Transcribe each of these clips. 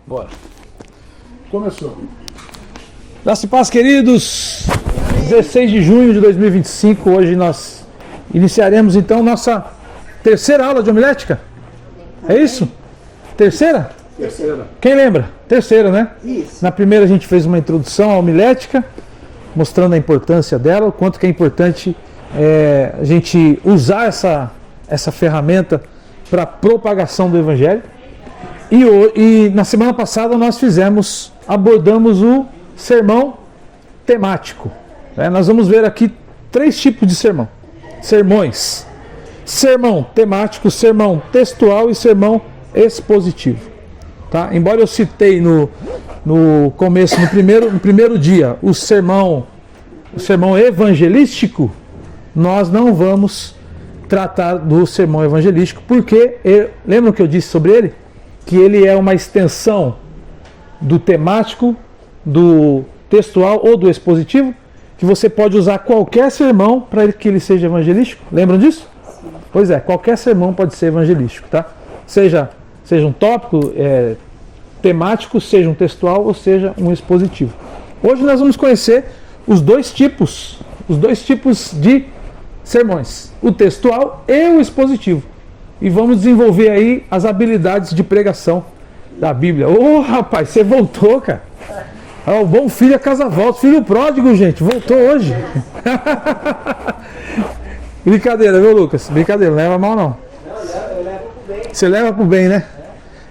Bora. Começou. Graça e paz, queridos. 16 de junho de 2025. Hoje nós iniciaremos então nossa terceira aula de homilética. É isso? Terceira? Terceira. Quem lembra? Terceira, né? Isso. Na primeira a gente fez uma introdução à homilética, mostrando a importância dela, o quanto que é importante a gente usar essa ferramenta para a propagação do Evangelho. E na semana passada nós abordamos o sermão temático. Nós vamos ver aqui 3 tipos de sermões: sermão temático, sermão textual e sermão expositivo. Tá? Embora eu citei no começo, no primeiro dia, o sermão evangelístico, nós não vamos tratar do sermão evangelístico, porque lembram que eu disse sobre ele? Que ele é uma extensão do temático, do textual ou do expositivo, que você pode usar qualquer sermão para que ele seja evangelístico. Lembram disso? Sim. Pois é, qualquer sermão pode ser evangelístico, tá? Seja um tópico temático, seja um textual ou seja um expositivo. Hoje nós vamos conhecer os dois tipos de sermões, o textual e o expositivo. E vamos desenvolver aí as habilidades de pregação da Bíblia. Ô, rapaz, você voltou, cara. O bom filho a casa volta. Filho pródigo, gente, voltou hoje. Brincadeira, viu, Lucas? Brincadeira, não leva mal não. Eu levo pro bem. Você leva pro bem, né?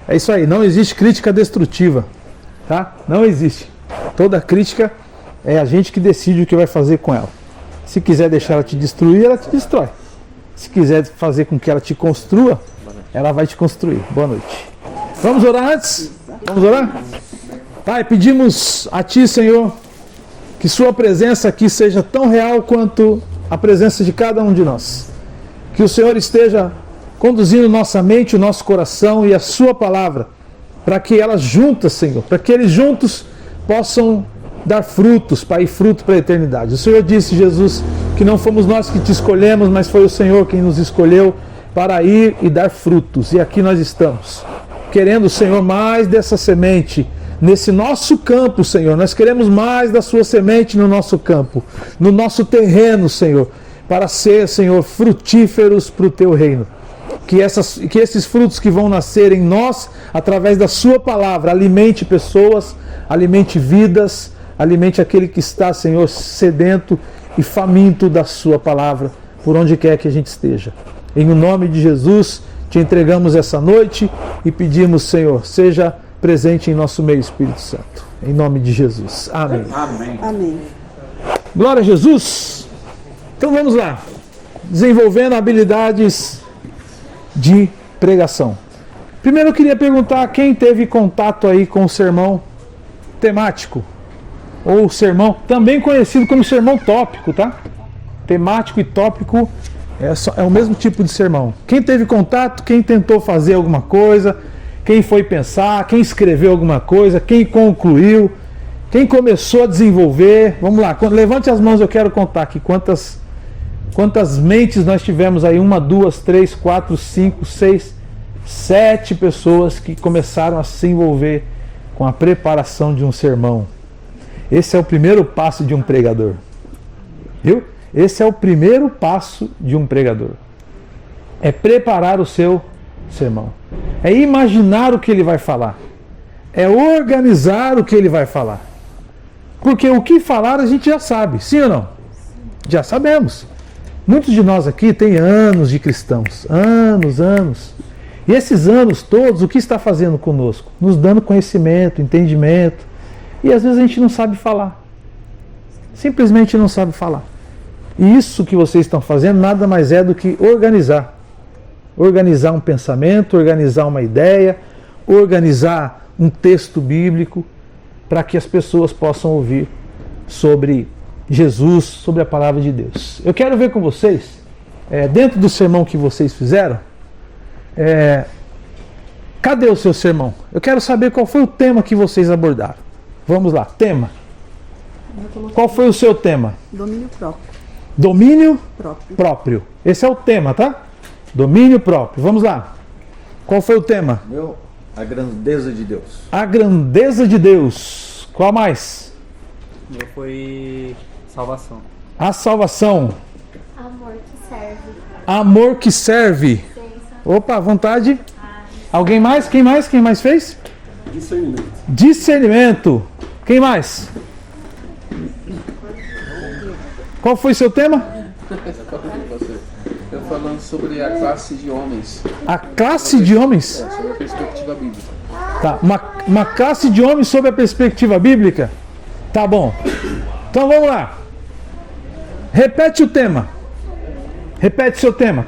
É isso aí, não existe crítica destrutiva, tá? Não existe. Toda crítica é a gente que decide o que vai fazer com ela. Se quiser deixar ela te destruir, ela te destrói. Se quiser fazer com que ela te construa, ela vai te construir. Boa noite. Vamos orar antes? Vamos orar? Pai, pedimos a Ti, Senhor, que Sua presença aqui seja tão real quanto a presença de cada um de nós. Que o Senhor esteja conduzindo nossa mente, o nosso coração e a Sua palavra, para que elas juntas, Senhor, para que eles juntos possam dar frutos, Pai, fruto para a eternidade. O Senhor disse, Jesus, que não fomos nós que te escolhemos, mas foi o Senhor quem nos escolheu para ir e dar frutos. E aqui nós estamos, querendo, Senhor, mais dessa semente nesse nosso campo, Senhor. Nós queremos mais da Sua semente no nosso campo, no nosso terreno, Senhor, para ser, Senhor, frutíferos para o Teu reino. Que esses frutos que vão nascer em nós, através da Sua palavra, alimente pessoas, alimente vidas, alimente aquele que está, Senhor, sedento e faminto da Sua palavra, por onde quer que a gente esteja. Em nome de Jesus, te entregamos essa noite e pedimos, Senhor, seja presente em nosso meio, Espírito Santo. Em nome de Jesus. Amém. Amém. Amém. Glória a Jesus. Então vamos lá. Desenvolvendo habilidades de pregação. Primeiro eu queria perguntar quem teve contato aí com o sermão temático, ou sermão, também conhecido como sermão tópico, tá? Temático e tópico é o mesmo tipo de sermão. Quem teve contato, quem tentou fazer alguma coisa, quem foi pensar, quem escreveu alguma coisa, quem concluiu, quem começou a desenvolver. Vamos lá, levante as mãos, eu quero contar aqui quantas mentes nós tivemos aí. 1, 2, 3, 4, 5, 6, 7 pessoas que começaram a se envolver com a preparação de um sermão. Esse é o primeiro passo de um pregador. Viu? Esse é o primeiro passo de um pregador. É preparar o seu sermão. É imaginar o que ele vai falar. É organizar o que ele vai falar. Porque o que falar a gente já sabe, sim ou não? Já sabemos. Muitos de nós aqui têm anos de cristãos. Anos. E esses anos todos, o que está fazendo conosco? Nos dando conhecimento, entendimento. E às vezes a gente não sabe falar. Simplesmente não sabe falar. E isso que vocês estão fazendo nada mais é do que organizar. Organizar um pensamento, organizar uma ideia, organizar um texto bíblico para que as pessoas possam ouvir sobre Jesus, sobre a palavra de Deus. Eu quero ver com vocês, dentro do sermão que vocês fizeram, cadê o seu sermão? Eu quero saber qual foi o tema que vocês abordaram. Vamos lá, tema. Qual foi o seu tema? Domínio próprio. Domínio próprio. Esse é o tema, tá? Domínio próprio. Vamos lá. Qual foi o tema? A grandeza de Deus. A grandeza de Deus. Qual mais? Meu foi salvação. A salvação. Amor que serve. Amor que serve. Bênção. Opa, à vontade. Alguém mais? Quem mais? Quem mais fez? Discernimento. Discernimento. Quem mais? Qual foi seu tema? Eu falando sobre a classe de homens, A classe de homens. sobre a perspectiva bíblica. Tá, uma classe de homens sob a perspectiva bíblica? Tá bom. Então vamos lá. Repete o tema. Repete seu tema.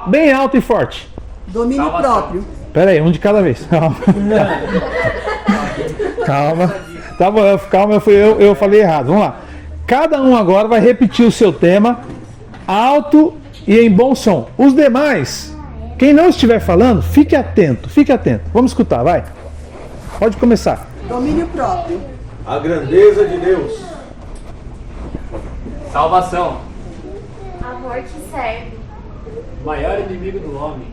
Bem alto e forte. Domínio próprio. Pera aí, um de cada vez. Calma. Calma. Tá bom, calma, eu falei errado. Vamos lá. Cada um agora vai repetir o seu tema alto e em bom som. Os demais, quem não estiver falando, fique atento, fique atento. Vamos escutar, vai. Pode começar. Domínio próprio. A grandeza de Deus. Salvação. Amor que serve. O maior inimigo do homem.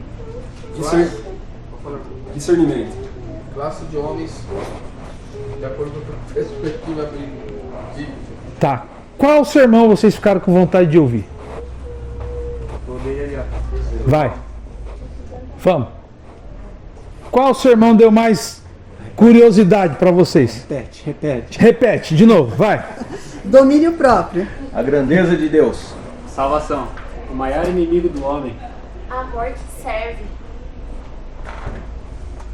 Discernimento. Classe de homens, de acordo com a perspectiva bíblica. Tá. Qual sermão vocês ficaram com vontade de ouvir? Odeia ali, ó. Vai. Vamos. Qual sermão deu mais curiosidade para vocês? Repete. Repete, de novo, vai. Domínio próprio. A grandeza de Deus. Salvação. O maior inimigo do homem. Amor que serve.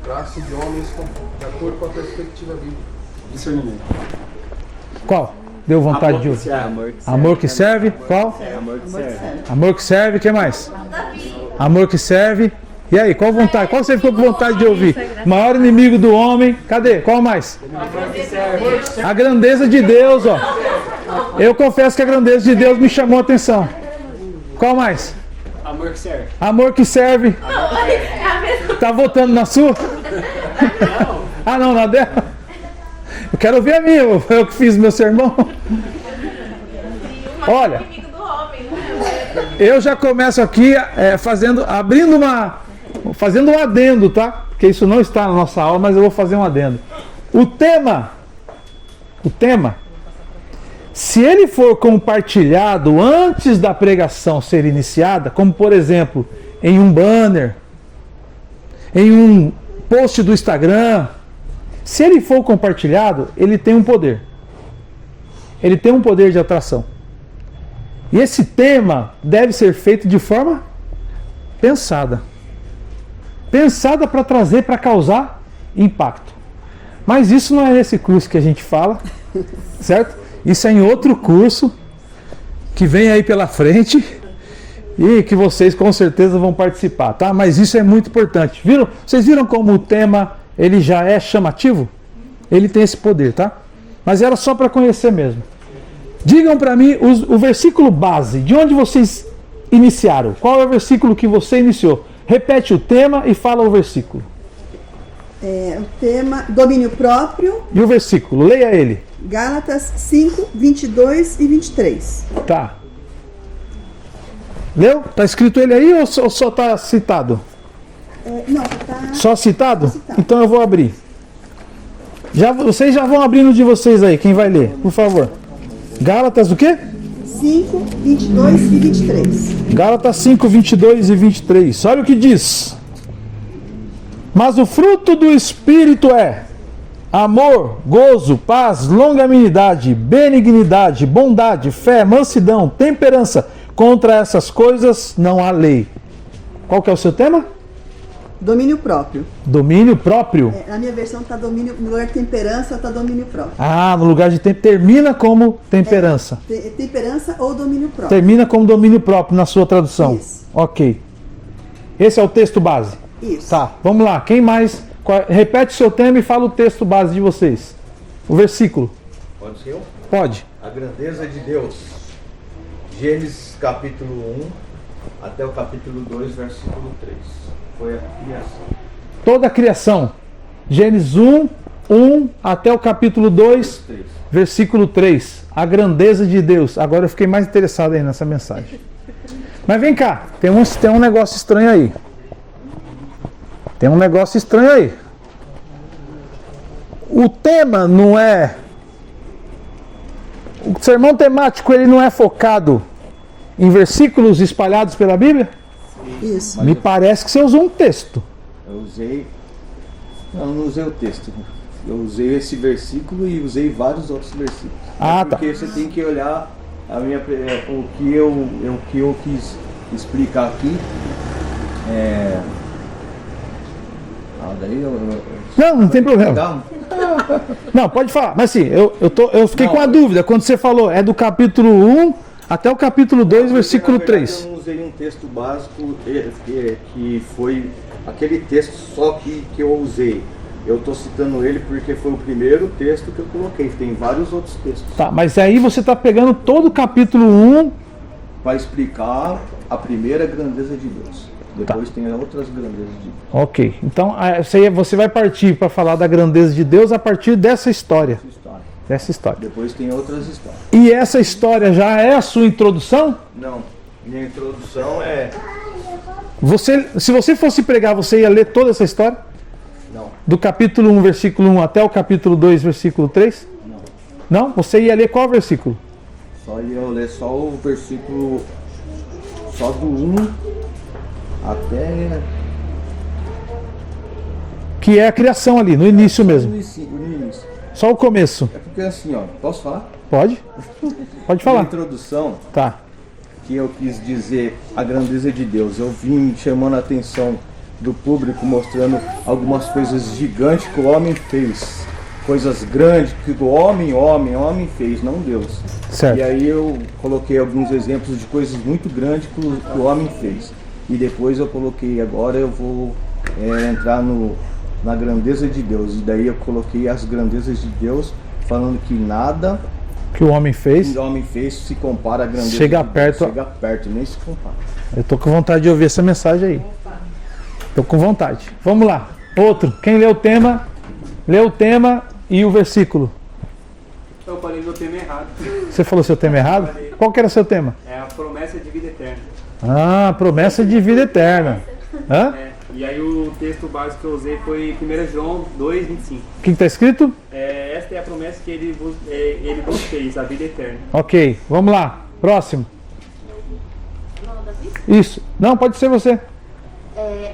Classe de homens de acordo com a perspectiva bíblica. Discernimento. Qual? Deu vontade de ouvir? Amor que serve. Qual? Amor que serve. Amor que serve, o que mais? Amor que serve. E aí, qual vontade? Qual você ficou com vontade de ouvir? Maior inimigo do homem. Cadê? Qual mais? A grandeza de Deus, ó. Eu confesso que a grandeza de Deus me chamou a atenção. Qual mais? Amor que serve. Amor que serve. Tá votando na sua? Ah, não, na dela? Eu quero ver a minha, eu que fiz meu sermão. Olha, Inimigo do homem. eu já começo aqui fazendo um adendo, tá? Porque isso não está na nossa aula, mas eu vou fazer um adendo. O tema, se ele for compartilhado antes da pregação ser iniciada, como por exemplo, em um banner, em um post do Instagram, se ele for compartilhado, ele tem um poder. Ele tem um poder de atração. E esse tema deve ser feito de forma pensada. Pensada para trazer, para causar impacto. Mas isso não é nesse curso que a gente fala, certo? Isso é em outro curso que vem aí pela frente e que vocês com certeza vão participar, tá? Mas isso é muito importante. Viram? Vocês viram como o tema ele já é chamativo? Ele tem esse poder, tá? Mas era só para conhecer mesmo. Digam para mim o versículo base, de onde vocês iniciaram? Qual é o versículo que você iniciou? Repete o tema e fala o versículo. O tema, domínio próprio, E o versículo, leia ele. Gálatas 5, 22 e 23. Tá. Leu? Tá escrito ele aí ou só tá citado? Não, tá. Só citado? Citado. Então eu vou abrir. Vocês já vão abrindo de vocês aí, quem vai ler, por favor. Gálatas o quê? 5, 22 e 23. Gálatas 5, 22 e 23. Olha o que diz. Mas o fruto do Espírito é amor, gozo, paz, longanimidade, benignidade, bondade, fé, mansidão, temperança. Contra essas coisas não há lei. Qual que é o seu tema? Domínio próprio. Domínio próprio. Na minha versão tá domínio, no lugar de temperança tá domínio próprio. Ah, no lugar de termina como temperança. Temperança ou domínio próprio. Termina como domínio próprio na sua tradução. Isso. Ok. Esse é o texto base. Isso. Tá, vamos lá. Quem mais? Repete o seu tema e fala o texto base de vocês. O versículo. Pode ser eu? Pode. A grandeza de Deus. Gênesis capítulo 1 até o capítulo 2, versículo 3. Foi a criação. Toda a criação. Gênesis 1 até o capítulo 2, 3. versículo 3. A grandeza de Deus. Agora eu fiquei mais interessado aí nessa mensagem. Mas vem cá, tem um negócio estranho aí. Tem um negócio estranho aí. o tema não é... O sermão temático, ele não é focado em versículos espalhados pela Bíblia? Isso. Me parece que você usou um texto. Eu usei. Não usei o texto. Eu usei esse versículo e usei vários outros versículos. Ah, tá. Porque você tem que olhar o que eu quis explicar aqui. Não tem problema. Legal. Não, pode falar. Mas assim, eu fiquei com a dúvida. Quando você falou, é do capítulo 1 até o capítulo 2, versículo Na verdade, 3. eu não usei um texto básico que foi aquele texto só que eu usei. Eu estou citando ele porque foi o primeiro texto que eu coloquei. Tem vários outros textos. Tá, mas aí você está pegando todo o capítulo 1. Para explicar a primeira grandeza de Deus. Depois tem outras grandezas de Deus. Ok, então você vai partir para falar da grandeza de Deus a partir dessa história. Dessa história. Depois tem outras histórias. E essa história já é a sua introdução? Não, minha introdução é... Se você fosse pregar, você ia ler toda essa história? Não. Do capítulo 1, versículo 1 até o capítulo 2, versículo 3? Não. Não? Você ia ler qual versículo? Só ia ler só o versículo... Só do 1 até... Que é a criação ali, no início mesmo. No início. Só o começo. É porque assim, ó, posso falar? Pode? Pode Na falar. introdução, Tá. que eu quis dizer a grandeza de Deus. Eu vim chamando a atenção do público, mostrando algumas coisas gigantes que o homem fez. Coisas grandes que o homem fez, não Deus. Certo. E aí eu coloquei alguns exemplos de coisas muito grandes que o homem fez. E depois eu coloquei, agora eu vou entrar na grandeza de Deus. E daí eu coloquei as grandezas de Deus, falando que nada Que o homem fez. que o homem fez se compara à grandeza Chega de perto. Deus. Chega perto, nem se compara. Eu tô com vontade de ouvir essa mensagem aí. Tô com vontade. Vamos lá. Outro. Quem lê o tema e o versículo. Eu falei meu tema errado. Você falou seu tema errado? Qual que era seu tema? É a promessa de vida eterna. Ah, promessa de vida eterna. Hã? E aí o texto básico que eu usei foi 1 João 2:25. O que está escrito? Esta é a promessa que ele vos fez, a vida eterna. Ok, vamos lá. Próximo. Não, Davi? Isso. Não, pode ser você.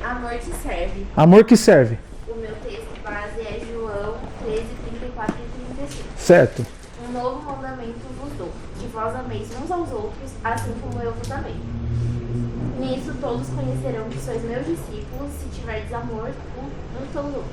Amor que serve. Amor que serve. O meu texto base é João 13, 34 e 35. Certo. Um novo mandamento vos dou, que vós ameis uns aos outros, assim como eu vos amei. Nisso todos conhecerão que sois meus discípulos, se tiverdes amor uns pelos outros.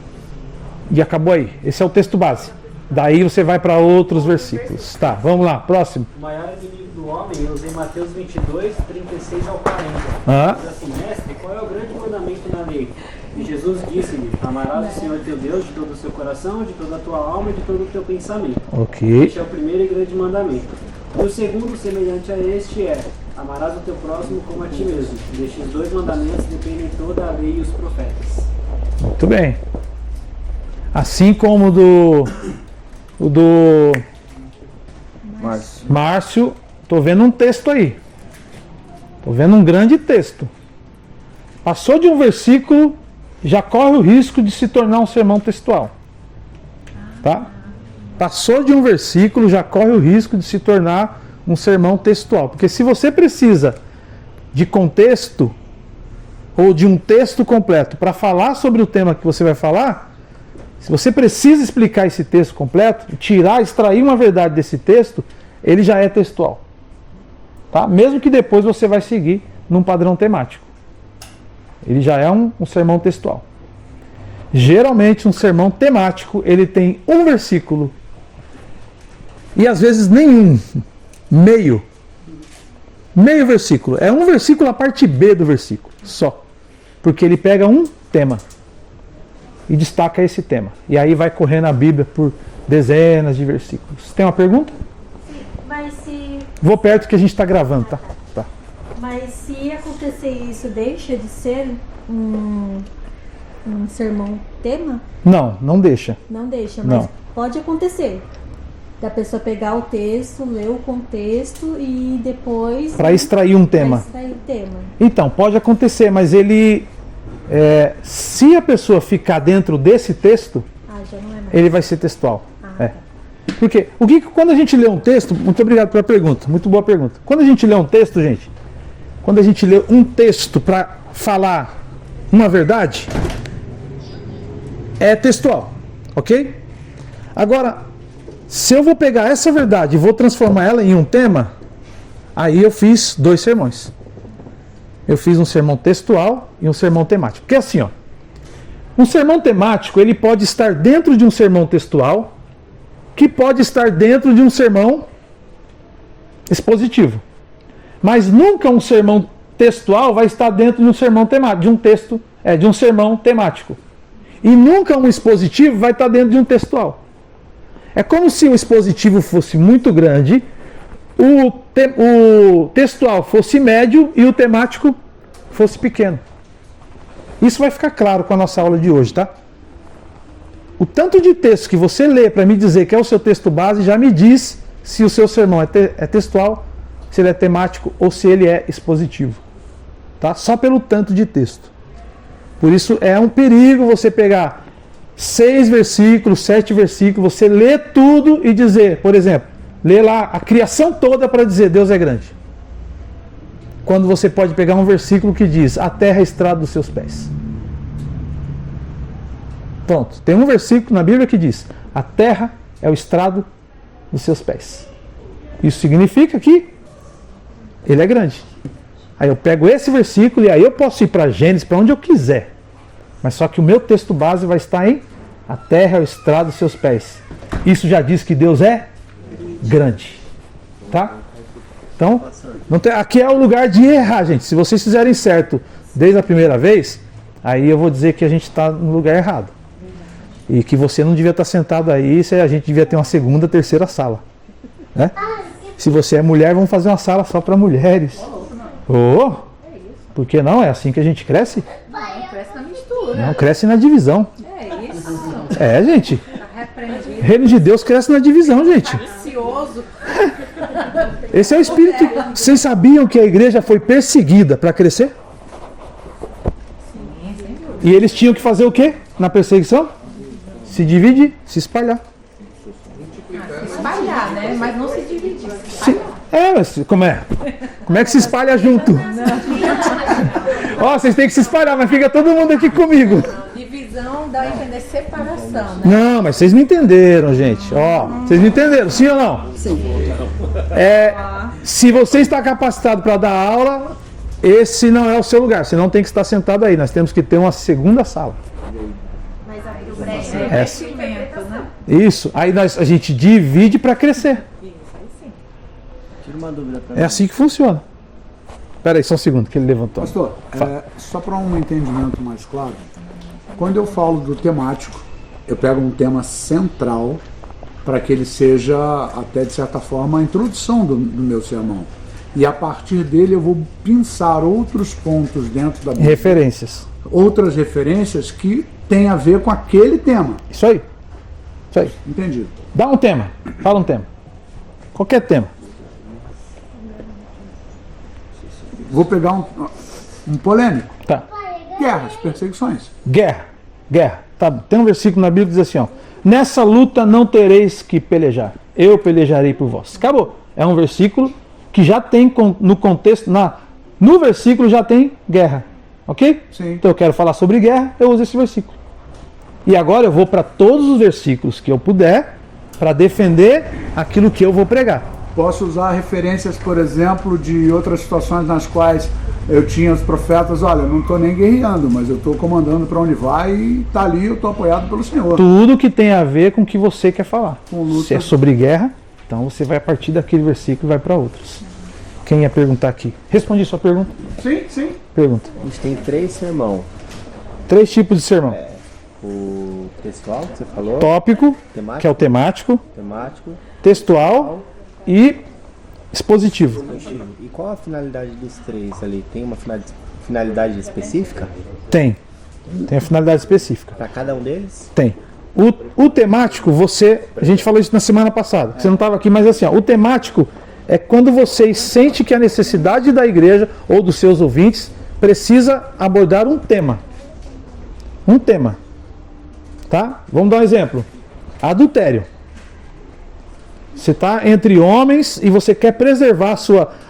E acabou aí. Esse é o texto base. Daí você vai para outros versículos. Tá, vamos lá. Próximo. O maior inimigo do homem, eu usei Mateus 22, 36 ao 40. Ah. Diz assim, mestre, qual é o grande mandamento na lei? E Jesus disse-lhe, amarás o Senhor teu Deus de todo o seu coração, de toda a tua alma e de todo o teu pensamento. Ok. Este é o primeiro e grande mandamento. E o segundo, semelhante a este, é, amarás o teu próximo como a ti mesmo. Destes dois mandamentos dependem toda a lei e os profetas. Muito bem. Assim como o do Márcio, tô vendo um texto aí. Tô vendo um grande texto. Passou de um versículo, já corre o risco de se tornar um sermão textual. Tá? Passou de um versículo, já corre o risco de se tornar um sermão textual. Porque se você precisa de contexto ou de um texto completo para falar sobre o tema que você vai falar, se você precisa explicar esse texto completo, extrair uma verdade desse texto, ele já é textual. Tá? Mesmo que depois você vai seguir num padrão temático. Ele já é um sermão textual. Geralmente um sermão temático, ele tem um versículo e às vezes nenhum, meio versículo. É um versículo a parte B do versículo, só. Porque ele pega um tema e destaca esse tema. E aí vai correndo a Bíblia por dezenas de versículos. Tem uma pergunta? Sim, mas se... Vou perto que a gente está gravando, tá? Tá. Mas se acontecer isso, deixa de ser um sermão tema? Não deixa. Não deixa, mas Não. pode acontecer. Da pessoa pegar o texto, ler o contexto e depois... Para extrair um tema. Pra extrair o tema. Então, pode acontecer, mas se a pessoa ficar dentro desse texto, Ah, já não é ele vai ser textual. É. Porque quando a gente lê um texto, muito obrigado pela pergunta, muito boa pergunta. Quando a gente lê um texto, gente, quando a gente lê um texto para falar uma verdade, é textual, ok? Agora, se eu vou pegar essa verdade e vou transformar ela em um tema, aí eu fiz 2 sermões. Eu fiz um sermão textual e um sermão temático. Porque assim, ó, um sermão temático, ele pode estar dentro de um sermão textual, que pode estar dentro de um sermão expositivo. Mas nunca um sermão textual vai estar dentro de um sermão temático, de um sermão temático. E nunca um expositivo vai estar dentro de um textual. É como se o expositivo fosse muito grande, o textual fosse médio e o temático fosse pequeno. Isso vai ficar claro com a nossa aula de hoje, tá? O tanto de texto que você lê para me dizer que é o seu texto base já me diz se o seu sermão é textual, se ele é temático ou se ele é expositivo. Tá? Só pelo tanto de texto. Por isso é um perigo você pegar 6 versículos, 7 versículos, você ler tudo e dizer, por exemplo, ler lá a criação toda para dizer Deus é grande. Quando você pode pegar um versículo que diz a terra é estrado dos seus pés. Pronto, tem um versículo na Bíblia que diz a terra é o estrado dos seus pés. Isso significa que ele é grande. Aí eu pego esse versículo e aí eu posso ir para Gênesis, para onde eu quiser. Mas só que o meu texto base vai estar em a terra é o estrado dos seus pés. Isso já diz que Deus é grande. Tá? Então, aqui é o lugar de errar, gente. Se vocês fizerem certo desde a primeira vez, aí eu vou dizer que a gente está no lugar errado. E que você não devia estar sentado aí, a gente devia ter uma segunda, terceira sala. Né? Se você é mulher, vamos fazer uma sala só para mulheres. Oh, por que não? É assim que a gente cresce? Não, cresce na mistura. Não, cresce na divisão. É isso. É, gente. Tá repreendido. Reino de Deus cresce na divisão, gente. Ansioso. Esse é o espírito. Vocês sabiam que a igreja foi perseguida para crescer? Sim, sem dúvida. E eles tinham que fazer o quê na perseguição? Se dividir, se espalhar. Se espalhar, né? Mas não se dividir. Mas como é? Como é que se espalha junto? Ó, vocês têm que se espalhar, mas fica todo mundo aqui comigo. Divisão dá a entender separação, né? Não, mas vocês me entenderam, gente. Ó, vocês me entenderam, sim ou não? Sim. Se você está capacitado para dar aula, esse não é o seu lugar. Você não tem que estar sentado aí. Nós temos que ter uma segunda sala. Mas aqui o brecha É. Crescimento, né? Isso. Aí a gente divide para crescer. Tira uma dúvida pra É assim que funciona. Espera aí, só um segundo que ele levantou. Pastor, só para um entendimento mais claro, quando eu falo do temático, eu pego um tema central para que ele seja, até de certa forma, a introdução do meu sermão. E a partir dele eu vou pensar outros pontos dentro da Bíblia. Referências. Outras referências que têm a ver com aquele tema. Isso aí. Isso aí. Entendido? Dá um tema. Fala um tema. Qualquer tema. Vou pegar um polêmico. Tá. Guerras, perseguições. Guerra. Guerra. Tá. Tem um versículo na Bíblia que diz assim, ó. Nessa luta não tereis que pelejar. Eu pelejarei por vós. Acabou. É um versículo que já tem no contexto, no versículo já tem guerra. Ok? Sim. Então eu quero falar sobre guerra, eu uso esse versículo. E agora eu vou para todos os versículos que eu puder para defender aquilo que eu vou pregar. Posso usar referências, por exemplo, de outras situações nas quais eu tinha os profetas, olha, eu não estou nem guerreando, mas eu estou comandando para onde vai e está ali, eu estou apoiado pelo Senhor. Tudo que tem a ver com o que você quer falar. Com luta. Se é sobre guerra, então você vai a partir daquele versículo e vai para outros. Quem ia perguntar aqui? Respondi sua pergunta? Sim, sim. Pergunta. A gente tem 3 sermão. 3 tipos de sermão. O textual, que você falou, Tópico, temático, que é o temático, temático, textual e expositivo. E qual a finalidade dos 3 ali? Tem uma finalidade específica Tem. Tem a finalidade específica. para cada um deles? Tem. O temático, a gente falou isso na semana passada, você não estava aqui, mas assim, ó, o temático é quando você sente que a necessidade da igreja ou dos seus ouvintes precisa abordar um tema. Um tema. Tá? Vamos dar um exemplo. Adultério. Você está entre homens e você quer preservar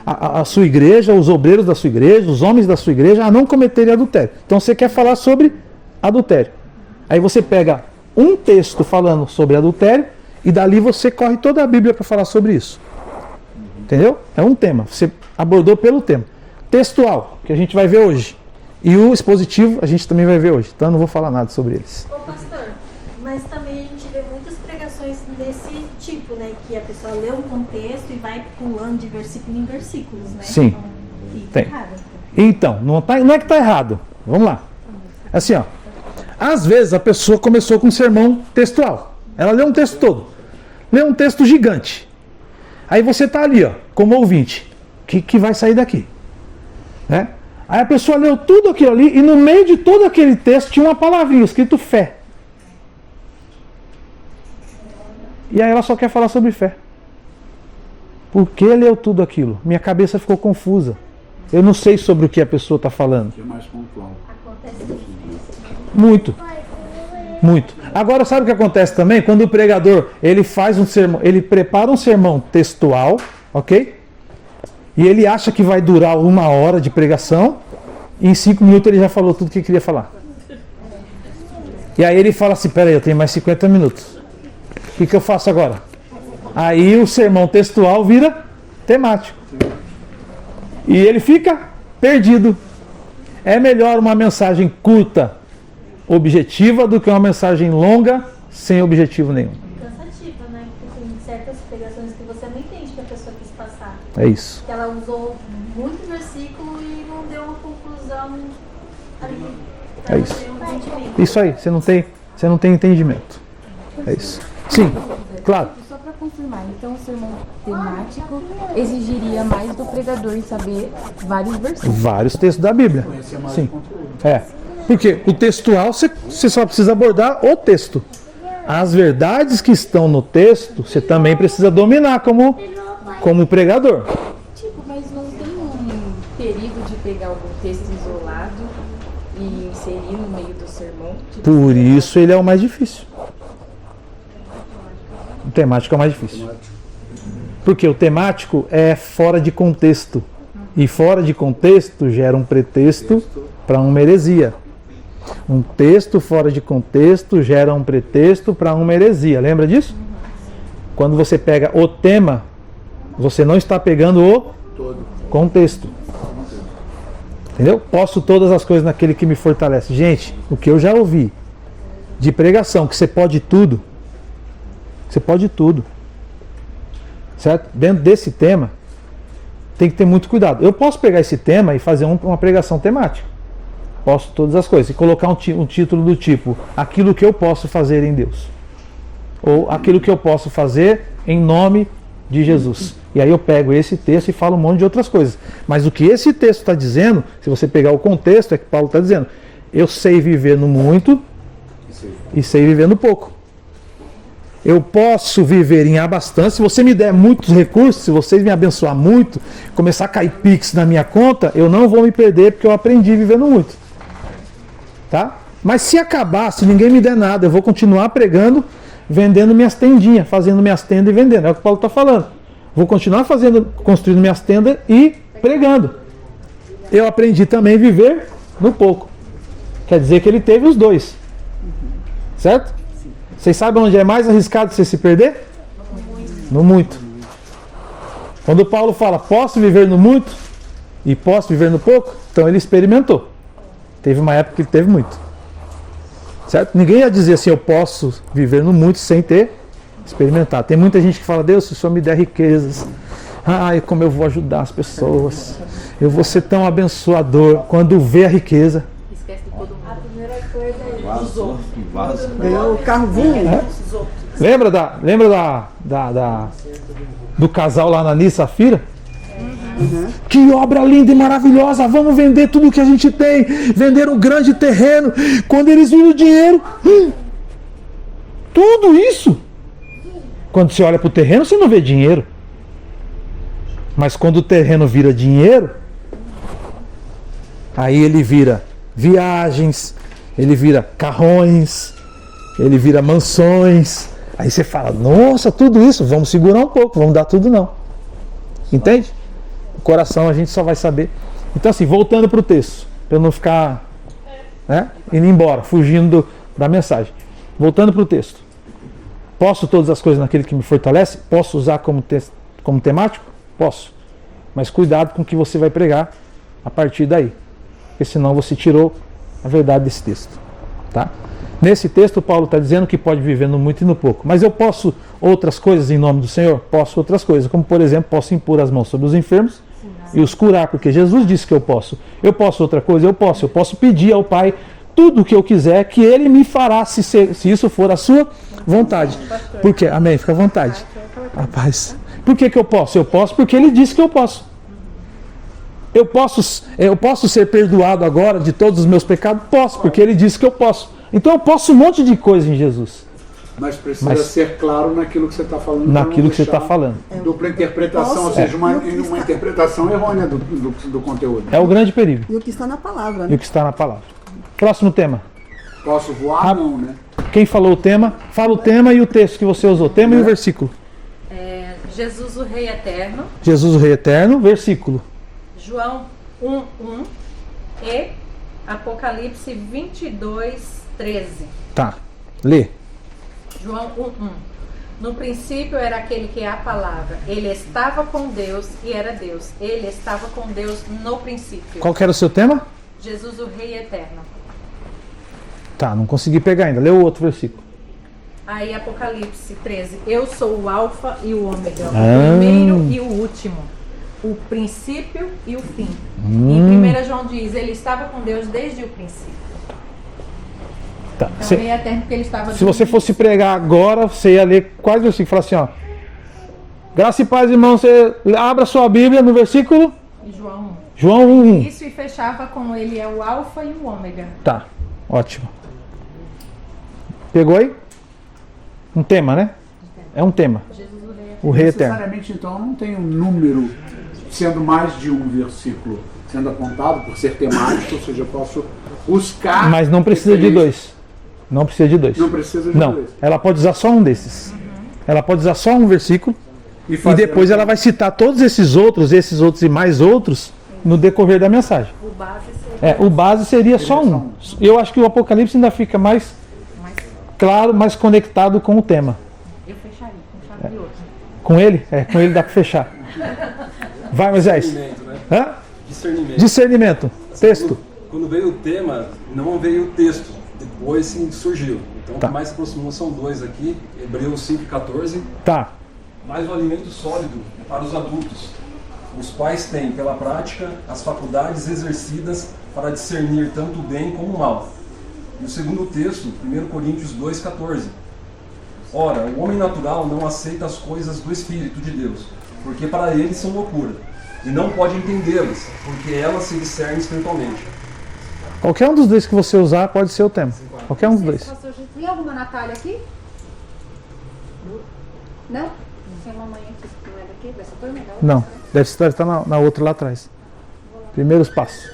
a sua igreja, os obreiros da sua igreja, os homens da sua igreja, a não cometerem adultério. Então você quer falar sobre adultério. Aí você pega um texto falando sobre adultério e dali você corre toda a Bíblia para falar sobre isso. Entendeu? É um tema. Você abordou pelo tema. Textual, que a gente vai ver hoje. E o expositivo, a gente também vai ver hoje. Então eu não vou falar nada sobre eles. Ô pastor, mas também a gente vê muitas pregações desse tipo, né? Que a pessoa lê um contexto e vai pulando de versículo em versículos, né? Sim. Então, fica Tem. errado. Então, não é que está errado. Vamos lá. Assim, ó. Às vezes a pessoa começou com um sermão textual. Ela leu um texto todo. Leu um texto gigante. Aí você está ali, ó, como ouvinte. O que vai sair daqui? Né? Aí a pessoa leu tudo aquilo ali e no meio de todo aquele texto tinha uma palavrinha escrito fé. E aí ela só quer falar sobre fé. Por que leu tudo aquilo? Minha cabeça ficou confusa. Eu não sei sobre o que a pessoa está falando. Que é mais pontual. Muito. Muito. Agora sabe o que acontece também? Quando o pregador ele faz um sermão, ele prepara um sermão textual, ok? E ele acha que vai durar 1 hora de pregação, e em 5 minutos ele já falou tudo o que queria falar. E aí ele fala assim, peraí, eu tenho mais 50 minutos. O que eu faço agora? Aí o sermão textual vira temático. E ele fica perdido. É melhor uma mensagem curta, objetiva, do que uma mensagem longa, sem objetivo nenhum. Cansativa, né? Porque tem certas pregações que você não entende que a pessoa quis passar. É isso. Que ela usou muito versículo e não deu uma conclusão ali. pra É você isso. ter um entendimento. Isso aí, você não tem entendimento. É isso. Sim, claro. Só para confirmar, então o sermão temático exigiria mais do pregador saber vários versículos. Vários textos da Bíblia. Sim. É. Porque o textual você só precisa abordar o texto. As verdades que estão no texto, você também precisa dominar como pregador. Tipo, mas não tem um perigo de pegar algum texto isolado e inserir no meio do sermão? Tipo, Por isso ele é o mais difícil. O temático é o mais difícil. Porque o temático é fora de contexto. E fora de contexto gera um pretexto para uma heresia. Um texto fora de contexto gera um pretexto para uma heresia. Lembra disso? Quando você pega o tema, você não está pegando o contexto. Entendeu? Posso todas as coisas naquele que me fortalece. Gente, o que eu já ouvi de pregação, que você pode tudo. Você pode tudo. Certo? Dentro desse tema, tem que ter muito cuidado. Eu posso pegar esse tema e fazer uma pregação temática. Posso todas as coisas. E colocar um título do tipo, aquilo que eu posso fazer em Deus. Ou aquilo que eu posso fazer em nome de Jesus. E aí eu pego esse texto e falo um monte de outras coisas. Mas o que esse texto está dizendo, se você pegar o contexto, é que Paulo está dizendo, eu sei viver no muito e sei viver no pouco. Eu posso viver em abastança. Se você me der muitos recursos, se vocês me abençoar muito, começar a cair Pix na minha conta, eu não vou me perder porque eu aprendi vivendo muito. Tá? Mas se acabar, se ninguém me der nada, eu vou continuar pregando, vendendo minhas tendinhas, fazendo minhas tendas e vendendo. É o que o Paulo está falando. Vou continuar construindo minhas tendas e pregando. Eu aprendi também a viver no pouco. Quer dizer que ele teve os dois. Certo? Vocês sabem onde é mais arriscado você se perder? No muito. Quando Paulo fala, posso viver no muito e posso viver no pouco, então ele experimentou. Teve uma época que ele teve muito. Certo? Ninguém ia dizer assim, eu posso viver no muito sem ter experimentado. Tem muita gente que fala, Deus, se o Senhor me der riquezas, ai, como eu vou ajudar as pessoas, eu vou ser tão abençoador. Quando vê a riqueza, esquece de todo mundo. A primeira coisa é Vazou, que vaza. Ganhou o carro vinho. lembra do casal lá na Nis Safira? Que obra linda e maravilhosa, vamos vender tudo que a gente tem. Venderam um grande terreno. Quando eles viram o dinheiro, tudo isso. Quando você olha para o terreno, você não vê dinheiro. Mas quando o terreno vira dinheiro, aí ele vira viagens, ele vira carrões, ele vira mansões. Aí você fala, nossa, tudo isso, vamos segurar um pouco, vamos dar tudo não. Entende? O coração a gente só vai saber. Então assim, voltando para o texto, para eu não ficar indo embora, fugindo da mensagem. Voltando para o texto. Posso todas as coisas naquele que me fortalece? Posso usar como temático? Posso. Mas cuidado com o que você vai pregar a partir daí. Porque senão você tirou a verdade desse texto. Tá? Nesse texto, Paulo está dizendo que pode viver no muito e no pouco. Mas eu posso outras coisas em nome do Senhor? Posso outras coisas. Como, por exemplo, posso impor as mãos sobre os enfermos e os curar, porque Jesus disse que eu posso. Eu posso outra coisa? Eu posso. Eu posso pedir ao Pai tudo o que eu quiser, que Ele me fará, se isso for a sua vontade. Por quê? Amém? Fica à vontade. Rapaz. Por que eu posso? Eu posso porque Ele disse que eu posso. Eu posso ser perdoado agora de todos os meus pecados? Posso, porque Ele disse que eu posso. Então eu posso um monte de coisa em Jesus. Mas precisa ser claro naquilo que você está falando. Naquilo que você está falando. Dupla interpretação, ou seja, uma interpretação errônea do conteúdo. É o grande perigo. E o que está na palavra, né? E o que está na palavra. Próximo tema. Posso voar? Não, né? Quem falou o tema? Fala o tema e o texto que você usou. Tema e o versículo. Jesus, o Rei Eterno. Jesus, o Rei Eterno. Versículo. João 1:1 e Apocalipse 22:13. Tá. Lê. João 1:1. No princípio era aquele que é a palavra. Ele estava com Deus e era Deus. Ele estava com Deus no princípio. Qual que era o seu tema? Jesus, o Rei Eterno. Tá, não consegui pegar ainda. Lê o outro versículo. Aí Apocalipse 13. Eu sou o Alfa e o Ômega, o primeiro e o último, o princípio e o fim. Em 1 João diz, ele estava com Deus desde o princípio. Tá. Então, Rei Eterno, porque ele estava Se você fosse pregar agora, você ia ler quais versículos? Falar assim, ó. Graça e paz, irmão. Você abra sua Bíblia no versículo. João 1. João 1:1. Isso, e fechava com ele é o Alfa e o Ômega. Tá, ótimo. Pegou aí? Um tema, né? É um tema. O Rei Eterno. Necessariamente, então, não tem um número sendo mais de um versículo sendo apontado por ser temático, ou seja, eu posso buscar. Mas não precisa de dois. Não precisa de dois. Não precisa de não. dois. Ela pode usar só um desses. Ela pode usar só um versículo e depois ela vai citar todos esses outros e mais outros no decorrer da mensagem. O base seria só um. Eu acho que o Apocalipse ainda fica mais claro, mais conectado com o tema. Eu fecharia com chave de ouro. Com ele? Com ele dá para fechar. Vai, Moisés. Discernimento, né? Hã? Discernimento. Discernimento. Texto. Quando veio o tema, não veio o texto. Depois sim surgiu. Então o Tá. que mais se aproximou são dois aqui. Hebreus 5,14. Tá. Mas o alimento sólido é para os adultos, os quais têm, pela prática, as faculdades exercidas para discernir tanto o bem como o mal. E o segundo texto, 1 Coríntios 2,14. Ora, o homem natural não aceita as coisas do Espírito de Deus, porque para ele são loucura, e não pode entendê-las, porque elas se discernem espiritualmente. Qualquer um dos dois que você usar pode ser o tema. Qualquer um dos dois. Tem alguma Natália aqui? Não? Tem uma mãe aqui, não é daqui? Dessa turma? Não, deve estar na outra lá atrás. Primeiros passos.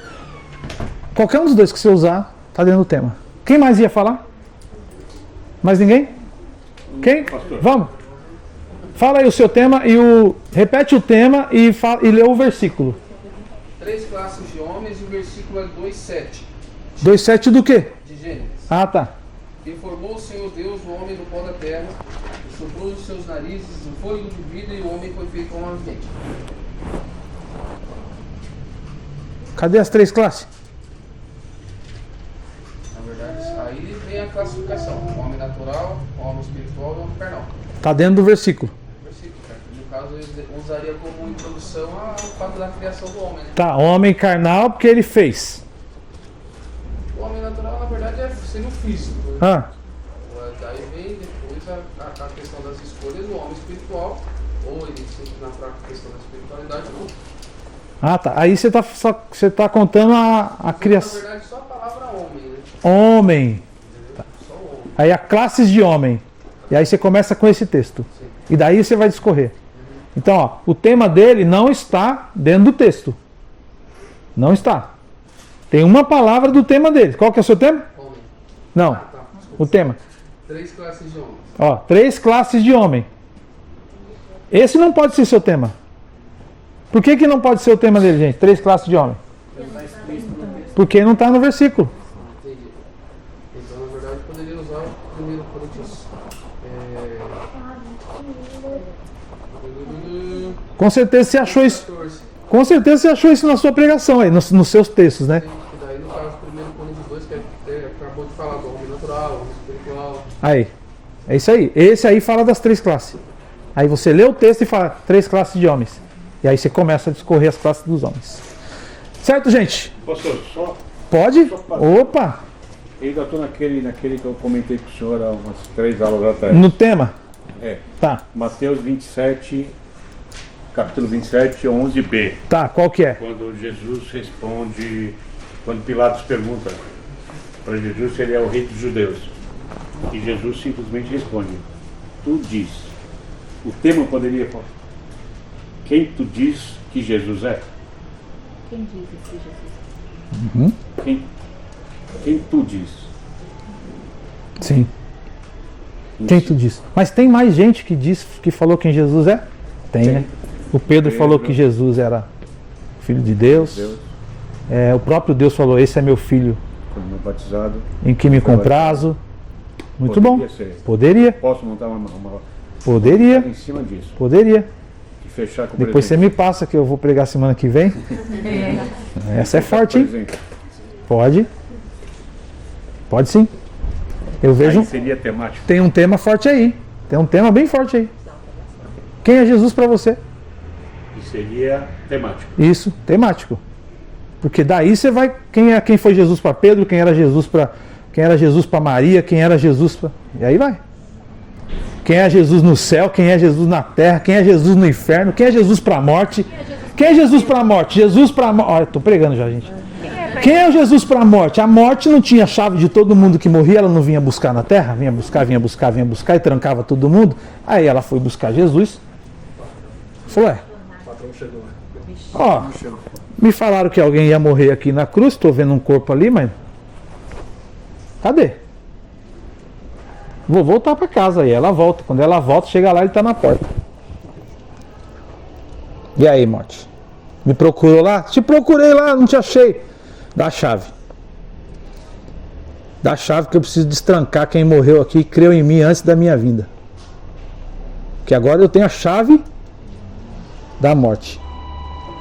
Qualquer um dos dois que você usar, está dentro do tema. Quem mais ia falar? Mais ninguém? Quem? Vamos. Fala aí o seu tema repete o tema e lê o versículo. 3 classes de homens e o versículo é 2:7. 2:7 do quê? De Gênesis. Ah, tá. E formou o Senhor Deus o homem do pó da terra, e soprou dos seus narizes o fôlego de vida, e o homem foi feito uma mente. Cadê as 3 classes? Na verdade, aí vem a classificação: o homem natural, o homem espiritual e o homem carnal. Está dentro do versículo. Versículo, certo? No caso, eu usaria como introdução ao fato da criação do homem, né? Tá, homem carnal porque ele fez. O homem natural, na verdade, é sendo físico. Ah. Daí vem depois a questão das escolhas do homem espiritual, ou ele sempre na própria questão da espiritualidade, ou Ah, tá. Aí você tá contando a criação. na verdade, só a palavra homem, né? Homem. Tá. Só o homem. Aí há classes de homem. E aí você começa com esse texto. Sim. E daí você vai discorrer. Então, ó, o tema dele não está dentro do texto. Não está. Tem uma palavra do tema dele. Qual que é o seu tema? Homem. Não. O tema. 3 classes de homens. Ó, 3 classes de homem. Esse não pode ser seu tema. Por que não pode ser o tema dele, gente? 3 classes de homem. Porque não está no versículo. Entendi. Então, na verdade, poderia usar o 1 Coríntios. Com certeza você achou isso. 14. Com certeza você achou isso na sua pregação aí, nos seus textos, né? E daí, no caso, 1 Coríntios 2, que acabou de falar do homem natural, homem espiritual. Aí. É isso aí. Esse aí fala das 3 classes. Aí você lê o texto e fala 3 classes de homens. E aí você começa a discorrer as classes dos homens. Certo, gente? Pastor, só... Pode? Só Opa! Eu ainda estou naquele que eu comentei com o senhor há umas 3 aulas atrás. No tema? É. Tá. Mateus 27, capítulo 27, 11b. Tá, qual que é? Quando Jesus responde, quando Pilatos pergunta para Jesus se ele é o rei dos judeus. E Jesus simplesmente responde, tu diz. O tema poderia falar, quem tu diz que Jesus é? Quem diz esse Jesus? Quem tu diz? Sim. Quem tu diz? Mas tem mais gente que falou quem Jesus é? Tem, né? O Pedro falou que Jesus era filho de Deus. O próprio Deus falou, esse é meu filho Batizado, em que me comprazo. Muito bom. Ser. Poderia. Posso montar uma Poderia. em cima disso. Poderia. E fechar com Depois você me passa que eu vou pregar semana que vem. Essa é forte, hein? Pode. Pode sim. Eu vejo. Aí seria temático. Tem um tema forte aí. Tem um tema bem forte aí. Quem é Jesus para você? E seria temático. Isso, temático. Porque daí você vai. Quem foi Jesus para Pedro? Quem era Jesus para Maria? Quem era Jesus para. E aí vai. Quem é Jesus no céu? Quem é Jesus na terra? Quem é Jesus no inferno? Quem é Jesus para a morte? Quem é Jesus para a morte? Jesus para a morte. Olha, estou pregando já, gente. Quem é o Jesus para a morte? A morte não tinha chave de todo mundo que morria, ela não vinha buscar na terra? Vinha buscar e trancava todo mundo. Aí ela foi buscar Jesus. Falou, ó, me falaram que alguém ia morrer aqui na cruz, estou vendo um corpo ali, mas cadê? Vou voltar para casa. Aí ela volta. Quando ela volta, chega lá, ele está na porta. E aí, morte? Me procurou lá? Te procurei lá, não te achei. Dá a chave. Dá a chave que eu preciso destrancar quem morreu aqui e creu em mim antes da minha vinda. Que agora eu tenho a chave da morte.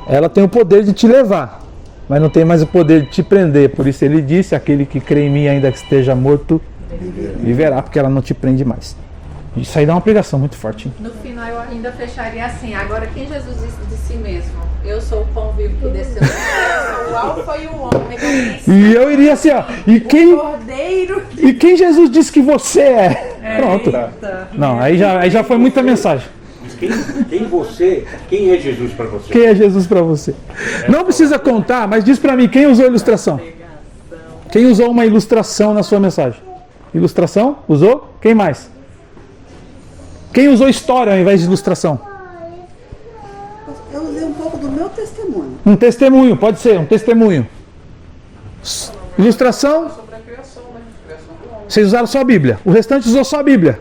Ela tem o poder de te levar, mas não tem mais o poder de te prender. Por isso ele disse, aquele que crê em mim ainda que esteja morto, viverá, porque ela não te prende mais. Isso aí dá uma pregação muito forte, hein? No final eu ainda fecharia assim, agora quem Jesus disse de si mesmo? Eu sou o pão vivo que desceu do céu, eu sou o alfa e o ômega. E eu iria assim, ó, Cordeiro. E quem Jesus disse que você é? Pronto. Não, aí já foi muita mensagem. Quem é Jesus para você? Quem é Jesus para você? Não precisa contar, mas diz para mim, quem usou ilustração? Quem usou uma ilustração na sua mensagem? Ilustração? Usou? Quem mais? Quem usou história ao invés de ilustração? Eu usei um pouco do meu testemunho. Um testemunho, pode ser, um testemunho. Ilustração? Vocês usaram só a Bíblia. O restante usou só a Bíblia.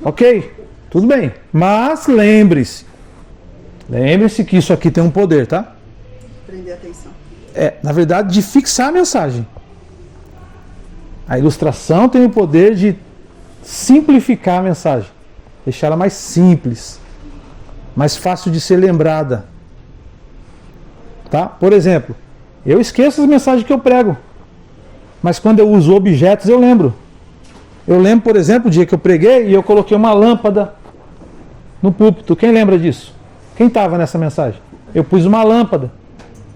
Ok? Tudo bem. Mas lembre-se que isso aqui tem um poder, tá? Prender atenção. Na verdade, de fixar a mensagem. A ilustração tem o poder de simplificar a mensagem. Deixar ela mais simples. Mais fácil de ser lembrada. Tá? Por exemplo, eu esqueço as mensagens que eu prego. Mas quando eu uso objetos, eu lembro. Eu lembro, por exemplo, o dia que eu preguei e eu coloquei uma lâmpada no púlpito. Quem lembra disso? Quem estava nessa mensagem? Eu pus uma lâmpada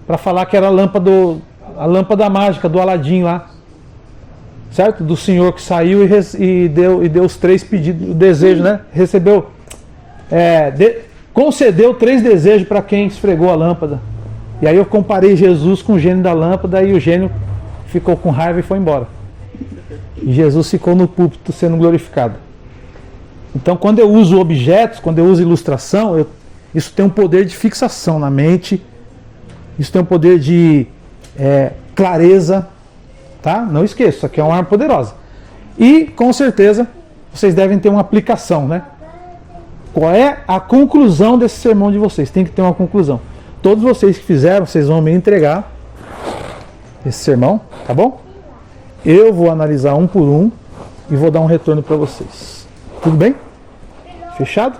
para falar que era a lâmpada mágica do Aladim lá. Certo? Do senhor que saiu e deu os 3 pedidos, o desejo, né? Recebeu, concedeu 3 desejos para quem esfregou a lâmpada. E aí eu comparei Jesus com o gênio da lâmpada e o gênio ficou com raiva e foi embora. E Jesus ficou no púlpito sendo glorificado. Então, quando eu uso objetos, quando eu uso ilustração, isso tem um poder de fixação na mente, isso tem um poder de clareza, tá? Não esqueça, isso aqui é uma arma poderosa. E, com certeza, vocês devem ter uma aplicação, né? Qual é a conclusão desse sermão de vocês? Tem que ter uma conclusão. Todos vocês que fizeram, vocês vão me entregar esse sermão, tá bom? Eu vou analisar um por um e vou dar um retorno para vocês. Tudo bem? Fechado?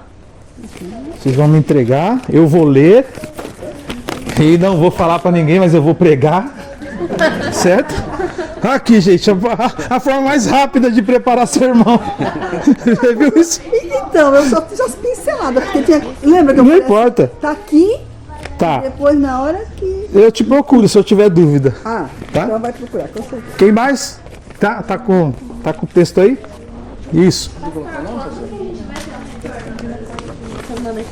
Vocês vão me entregar, eu vou ler e não vou falar para ninguém, mas eu vou pregar, certo? Aqui, gente, a forma mais rápida de preparar sermão. Você viu isso? Então, eu só fiz as pinceladas, porque tinha... Lembra que eu Não falei importa. assim, tá aqui, Tá. depois na hora que... Eu te procuro se eu tiver dúvida. Ah, Tá? então vai procurar, com certeza. Quem mais? Tá com o texto aí? Isso.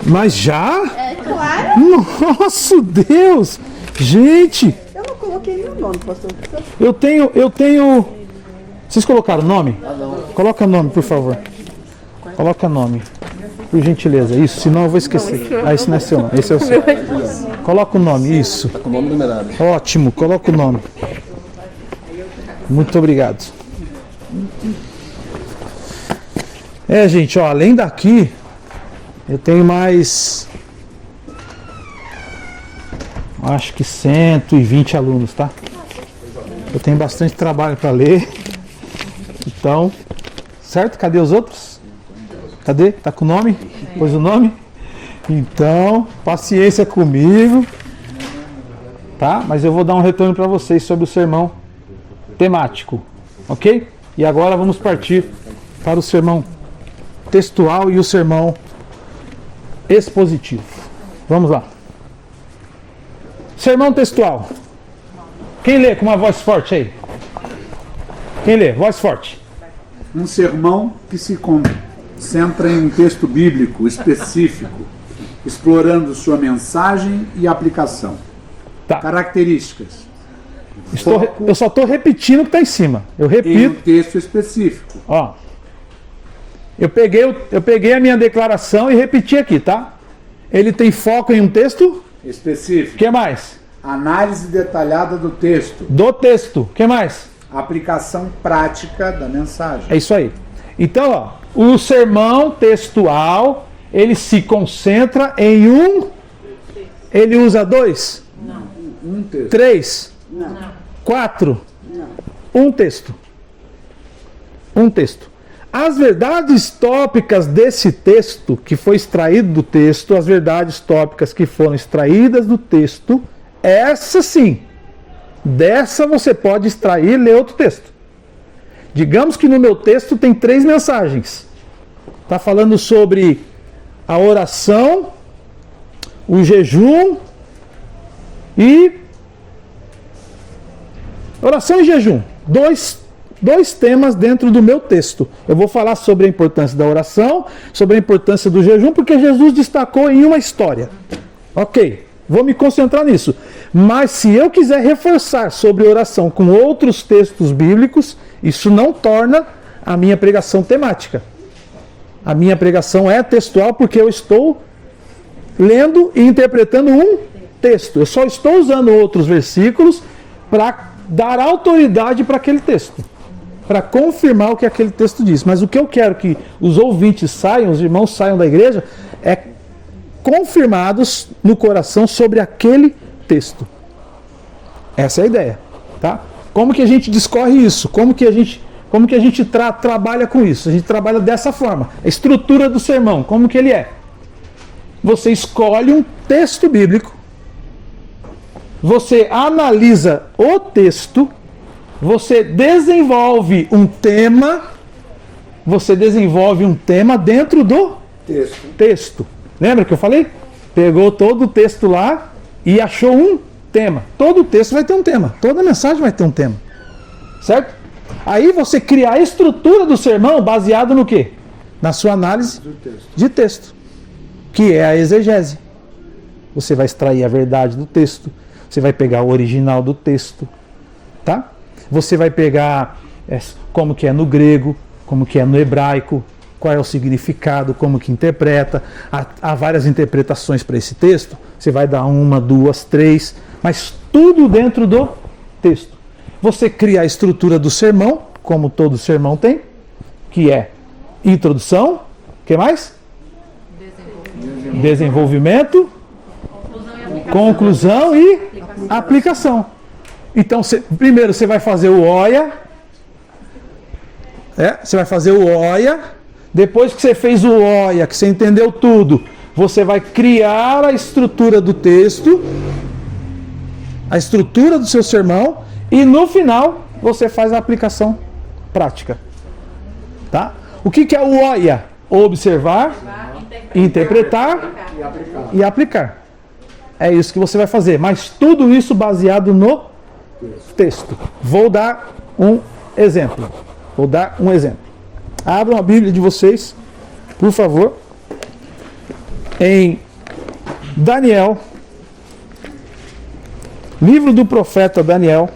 Mas já? É claro. Nossa, Deus! Gente, Eu não coloquei nenhum nome, pastor. eu tenho... Vocês colocaram nome? Coloca nome, por favor. Coloca nome. Por gentileza. Isso, senão eu vou esquecer. Ah, esse não é seu nome. Esse é o seu. Coloca o nome, isso. Tá com o nome numerado. Ótimo, coloca o nome. Muito obrigado. Gente, ó, além daqui, eu tenho mais... acho que 120 alunos, tá? Eu tenho bastante trabalho para ler. Então, certo? Cadê os outros? Cadê? Tá com o nome? Pôs o nome? Então, paciência comigo. Tá? Mas eu vou dar um retorno para vocês sobre o sermão temático. Ok? E agora vamos partir para o sermão textual e o sermão expositivo. Vamos lá. Sermão textual. Quem lê com uma voz forte aí? Quem lê? Voz forte. Um sermão que se concentra em um texto bíblico específico, explorando sua mensagem e aplicação. Tá. Características. Eu só estou repetindo o que está em cima. Eu Em um repito. texto específico. Ó. Eu peguei a minha declaração e repeti aqui, tá? Ele tem foco em um texto? Específico. O que mais? Análise detalhada do texto. Do texto. O que mais? Aplicação prática da mensagem. É isso aí. Então, ó, o sermão textual, ele se concentra em um... Ele usa 2? Não. Um texto. 3? Não. 4? Não. Um texto. Um texto. As verdades tópicas desse texto, que foi extraído do texto, as verdades tópicas que foram extraídas do texto, essa sim, dessa você pode extrair e ler outro texto. Digamos que no meu texto tem 3 mensagens. Está falando sobre a oração, o jejum e... Oração e jejum. Dois temas dentro do meu texto. Eu vou falar sobre a importância da oração, sobre a importância do jejum, porque Jesus destacou em uma história. Ok, vou me concentrar nisso. Mas se eu quiser reforçar sobre oração com outros textos bíblicos, isso não torna a minha pregação temática. A minha pregação é textual porque eu estou lendo e interpretando um texto. Eu só estou usando outros versículos para dar autoridade para aquele texto, para confirmar o que aquele texto diz. Mas o que eu quero que os ouvintes saiam, os irmãos saiam da igreja, é confirmados no coração sobre aquele texto. Essa é a ideia, tá? Como que a gente discorre isso? Como que a gente trabalha com isso? A gente trabalha dessa forma. A estrutura do sermão, como que ele é? Você escolhe um texto bíblico, você analisa o texto, você desenvolve um tema dentro do texto. Lembra que eu falei? Pegou todo o texto lá e achou um tema. Todo texto vai ter um tema. Toda mensagem vai ter um tema. Certo? Aí você cria a estrutura do sermão baseado no quê? Na sua análise de texto. Que é a exegese. Você vai extrair a verdade do texto. Você vai pegar o original do texto. Tá? Você vai pegar como que é no grego, como que é no hebraico, qual é o significado, como que interpreta. Há várias interpretações para esse texto. Você vai dar 1, 2, 3, mas tudo dentro do texto. Você cria a estrutura do sermão, como todo sermão tem, que é introdução, o que mais? Desenvolvimento, conclusão e aplicação. Então, primeiro você vai fazer o OIA. Você vai fazer o OIA. Depois que você fez o OIA, que você entendeu tudo, você vai criar a estrutura do texto, a estrutura do seu sermão, e no final você faz a aplicação prática. Tá? O que é o OIA? Observar, interpretar e aplicar. É isso que você vai fazer, mas tudo isso baseado no texto. Vou dar um exemplo. Abram a Bíblia de vocês, por favor, em Daniel, livro do profeta Daniel,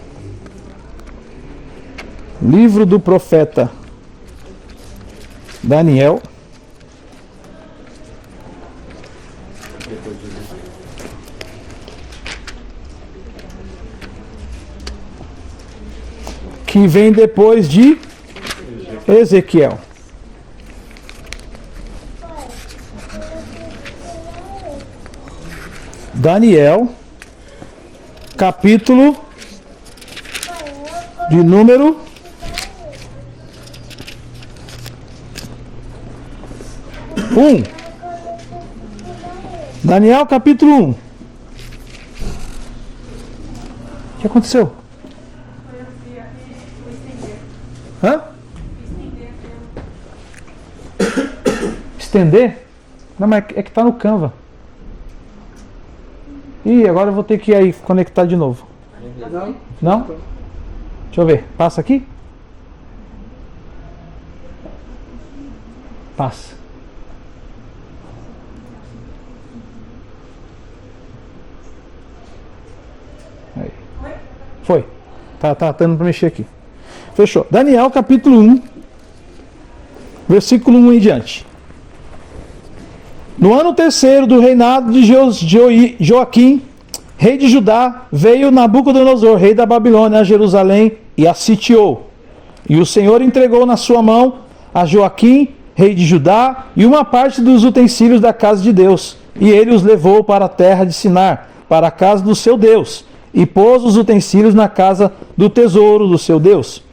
que vem depois de Ezequiel. Daniel, capítulo de número 1. Daniel, capítulo 1. O que aconteceu? Hã? Estender? Não, mas é que está no Canva. Ih, agora eu vou ter que ir aí conectar de novo. Não? Deixa eu ver. Passa aqui? Passa. Aí. Foi. Tá dando para mexer aqui. Fechou. Daniel, capítulo 1, versículo 1 em diante. No ano terceiro do reinado de Joaquim, rei de Judá, veio Nabucodonosor, rei da Babilônia, a Jerusalém e a sitiou. E o Senhor entregou na sua mão a Joaquim, rei de Judá, e uma parte dos utensílios da casa de Deus. E ele os levou para a terra de Sinar, para a casa do seu Deus, e pôs os utensílios na casa do tesouro do seu Deus.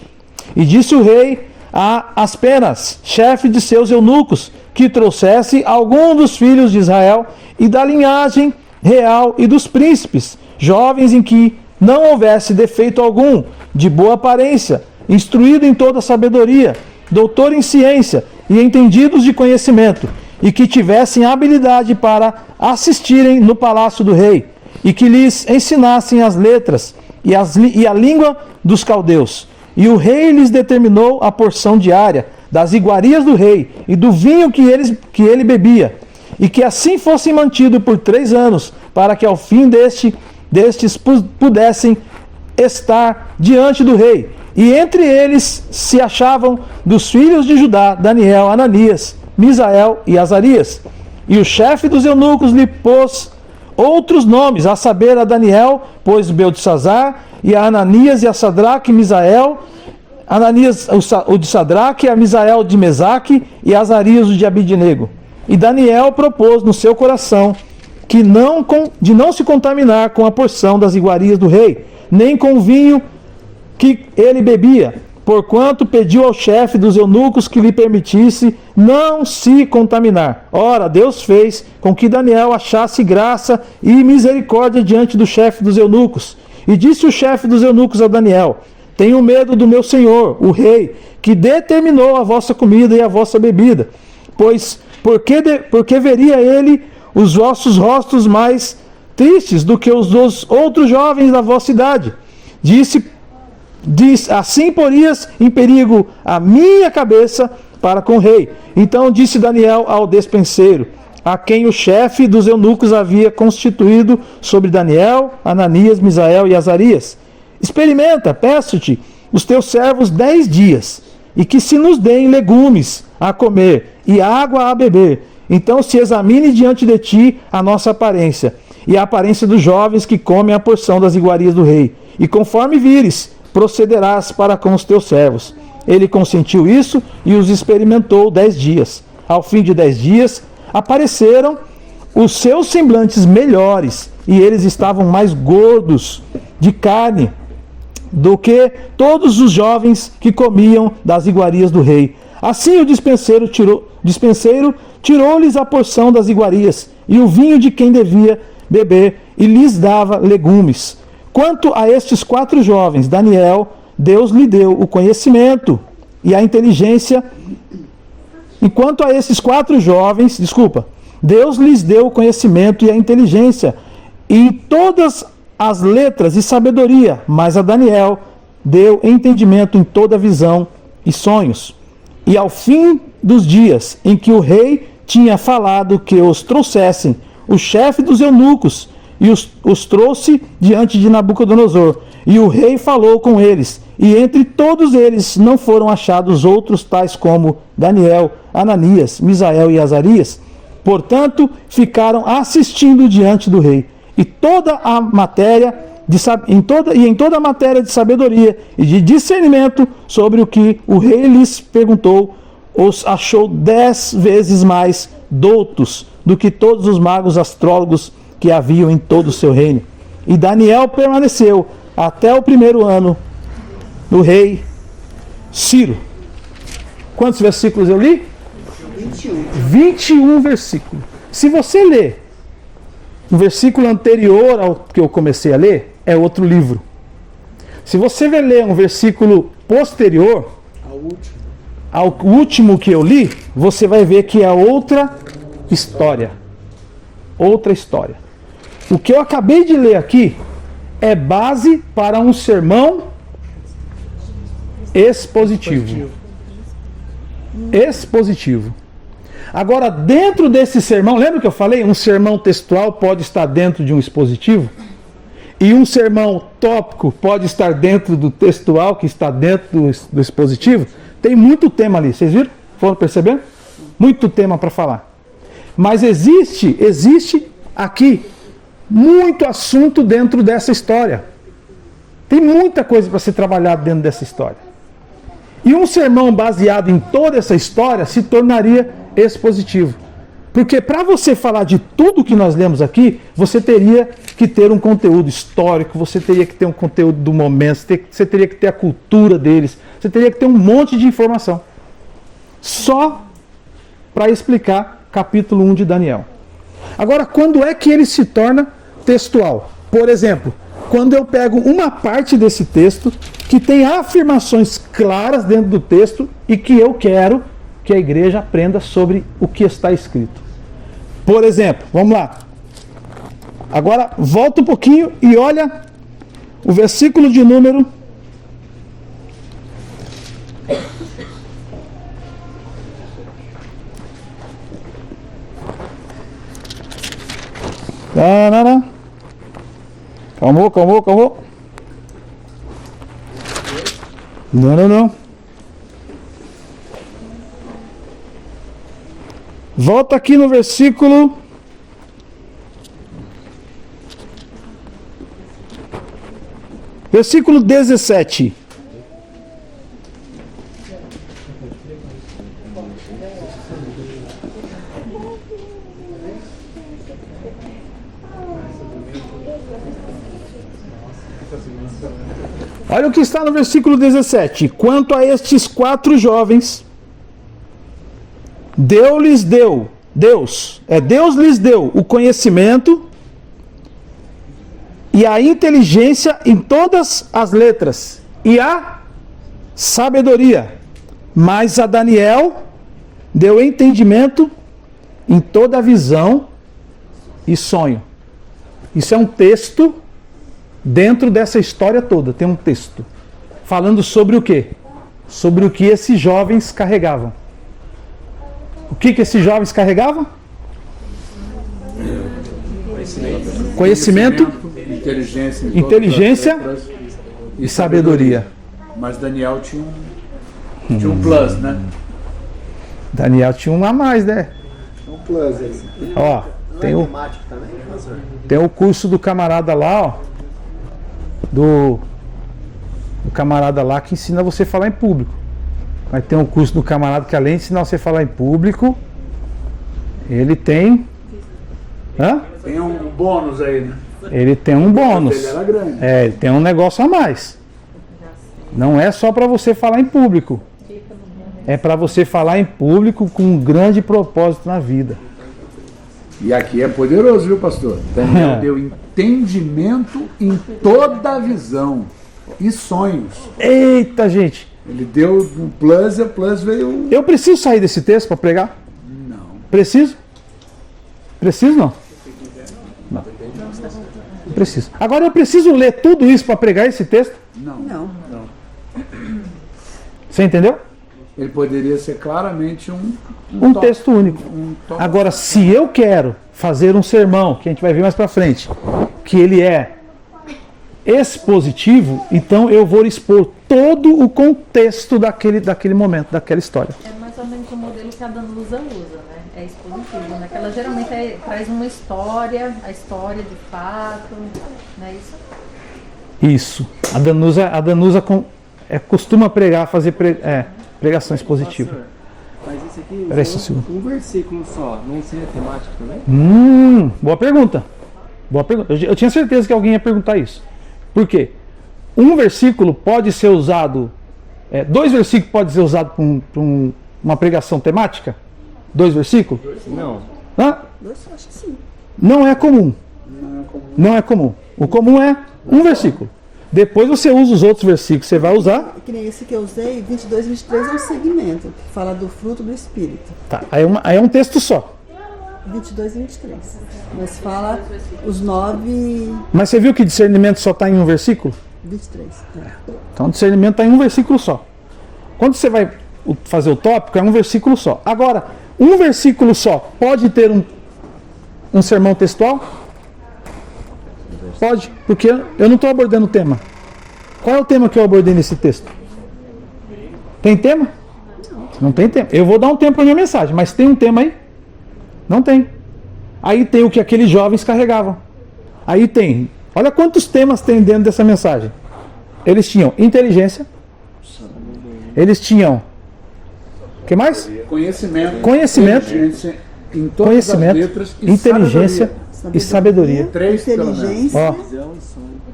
E disse o rei a Aspenas, chefe de seus eunucos, que trouxesse algum dos filhos de Israel e da linhagem real e dos príncipes, jovens em que não houvesse defeito algum, de boa aparência, instruído em toda sabedoria, doutor em ciência e entendidos de conhecimento, e que tivessem habilidade para assistirem no palácio do rei, e que lhes ensinassem as letras e a língua dos caldeus. E o rei lhes determinou a porção diária das iguarias do rei e do vinho que ele bebia, e que assim fossem mantidos por 3 anos, para que ao fim destes pudessem estar diante do rei. E entre eles se achavam dos filhos de Judá, Daniel, Ananias, Misael e Azarias. E o chefe dos eunucos lhe pôs outros nomes, a saber, a Daniel, pôs Beltesazar, e a Ananias e a Sadraque e Misael, Ananias o de Sadraque, a Misael de Mesaque e Azarias o de Abidnego. E Daniel propôs no seu coração de não se contaminar com a porção das iguarias do rei, nem com o vinho que ele bebia, porquanto pediu ao chefe dos eunucos que lhe permitisse não se contaminar. Ora, Deus fez com que Daniel achasse graça e misericórdia diante do chefe dos eunucos. E disse o chefe dos eunucos a Daniel: tenho medo do meu senhor, o rei, que determinou a vossa comida e a vossa bebida, pois porque veria ele os vossos rostos mais tristes do que os dos outros jovens da vossa idade. Diz, assim porias em perigo a minha cabeça para com o rei. Então disse Daniel ao despenseiro, a quem o chefe dos eunucos havia constituído sobre Daniel, Ananias, Misael e Azarias: experimenta, peço-te, os teus servos 10 dias, e que se nos deem legumes a comer e água a beber. Então se examine diante de ti a nossa aparência, e a aparência dos jovens que comem a porção das iguarias do rei. E conforme vires, procederás para com os teus servos. Ele consentiu isso e os experimentou 10 dias. Ao fim de 10 dias, apareceram os seus semblantes melhores, e eles estavam mais gordos de carne do que todos os jovens que comiam das iguarias do rei. Assim o dispenseiro tirou-lhes a porção das iguarias e o vinho de quem devia beber, e lhes dava legumes. Quanto a estes 4 jovens, Daniel, Deus lhe deu o conhecimento e a inteligência. Enquanto a esses 4 jovens, Deus lhes deu o conhecimento e a inteligência e todas as letras e sabedoria, mas a Daniel deu entendimento em toda visão e sonhos. E ao fim dos dias em que o rei tinha falado que os trouxessem, o chefe dos eunucos e os trouxe diante de Nabucodonosor. E o rei falou com eles, e entre todos eles não foram achados outros tais como Daniel, Ananias, Misael e Azarias. Portanto, ficaram assistindo diante do rei. E toda a matéria em toda a matéria de sabedoria e de discernimento sobre o que o rei lhes perguntou, os achou 10 vezes mais doutos do que todos os magos astrólogos que haviam em todo o seu reino. E Daniel permaneceu até o 1º ano do rei Ciro. Quantos versículos eu li? 21 versículos. Se você ler o versículo anterior ao que eu comecei a ler, é outro livro. Se você ler um versículo posterior ao último que eu li, você vai ver que é outra história. Outra história. O que eu acabei de ler aqui é base para um sermão expositivo. Expositivo. Agora, dentro desse sermão, lembra que eu falei? Um sermão textual pode estar dentro de um expositivo? E um sermão tópico pode estar dentro do textual, que está dentro do expositivo? Tem muito tema ali, vocês viram? Foram percebendo? Muito tema para falar. Mas existe aqui muito assunto dentro dessa história. Tem muita coisa para ser trabalhada dentro dessa história. E um sermão baseado em toda essa história se tornaria expositivo. Porque para você falar de tudo que nós lemos aqui, você teria que ter um conteúdo histórico, você teria que ter um conteúdo do momento, você teria que ter a cultura deles, você teria que ter um monte de informação. Só para explicar capítulo 1 de Daniel. Agora, quando é que ele se torna textual? Por exemplo, quando eu pego uma parte desse texto que tem afirmações claras dentro do texto e que eu quero que a igreja aprenda sobre o que está escrito. Por exemplo, vamos lá. Agora, volta um pouquinho e olha o versículo de número... Calma. Não. Volta aqui no versículo... Versículo 17. Olha o que está no versículo 17. Quanto a estes 4 jovens, Deus lhes deu o conhecimento e a inteligência em todas as letras e a sabedoria. Mas a Daniel deu entendimento em toda a visão e sonho. Isso é um texto dentro dessa história toda. Tem um texto falando sobre o quê? Sobre o que esses jovens carregavam. O que esses jovens carregavam? Conhecimento, inteligência e sabedoria. Mas Daniel tinha um plus, né? Daniel tinha um a mais, né? Um plus aí. Ó, tem o curso do camarada lá, ó. Do camarada lá que ensina você a falar em público. Vai ter um curso do camarada que, além de ensinar você a falar em público, ele tem... Hã? Tem um bônus aí, né? Ele tem um bônus. Ele era grande. É, ele tem um negócio a mais. Não é só para você falar em público. É para você falar em público com um grande propósito na vida. E aqui é poderoso, viu, pastor? Daniel deu entendimento em toda a visão e sonhos. Eita, gente! Ele deu um plus e o plus veio... Eu preciso sair desse texto para pregar? Não. Preciso? Preciso não? Não. Preciso. Agora eu preciso ler tudo isso para pregar esse texto? Não. Não. Você entendeu? Ele poderia ser claramente Um texto único. Agora, se eu quero fazer um sermão, que a gente vai ver mais para frente, que ele é expositivo, então eu vou expor todo o contexto daquele momento, daquela história. É mais ou menos o modelo que a Danusa usa, né? É expositivo, né? Que ela geralmente traz uma história, a história de fato, não é isso? Isso. A Danusa costuma pregar, fazer pregação expositiva. Pastor, mas isso aqui Peraí, só um segundo. um versículo só, não seria temático também? Boa pergunta. Boa pergunta. Eu tinha certeza que alguém ia perguntar isso. Por quê? Um versículo pode ser usado, 2 versículos podem ser usados para uma pregação temática? 2 versículos? Não. Hã? Eu acho que sim. Não é comum. Não é comum. O comum é um versículo. Depois você usa os outros versículos, você vai usar. Que nem esse que eu usei, 22 e 23 é um segmento, que fala do fruto do Espírito. Tá, aí é um texto só. 22 e 23. Mas fala os 9... Mas você viu que discernimento só está em um versículo? 23. Então discernimento está em um versículo só. Quando você vai fazer o tópico, é um versículo só. Agora, um versículo só pode ter um sermão textual? Pode, porque eu não estou abordando o tema. Qual é o tema que eu abordei nesse texto? Tem tema? Não tem tema. Eu vou dar um tema para minha mensagem, mas tem um tema aí? Não tem. Aí tem o que aqueles jovens carregavam. Aí tem. Olha quantos temas tem dentro dessa mensagem. Eles tinham inteligência. Eles tinham. O que mais? Conhecimento. Em todas as letras, e inteligência e sabedoria. 3 inteligência. Ó,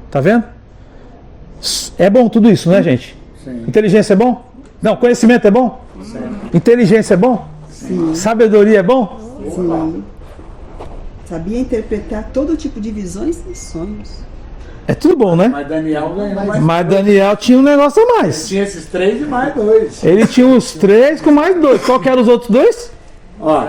tá vendo? É bom tudo isso, né, gente? Sim. Inteligência é bom? Não, conhecimento é bom? Sim. Inteligência é bom? Sim. Sabedoria é bom? Sim. Sabia interpretar todo tipo de visões e sonhos. É tudo bom, né? Mas Daniel ganhou mais. Mas Daniel tinha um negócio a mais. Ele tinha esses 3 e mais 2. Ele tinha os 3 com mais 2. Qual que eram os outros 2? Ó,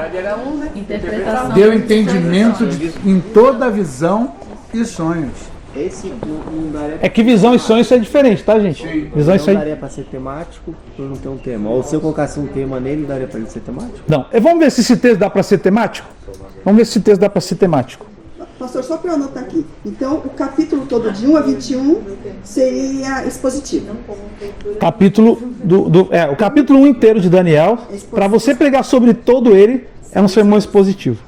Interpretação. deu entendimento em toda a visão e sonhos. Esse não daria. É que visão e sonho isso é diferente, tá, gente? Visão e Não sonho. daria para ser temático por não ter um tema. Ou se eu colocasse um tema nele, daria para ele ser temático? Não. Vamos ver se esse texto dá para ser temático? Vamos ver se esse texto dá para ser temático. Pastor, só para eu anotar aqui. Então, o capítulo todo de 1 a 21 seria expositivo. Capítulo o capítulo 1 inteiro de Daniel, para você pregar sobre todo ele, é um sermão expositivo.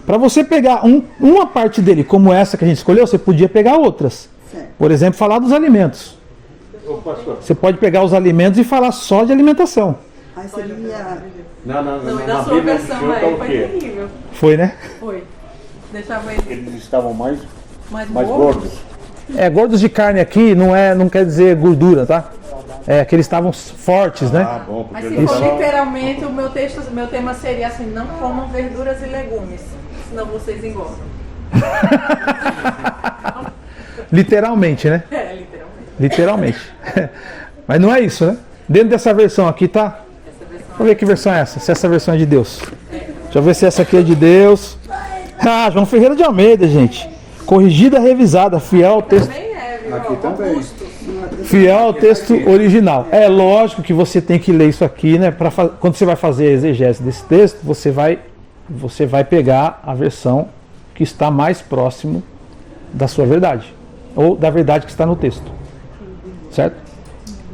Para você pegar uma parte dele, como essa que a gente escolheu, você podia pegar outras. Certo. Por exemplo, falar dos alimentos. Você pode pegar os alimentos e falar só de alimentação. Aí seria... Não, e da na sua Bíblia versão do Senhor tá aí o foi quê? terrível. Foi, né? Foi. Deixava ele Eles estavam mais mais gordos. Gordos de carne aqui não quer dizer gordura, tá? É que eles estavam fortes, né? Ah, bom, porque Mas se eles for estavam... literalmente, meu tema seria assim: não comam verduras e legumes, senão vocês engordam. Literalmente, né? Literalmente. Mas não é isso, né? Dentro dessa versão aqui, tá? Vamos ver que versão é essa. Se essa versão é de Deus. Deixa eu ver se essa aqui é de Deus. Ah, João Ferreira de Almeida, gente. Corrigida, revisada, fiel ao texto. Aqui também. Fiel ao texto original. É lógico que você tem que ler isso aqui, né? Quando você vai fazer a exegese desse texto, você vai pegar a versão que está mais próximo da sua verdade. Ou da verdade que está no texto. Certo?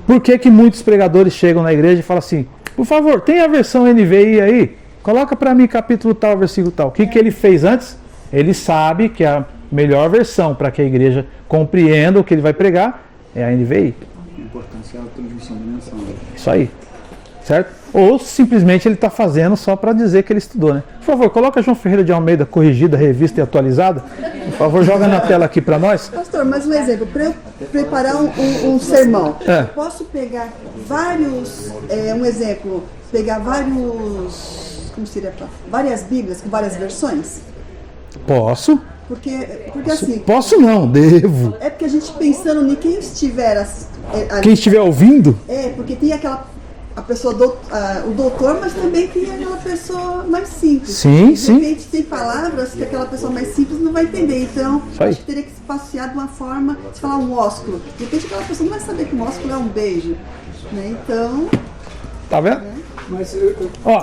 Por que muitos pregadores chegam na igreja e falam assim: por favor, tem a versão NVI aí? Coloca para mim capítulo tal, versículo tal. O que ele fez antes? Ele sabe que a melhor versão para que a igreja compreenda o que ele vai pregar é a NVI. A importância é a transmissão da mensagem. Isso aí. certo? Ou simplesmente ele está fazendo só para dizer que ele estudou, né? Por favor, coloca João Ferreira de Almeida corrigida, revista e atualizada. Por favor, joga na tela aqui para nós. Pastor, mais um exemplo. Para eu preparar um sermão, É. eu posso pegar vários, um exemplo, pegar vários, como seria, várias bíblias com várias versões? Posso? Porque assim... Posso não, devo. É porque a gente pensando em quem estiver... ali, Quem estiver ouvindo? porque tem a pessoa, o doutor, mas também tem aquela pessoa mais simples. Sim, de repente tem palavras que aquela pessoa mais simples não vai entender. Então, acho que teria que se passear de uma forma, se falar um ósculo. De repente aquela pessoa não vai saber que um ósculo é um beijo. Né? Então... Tá vendo? Mas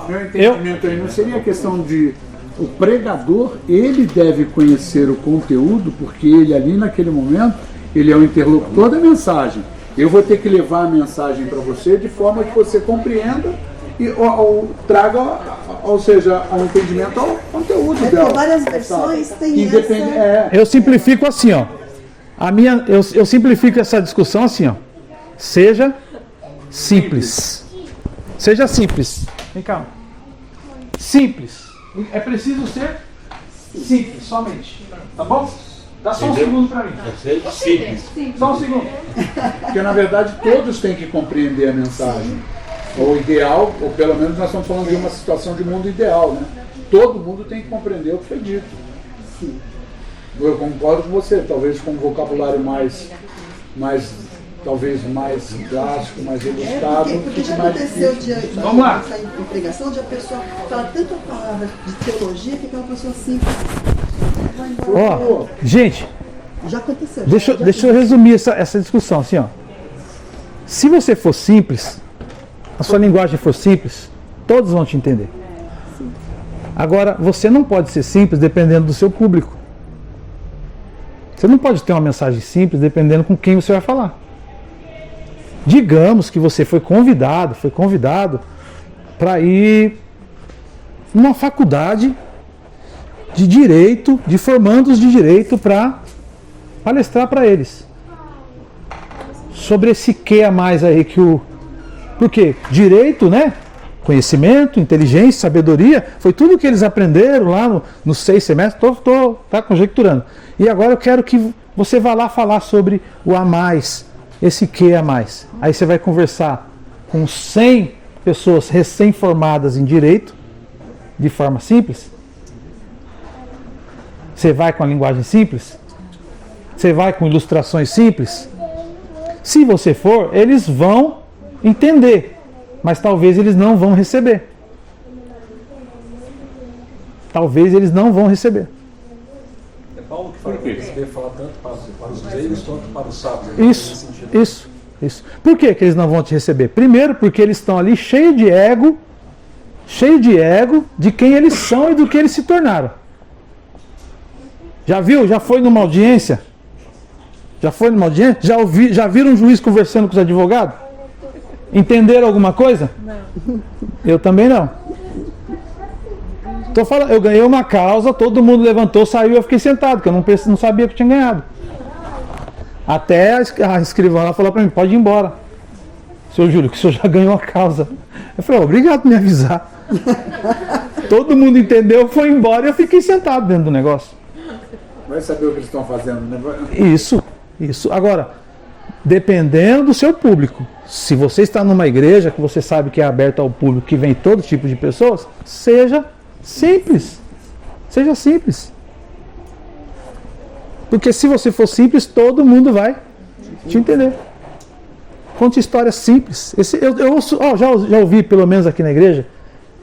meu entendimento aí não seria a questão de o pregador, ele deve conhecer o conteúdo, porque ele ali naquele momento, ele é o interlocutor da mensagem. Eu vou ter que levar a mensagem para você de forma que você compreenda e ou traga, ou seja, um entendimento ao conteúdo dela. Várias versões tem Eu simplifico assim, ó. Eu simplifico essa discussão assim, ó. Seja simples. Seja simples. Vem cá. Simples. É preciso ser simples, somente. Tá bom? Dá só um segundo para mim. Simples. Só um segundo. Porque na verdade todos têm que compreender a mensagem. O ideal, ou pelo menos nós estamos falando de uma situação de mundo ideal, né? Todo mundo tem que compreender o que foi dito. Eu concordo com você, talvez com um vocabulário talvez mais clássico, mais ilustrado. Porque já aconteceu de Vamos lá. em pregação, de a pessoa fala tanta palavra de teologia que aquela pessoa simples vai embora. Ó, gente, já aconteceu. Deixa eu resumir essa discussão assim, ó. Se você for simples, a sua linguagem for simples, todos vão te entender. Agora, você não pode ser simples dependendo do seu público. Você não pode ter uma mensagem simples dependendo com quem você vai falar. Digamos que você foi convidado para ir numa faculdade de direito, de formandos de direito, para palestrar para eles sobre esse que a mais aí que o... Porque direito, né? Conhecimento, inteligência, sabedoria, foi tudo que eles aprenderam lá nos 6 semestres. Tá conjecturando. E agora eu quero que você vá lá falar sobre o a mais, esse que a mais. Aí você vai conversar com 100 pessoas recém-formadas em direito, de forma simples. Você vai com a linguagem simples? Você vai com ilustrações simples? Se você for, eles vão entender, mas talvez eles não vão receber. Talvez eles não vão receber. É Paulo que fala que eles devem falar tanto para os leigos quanto para os sábios. Isso. Por que eles não vão te receber? Primeiro, porque eles estão ali cheios de ego de quem eles são e do que eles se tornaram. Já viu? Já foi numa audiência? Já viram um juiz conversando com os advogados? Entenderam alguma coisa? Não. Eu também não. Tô falando, eu ganhei uma causa, todo mundo levantou, saiu, eu fiquei sentado, porque eu não sabia que eu tinha ganhado. Até a escrivã falou para mim, pode ir embora. Seu Júlio, que o senhor já ganhou a causa. Eu falei, obrigado por me avisar. Todo mundo entendeu, foi embora e eu fiquei sentado dentro do negócio. Vai saber o que eles estão fazendo, né? Isso. Agora, dependendo do seu público, se você está numa igreja que você sabe que é aberta ao público, que vem todo tipo de pessoas, seja simples. Seja simples. Porque se você for simples, todo mundo vai te entender. Conte histórias simples. Já ouvi, pelo menos aqui na igreja,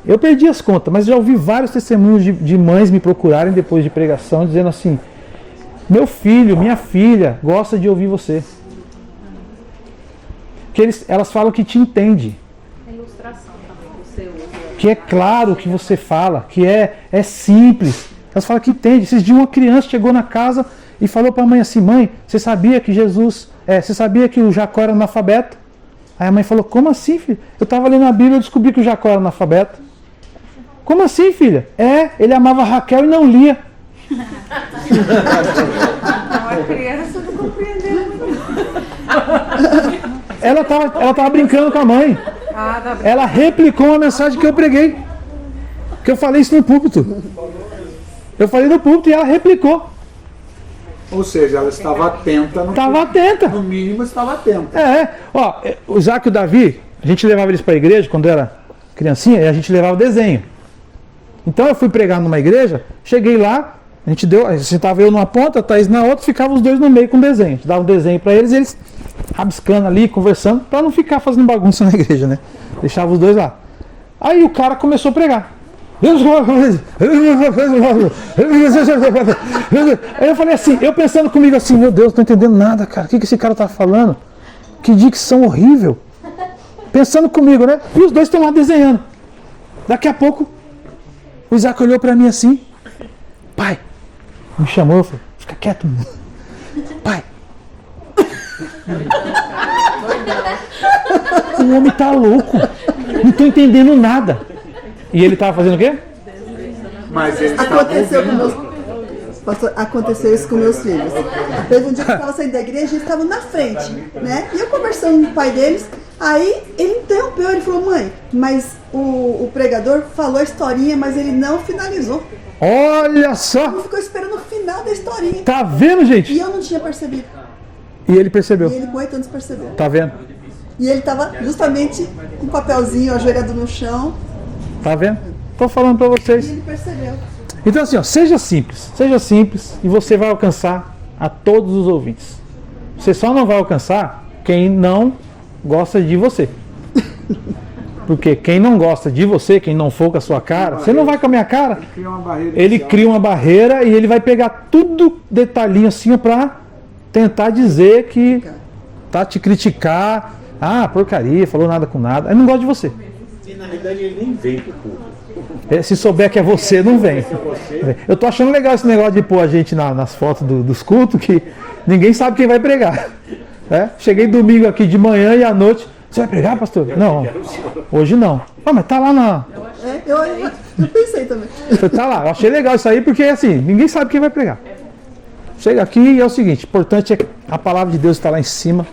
eu perdi as contas, mas já ouvi vários testemunhos de mães me procurarem depois de pregação, dizendo assim, meu filho, minha filha, gosta de ouvir você. Que elas falam que te entende. Ilustração também que você usa. Que é claro o que você fala, que é simples. Elas falam que entende. Esses dias uma criança chegou na casa e falou para a mãe assim, mãe, você sabia que você sabia que o Jacó era analfabeto? Aí a mãe falou, como assim, filho? Eu estava lendo a Bíblia e descobri que o Jacó era analfabeto. Como assim, filha? Ele amava Raquel e não lia. A criança não compreendeu. Ela tava brincando com a mãe. Ela replicou uma mensagem que eu preguei. Que eu falei isso no púlpito. Eu falei no púlpito e ela replicou. Ou seja, ela estava atenta. Estava atenta. No mínimo, estava atenta. Ó, o Isaac e o Davi, a gente levava eles para a igreja quando era criancinha e a gente levava desenho. Então eu fui pregar numa igreja, cheguei lá, sentava eu numa ponta, a Thaís na outra, ficavam os dois no meio com desenho. A gente dava um desenho para eles e eles rabiscando ali, conversando, para não ficar fazendo bagunça na igreja, né? Deixava os dois lá. Aí o cara começou a pregar. Aí eu falei assim, eu pensando comigo assim, meu Deus, não tô entendendo nada, cara. O que esse cara tá falando? Que dicção horrível. Pensando comigo, né? E os dois estão lá desenhando. Daqui a pouco, o Isaac olhou pra mim assim, pai, me chamou, eu falei, fica quieto, menino. Pai. O homem tá louco. Não tô entendendo nada. E ele estava fazendo o quê? Mas ele aconteceu isso com meus filhos. Teve um dia que eu estava saindo da igreja e eles estavam na frente, né? E eu conversando com o pai deles, aí ele interrompeu, ele falou, mãe, mas o pregador falou a historinha, mas ele não finalizou. Olha só! Ele ficou esperando o final da historinha. Tá vendo, gente? E eu não tinha percebido. E ele percebeu. E ele com 8 anos percebeu. Tá vendo? E ele estava justamente com um papelzinho ajoelhado no chão. Tá vendo? Tô falando pra vocês. E ele percebeu. Então assim, ó, seja simples e você vai alcançar a todos os ouvintes. Você só não vai alcançar quem não gosta de você. Porque quem não gosta de você, quem não for com a sua cara, você não vai com a minha cara. Ele cria uma barreira e ele vai pegar tudo detalhinho assim pra tentar dizer que tá te criticar. Ah, porcaria, falou nada com nada. Ele não gosta de você. E na realidade ele nem vem pro culto. Se souber que é você, não vem. Eu tô achando legal esse negócio de pôr a gente nas fotos dos cultos, que ninguém sabe quem vai pregar. Cheguei domingo aqui de manhã e à noite. Você vai pregar, pastor? Não, hoje não. Ah, mas tá lá na... Eu pensei também. Você tá lá, eu achei legal isso aí, porque assim, ninguém sabe quem vai pregar. Chega aqui e é o seguinte, o importante é que a palavra de Deus está lá em cima.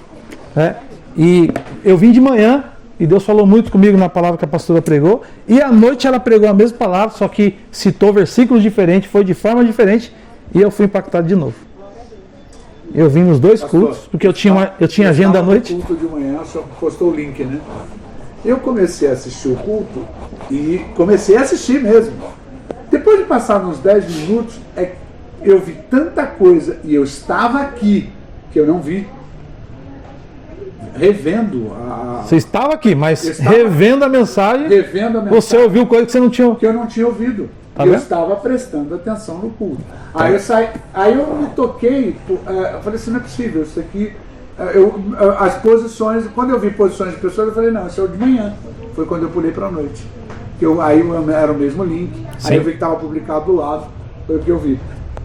E eu vim de manhã, e Deus falou muito comigo na palavra que a pastora pregou, e à noite ela pregou a mesma palavra, só que citou versículos diferentes, foi de forma diferente, e eu fui impactado de novo. Eu vim nos dois cultos, porque eu tinha agenda à noite. No culto de manhã, só postou o link, né? Eu comecei a assistir o culto, e comecei a assistir mesmo. Depois de passar uns 10 minutos, eu vi tanta coisa, e eu estava aqui, que eu não vi. Revendo Você estava aqui, mas revendo a mensagem, você ouviu coisa que você não tinha... Que eu não tinha ouvido. Tá eu vendo? estava prestando atenção no culto. Aí eu me toquei, eu falei assim, não é possível, isso aqui... as posições, quando eu vi posições de pessoas, eu falei, não, isso é o de manhã. Foi quando eu pulei para a noite. Aí era o mesmo link, aí eu vi que estava publicado do lado, foi o que eu vi.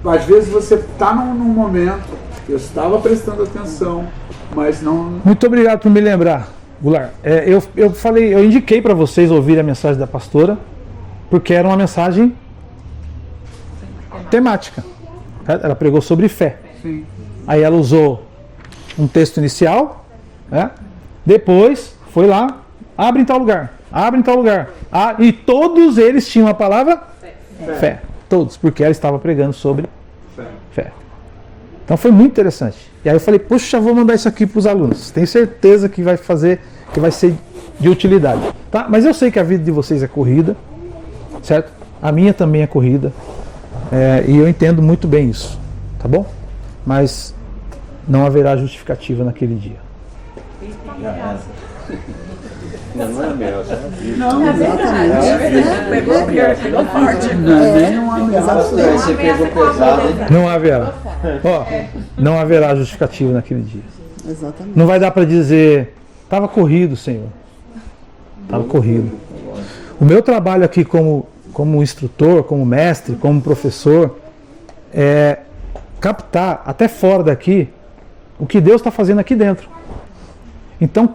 Às vezes você está num momento, eu estava prestando atenção, mas não... Muito obrigado por me lembrar, Goulart. Eu indiquei para vocês ouvirem a mensagem da pastora, porque era uma mensagem temática. Ela pregou sobre fé. Sim. Aí ela usou um texto inicial, depois foi lá, abre em tal lugar, abre em tal lugar. E todos eles tinham a palavra fé. Todos, porque ela estava pregando sobre fé. Então foi muito interessante. E aí eu falei, puxa, vou mandar isso aqui para os alunos. Tenho certeza que vai ser de utilidade. Tá? Mas eu sei que a vida de vocês é corrida, certo? A minha também é corrida. E eu entendo muito bem isso. Tá bom? Mas não haverá justificativa naquele dia. Não é ameaça. Não, exatamente. Pegou forte. Não há ameaça. Você pegou pesado. Não haverá. Não haverá justificativa naquele dia. Exatamente. Não vai dar para dizer, estava corrido, Senhor. Estava corrido. O meu trabalho aqui como instrutor, como mestre, como professor, é captar até fora daqui o que Deus está fazendo aqui dentro. Então,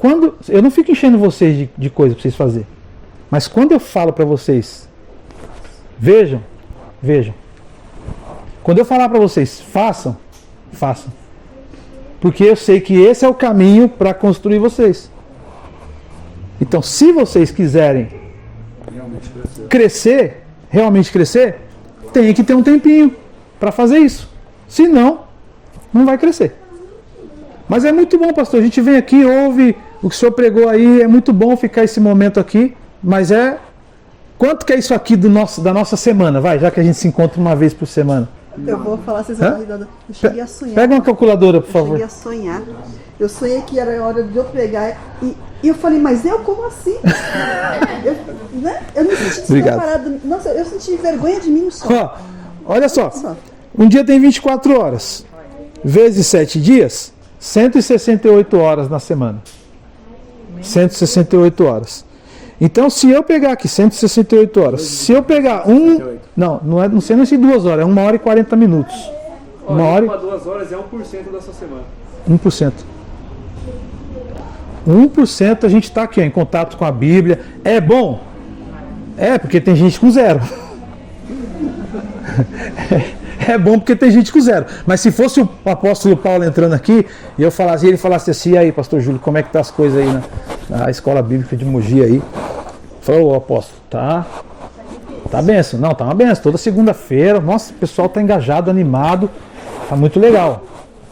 eu não fico enchendo vocês de coisa para vocês fazerem, mas quando eu falo para vocês, vejam. Quando eu falar para vocês, façam. Porque eu sei que esse é o caminho para construir vocês. Então, se vocês quiserem realmente crescer, tem que ter um tempinho para fazer isso. Senão, não vai crescer. Mas é muito bom, pastor. A gente vem aqui, ouve o que o senhor pregou aí. É muito bom ficar esse momento aqui. Mas quanto que é isso aqui da nossa semana? Vai, já que a gente se encontra uma vez por semana. Eu vou falar, vocês vão dar risada. Eu cheguei a sonhar. Pega uma calculadora, por favor. Eu cheguei a sonhar. Eu sonhei que era hora de eu pregar. E eu falei, mas como assim? Eu me senti despreparada. Nossa, eu senti vergonha de mim no sonho. Olha só. Um dia tem 24 horas. Vezes 7 dias, 168 horas na semana. 168 horas. Então, se eu pegar aqui 168 horas, se eu pegar não sei nem se 2 horas, é 1 hora e 40 minutos. 1 hora e 2 horas é 1% da sua semana. 1%. 1% a gente está aqui, ó, em contato com a Bíblia. É bom? É, porque tem gente com 0. É bom porque tem gente com 0. Mas se fosse o apóstolo Paulo entrando aqui e ele falasse assim, e aí, pastor Júlio, como é que tá as coisas aí na escola bíblica de Mogi aí? Falou, apóstolo, tá benção. Não, tá uma benção. Toda segunda-feira, nossa, o pessoal tá engajado, animado. Tá muito legal.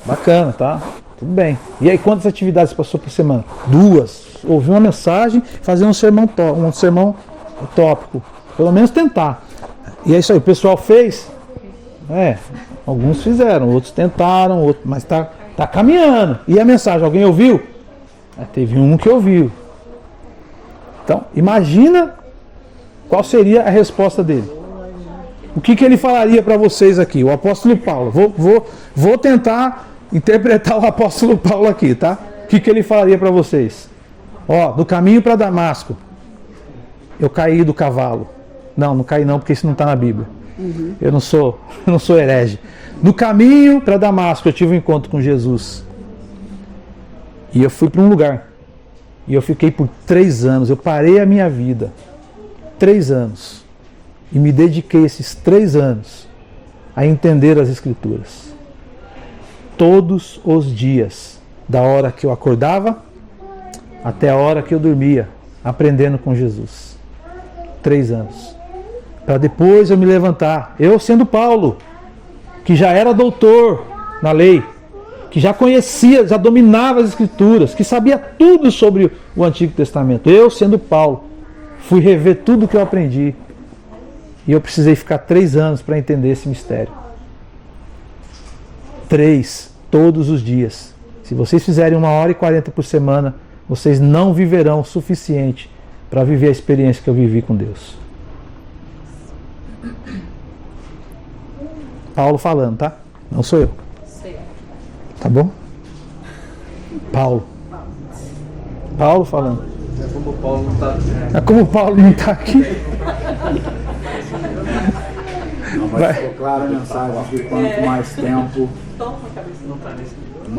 Bacana, tá? Tudo bem. E aí, quantas atividades passou por semana? 2. Ouvir uma mensagem, fazer um sermão tópico. Pelo menos tentar. E é isso aí, o pessoal fez. Alguns fizeram, outros tentaram, mas tá caminhando. E a mensagem, alguém ouviu? Teve um que ouviu. Então, imagina qual seria a resposta dele. O que ele falaria para vocês aqui? O apóstolo Paulo. Vou tentar interpretar o apóstolo Paulo aqui, tá? O que ele falaria para vocês? Do caminho para Damasco, eu caí do cavalo. Não caí não, porque isso não está na Bíblia. Eu não sou herege. No caminho para Damasco, eu tive um encontro com Jesus. E eu fui para um lugar. E eu fiquei por 3 anos. Eu parei a minha vida. 3 anos. E me dediquei esses 3 anos a entender as Escrituras. Todos os dias. Da hora que eu acordava até a hora que eu dormia. Aprendendo com Jesus. 3 anos. Para depois eu me levantar. Eu sendo Paulo, que já era doutor na lei, que já conhecia, já dominava as Escrituras, que sabia tudo sobre o Antigo Testamento. Eu sendo Paulo, fui rever tudo que eu aprendi. E eu precisei ficar 3 anos para entender esse mistério. 3, todos os dias. Se vocês fizerem 1 hora e 40 por semana, vocês não viverão o suficiente para viver a experiência que eu vivi com Deus. Paulo falando, tá? Não sou eu. Tá bom? Paulo falando. É como o Paulo não está aqui. É como o Paulo não está aqui. Mas ficou clara a mensagem de quanto mais tempo.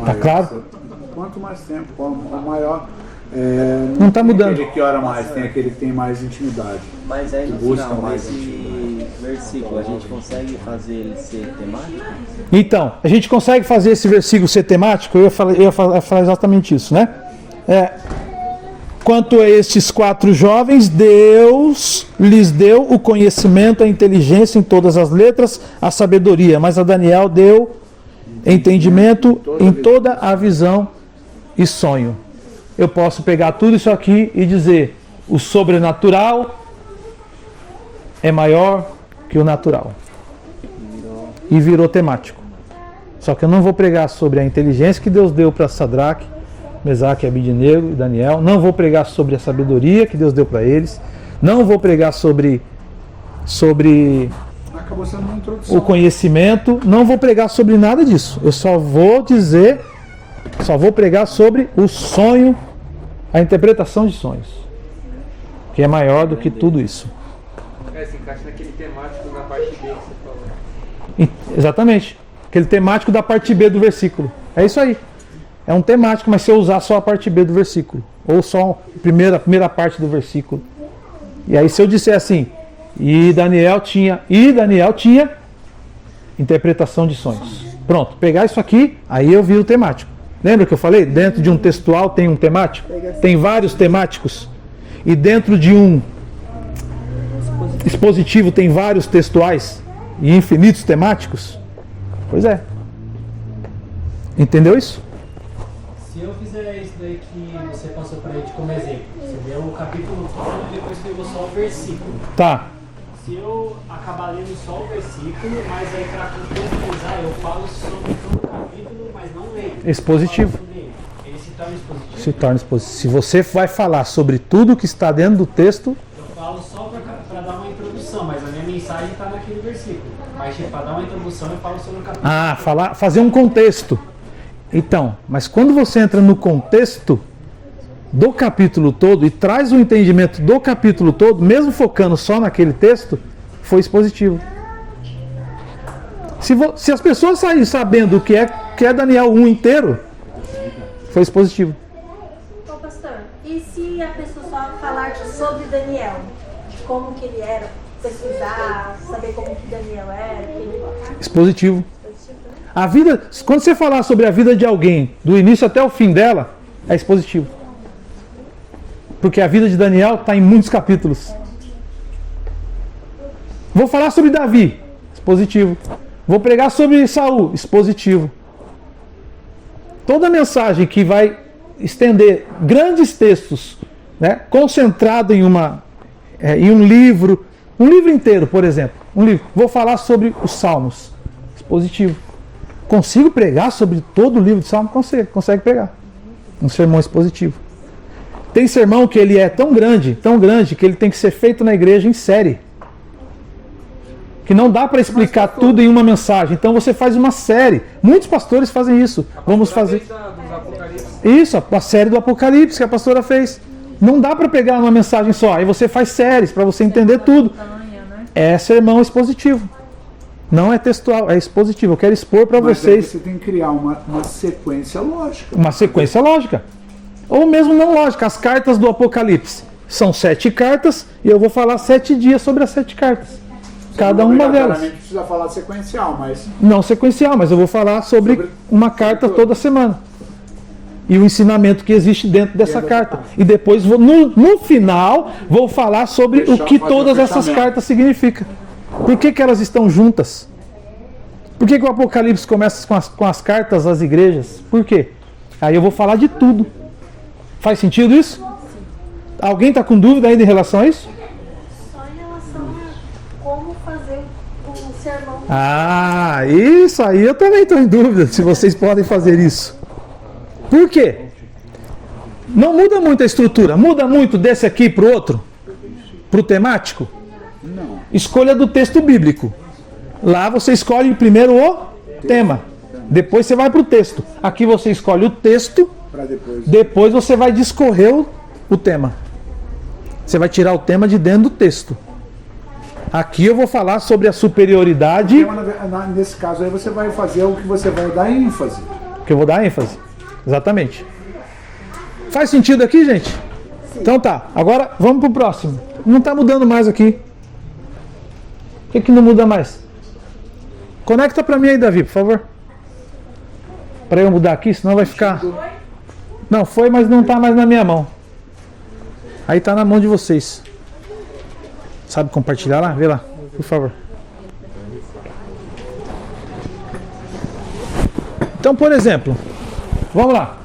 Tá claro? Quanto mais tempo, maior. Não está mudando. Aquele que ora mais, tem aquele que tem mais intimidade. Mas aí no busca final, mais esse versículo, a gente consegue fazer ele ser temático? Então, a gente consegue fazer esse versículo ser temático? Eu ia falar exatamente isso, né? Quanto a estes 4 jovens, Deus lhes deu o conhecimento, a inteligência em todas as letras, a sabedoria. Mas a Daniel deu entendimento em toda a visão e sonho. Eu posso pegar tudo isso aqui e dizer: o sobrenatural é maior que o natural. E virou temático. Só que eu não vou pregar sobre a inteligência que Deus deu para Sadraque, Mesaque, Abednego e Daniel. Não vou pregar sobre a sabedoria que Deus deu para eles. Não vou pregar sobre Acabou sendo uma introdução. O conhecimento. Não vou pregar sobre nada disso. Eu só vou pregar sobre o sonho, a interpretação de sonhos, que é maior do que tudo isso. Se encaixa naquele temático da parte B que você falou. Exatamente. Aquele temático da parte B do versículo. É isso aí. É um temático, mas se eu usar só a parte B do versículo, ou só a primeira parte do versículo. E aí se eu disser assim, e Daniel tinha interpretação de sonhos. Pronto, pegar isso aqui, aí eu vi o temático. Lembra que eu falei? Dentro de um textual tem um temático? Tem vários temáticos. e dentro de um expositivo tem vários textuais e infinitos temáticos? Pois é. Entendeu isso? Se eu fizer isso daí que você passou pra gente como exemplo, você deu o capítulo todo e depois pegou só o versículo. Tá. Se eu acabar lendo só o versículo, mas aí pra contextualizar eu falo sobre todo o capítulo, mas não leio. Expositivo. Ele se torna expositivo? Se torna expositivo. Se você vai falar sobre tudo que está dentro do texto... Eu falo só pra dar uma introdução, mas a minha mensagem tá naquele versículo. Mas tipo, pra dar uma introdução eu falo sobre o capítulo. Fazer um contexto. Então, mas quando você entra no contexto do capítulo todo e traz o entendimento do capítulo todo, mesmo focando só naquele texto, foi expositivo. Se as pessoas saírem sabendo o que é Daniel 1 inteiro, foi expositivo. Ô pastor, e se a pessoa só falar sobre Daniel, de como que ele era, pesquisar, saber como que Daniel era, Expositivo. A vida, quando você falar sobre a vida de alguém, do início até o fim dela, é expositivo. Porque a vida de Daniel está em muitos capítulos. Vou falar sobre Davi, expositivo. Vou pregar sobre Saul, expositivo. Toda mensagem que vai estender grandes textos, né, concentrado em um livro inteiro, por exemplo. Vou falar sobre os Salmos, expositivo. Consigo pregar sobre todo o livro de Salmos? Consegue pregar. Um sermão expositivo. Tem sermão que ele é tão grande, que ele tem que ser feito na igreja em série. Que não dá para explicar tudo em uma mensagem. Então você faz uma série. Muitos pastores fazem isso. Vamos fazer isso, a série do Apocalipse que a pastora fez. Não dá para pegar uma mensagem só. Aí você faz séries para você entender tudo. É sermão expositivo. Não é textual, é expositivo. Eu quero expor para vocês. Você tem que criar uma sequência lógica. Uma sequência lógica. Ou mesmo não lógica. As cartas do Apocalipse. São 7 cartas e eu vou falar 7 dias sobre as 7 cartas. Cada uma delas. Não precisa falar sequencial, mas... Não sequencial, mas eu vou falar sobre uma carta toda semana. E o ensinamento que existe dentro dessa carta. E depois, no final, vou falar sobre o que todas essas cartas significam. Por que elas estão juntas? Por que o Apocalipse começa com as cartas às igrejas? Por quê? Aí eu vou falar de tudo. Faz sentido isso? Alguém está com dúvida ainda em relação a isso? Só em relação a como fazer um sermão. Ah, isso aí eu também estou em dúvida se vocês podem fazer isso. Por quê? Não muda muito a estrutura. Muda muito desse aqui para o outro? Para o temático? Não. Escolha do texto bíblico. Lá você escolhe primeiro o tema. Depois você vai para o texto. Aqui você escolhe o texto. Depois você vai discorrer o tema. Você vai tirar o tema de dentro do texto. Aqui eu vou falar sobre a superioridade. Nesse caso aí você vai fazer o que você vai dar ênfase. Que eu vou dar ênfase. Exatamente. Faz sentido aqui, gente? Sim. Então tá. Agora vamos pro próximo. Não está mudando mais aqui. O que não muda mais? Conecta para mim aí, Davi, por favor. Para eu mudar aqui, senão vai ficar... Não, foi, mas não está mais na minha mão. Aí está na mão de vocês. Sabe compartilhar lá? Vê lá, por favor. Então, por exemplo, vamos lá.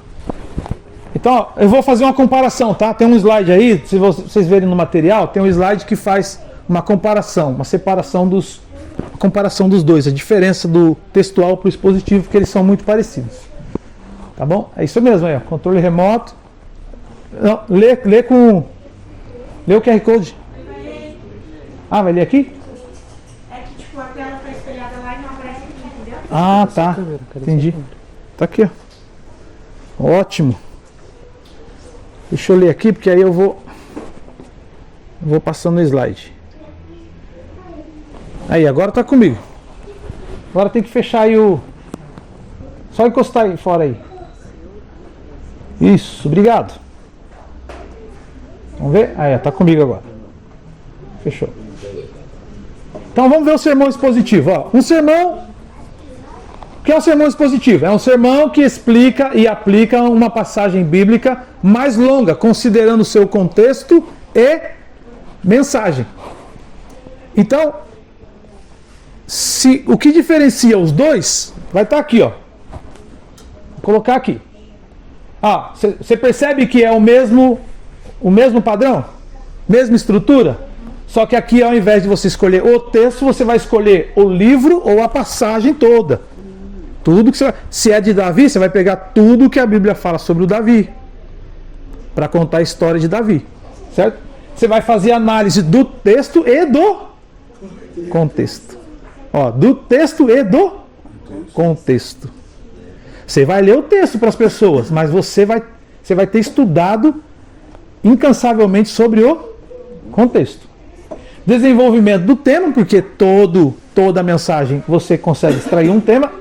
Então, ó, eu vou fazer uma comparação, tá? Tem um slide aí, se vocês verem no material, tem um slide que faz uma comparação, uma separação comparação dos dois, a diferença do textual para o expositivo, porque eles são muito parecidos. Tá bom? É isso mesmo aí, ó, controle remoto. Não, lê o QR Code. Ah, vai ler aqui? É que tipo, a tela tá espelhada lá e não aparece aqui, entendeu? Ah, tá. Entendi. Tá aqui, ó. Ótimo. Deixa eu ler aqui, porque aí eu vou passando o slide. Aí, agora tá comigo. Agora tem que fechar aí o... Só encostar aí fora aí. Isso, obrigado. Vamos ver? Aí, tá comigo agora. Fechou. Então vamos ver o sermão expositivo. Ó, um sermão... O que é um sermão expositivo? É um sermão que explica e aplica uma passagem bíblica mais longa, considerando o seu contexto e mensagem. Então, o que diferencia os dois vai estar aqui, ó. Vou colocar aqui. Você percebe que é o mesmo padrão? Mesma estrutura? Só que aqui, ao invés de você escolher o texto, você vai escolher o livro ou a passagem toda. Tudo que se é de Davi, você vai pegar tudo que a Bíblia fala sobre o Davi, para contar a história de Davi, certo? Você vai fazer análise do texto e do contexto. Do texto e do contexto. Você vai ler o texto para as pessoas, mas você vai ter estudado incansavelmente sobre o contexto. Desenvolvimento do tema, porque toda mensagem você consegue extrair um tema,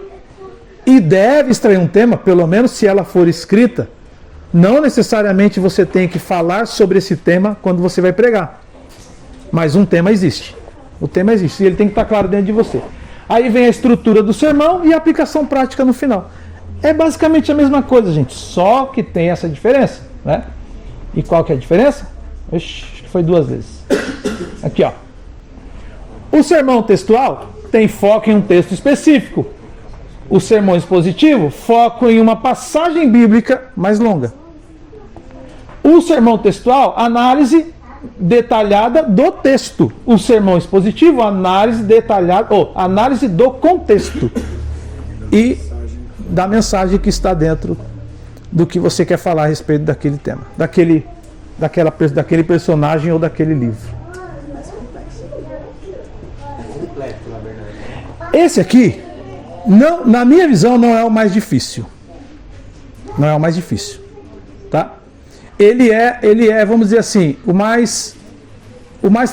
e deve extrair um tema, pelo menos se ela for escrita. Não necessariamente você tem que falar sobre esse tema quando você vai pregar, mas um tema existe. O tema existe e ele tem que estar claro dentro de você. Aí vem a estrutura do sermão e a aplicação prática no final. É basicamente a mesma coisa, gente, só que tem essa diferença, né? E qual que é a diferença? Foi 2 vezes. Aqui, ó. O sermão textual tem foco em um texto específico. O sermão expositivo, foco em uma passagem bíblica mais longa. O sermão textual, análise detalhada do texto. O sermão expositivo, análise detalhada, análise do contexto e da mensagem que está dentro do que você quer falar a respeito daquele tema, daquele personagem ou daquele livro. Esse aqui, não, na minha visão, não é o mais difícil. Não é o mais difícil, tá? Ele é, vamos dizer assim, o mais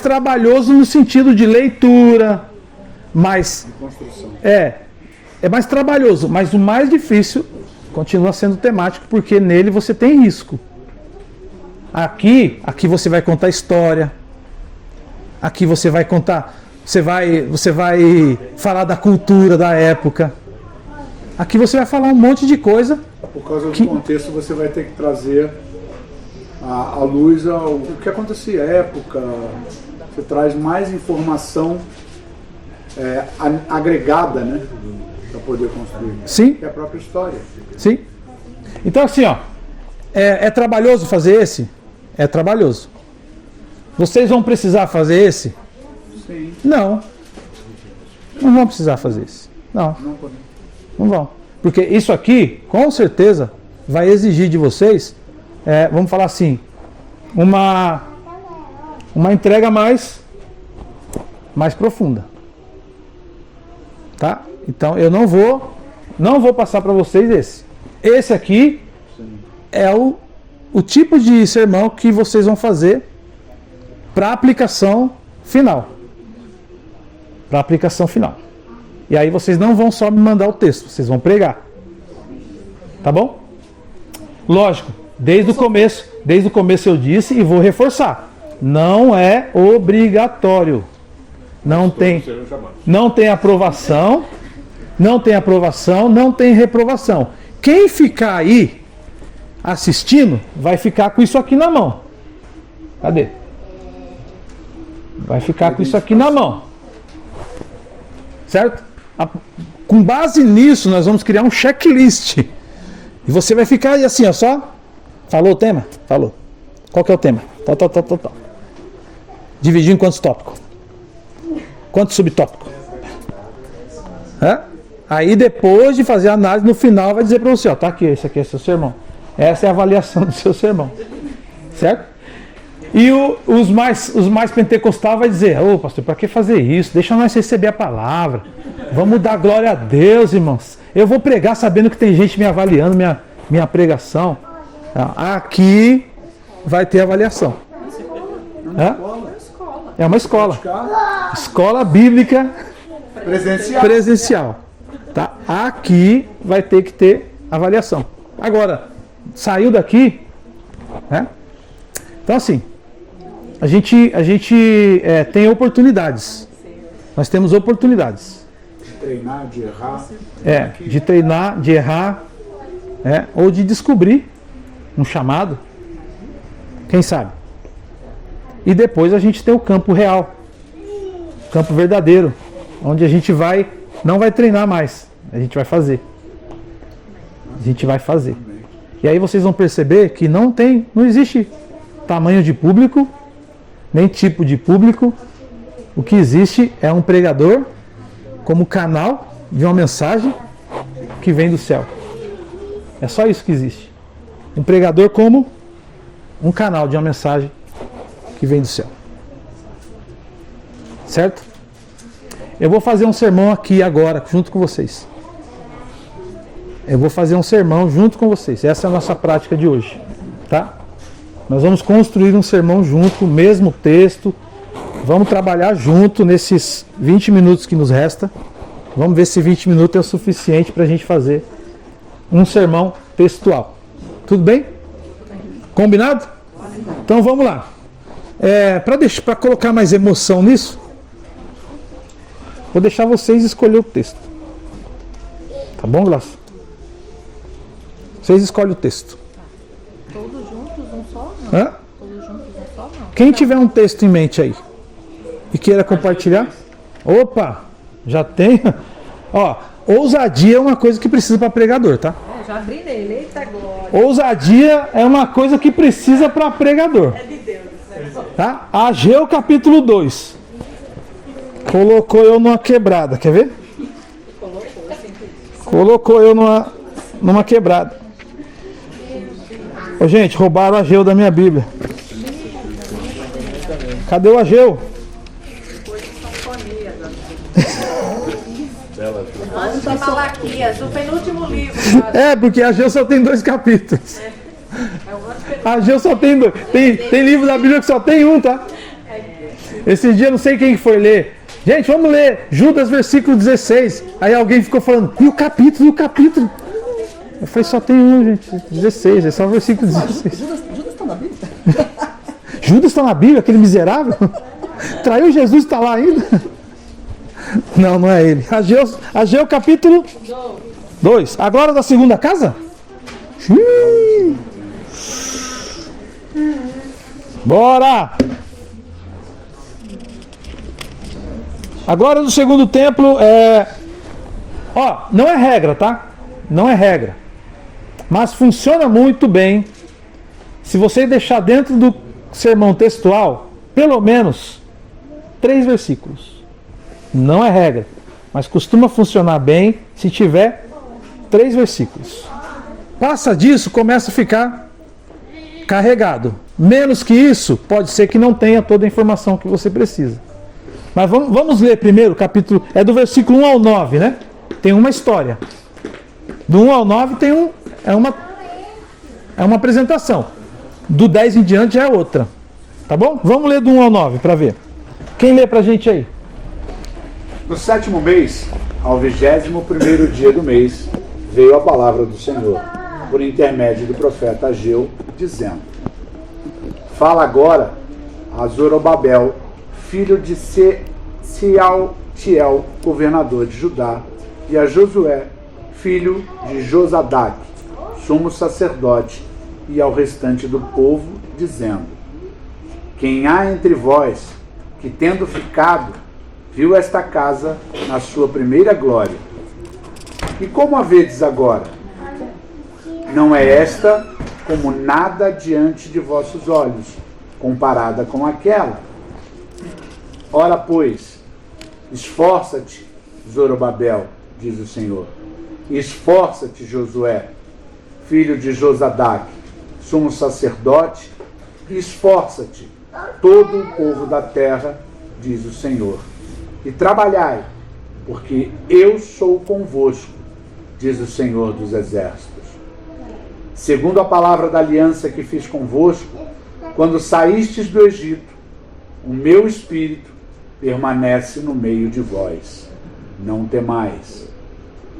trabalhoso no sentido de leitura, mais é mais trabalhoso, mas o mais difícil continua sendo temático, porque nele você tem risco. Aqui você vai contar história. Aqui você vai contar, você vai falar da cultura da época. Aqui você vai falar um monte de coisa. Por causa do contexto, você vai ter que trazer à luz o que acontecia, a época. Você traz mais informação agregada, né, para poder construir. Sim. Que é a própria história. Sim. Então assim, é trabalhoso fazer esse? É trabalhoso. Vocês vão precisar fazer esse? Sim. Não vão precisar fazer esse. Não vão. Porque isso aqui, com certeza, vai exigir de vocês, vamos falar assim, uma entrega mais profunda. Tá? Então eu não vou passar para vocês esse. Esse aqui é o tipo de sermão que vocês vão fazer para aplicação final. Para aplicação final. E aí vocês não vão só me mandar o texto, vocês vão pregar. Tá bom? Lógico, desde o começo eu disse e vou reforçar. Não é obrigatório. Não tem aprovação, não tem reprovação. Quem ficar aí assistindo vai ficar com isso aqui na mão. Cadê? Vai ficar com isso aqui na mão. Certo? Com base nisso, nós vamos criar um checklist. E você vai ficar aí assim, só. Falou o tema? Falou. Qual que é o tema? Tal. Dividir em quantos tópicos? Quantos subtópicos? Aí depois de fazer a análise, no final vai dizer para você, tá aqui, esse aqui é seu sermão. Essa é a avaliação do seu sermão. Certo? E os mais pentecostais vai dizer, pastor, para que fazer isso? Deixa nós receber a palavra. Vamos dar glória a Deus, irmãos. Eu vou pregar sabendo que tem gente me avaliando minha pregação. Aqui vai ter avaliação. É uma escola. Escola bíblica presencial. Tá? Aqui vai ter que ter avaliação. Agora, saiu daqui, né? Então assim, a gente tem oportunidades. Nós temos oportunidades. De treinar, de errar. De treinar, de errar, ou de descobrir um chamado. Quem sabe? E depois a gente tem o campo real, campo verdadeiro, onde a gente não vai treinar mais, a gente vai fazer. A gente vai fazer. E aí vocês vão perceber que não existe tamanho de público, nem tipo de público. O que existe é um pregador como canal de uma mensagem que vem do céu. É só isso que existe. Um pregador como um canal de uma mensagem que vem do céu. Certo? Eu vou fazer um sermão aqui agora, junto com vocês. Eu vou fazer um sermão junto com vocês. Essa é a nossa prática de hoje. Tá? Nós vamos construir um sermão junto, o mesmo texto. Vamos trabalhar junto nesses 20 minutos que nos resta. Vamos ver se 20 minutos é o suficiente para a gente fazer um sermão textual. Tudo bem? Combinado? Então vamos lá. Para colocar mais emoção nisso, vou deixar vocês escolher o texto. Tá bom, Glaucio? Vocês escolhem o texto. Todos juntos, um só? Não. Hã? Todos juntos, um só? Não. Quem tiver um texto em mente aí e queira compartilhar, opa, já tem. Ó, ousadia é uma coisa que precisa para pregador, tá? Já abri nele, eita glória. Ousadia é uma coisa que precisa para pregador. É de Deus. Tá? Ageu capítulo 2. Colocou eu numa quebrada, quer ver? Colocou eu numa quebrada. Ô, gente, roubaram o Ageu da minha Bíblia. Cadê o Ageu? Antes de Malaquias, o penúltimo livro. Porque Ageu só tem 2 capítulos. Ageu só tem 2. Tem livro da Bíblia que só tem um, tá? Esse dia não sei quem foi ler. Gente, vamos ler Judas versículo 16. Aí alguém ficou falando, e o capítulo, Eu falei, só tem um, gente. 16, é só o versículo 16. Judas está na Bíblia? Judas está na Bíblia, aquele miserável? Traiu Jesus, está lá ainda? Não é ele. Ageu capítulo 2. A glória da segunda casa? Bora! A glória do segundo templo não é regra, tá? Não é regra. Mas funciona muito bem se você deixar dentro do sermão textual pelo menos 3 versículos. Não é regra, mas costuma funcionar bem se tiver 3 versículos. Passa disso, começa a ficar carregado. Menos que isso, pode ser que não tenha toda a informação que você precisa. Mas vamos ler primeiro o capítulo, do versículo 1 ao 9, né? Tem uma história. Do 1 ao 9 tem é uma apresentação. Do 10 em diante já é outra. Tá bom? Vamos ler do 1 ao 9 para ver. Quem lê pra gente aí? No 7º mês, ao 21º dia do mês, veio a palavra do Senhor, por intermédio do profeta Ageu, dizendo: Fala agora a Zorobabel, filho de Sealtiel, governador de Judá, e a Josué, filho de Josadac, sumo sacerdote, e ao restante do povo, dizendo: Quem há entre vós que, tendo ficado, viu esta casa na sua primeira glória? E como a vedes agora? Não é esta como nada diante de vossos olhos, comparada com aquela? Ora, pois, esforça-te, Zorobabel, diz o Senhor, e esforça-te, Josué, filho de Josadac, sumo sacerdote, e esforça-te, todo o povo da terra, diz o Senhor, e trabalhai, porque eu sou convosco, diz o Senhor dos Exércitos. Segundo a palavra da aliança que fiz convosco, quando saístes do Egito, o meu espírito permanece no meio de vós. Não temais,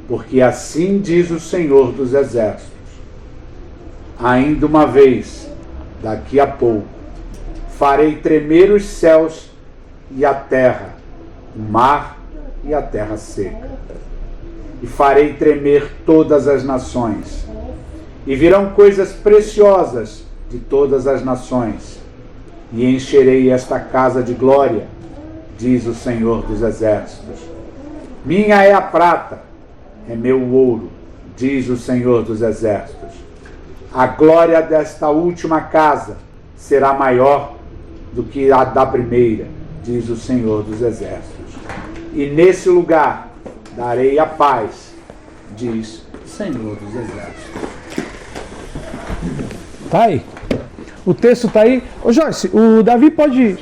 porque assim diz o Senhor dos Exércitos: ainda uma vez, daqui a pouco, farei tremer os céus e a terra, o mar e a terra seca. E farei tremer todas as nações. E virão coisas preciosas de todas as nações. e encherei esta casa de glória, diz o Senhor dos Exércitos. Minha é a prata, é meu ouro, diz o Senhor dos Exércitos. A glória desta última casa será maior do que a da primeira, diz o Senhor dos Exércitos. E nesse lugar darei a paz, diz o Senhor dos Exércitos. Tá aí. O texto tá aí. Ô Joyce, o Davi pode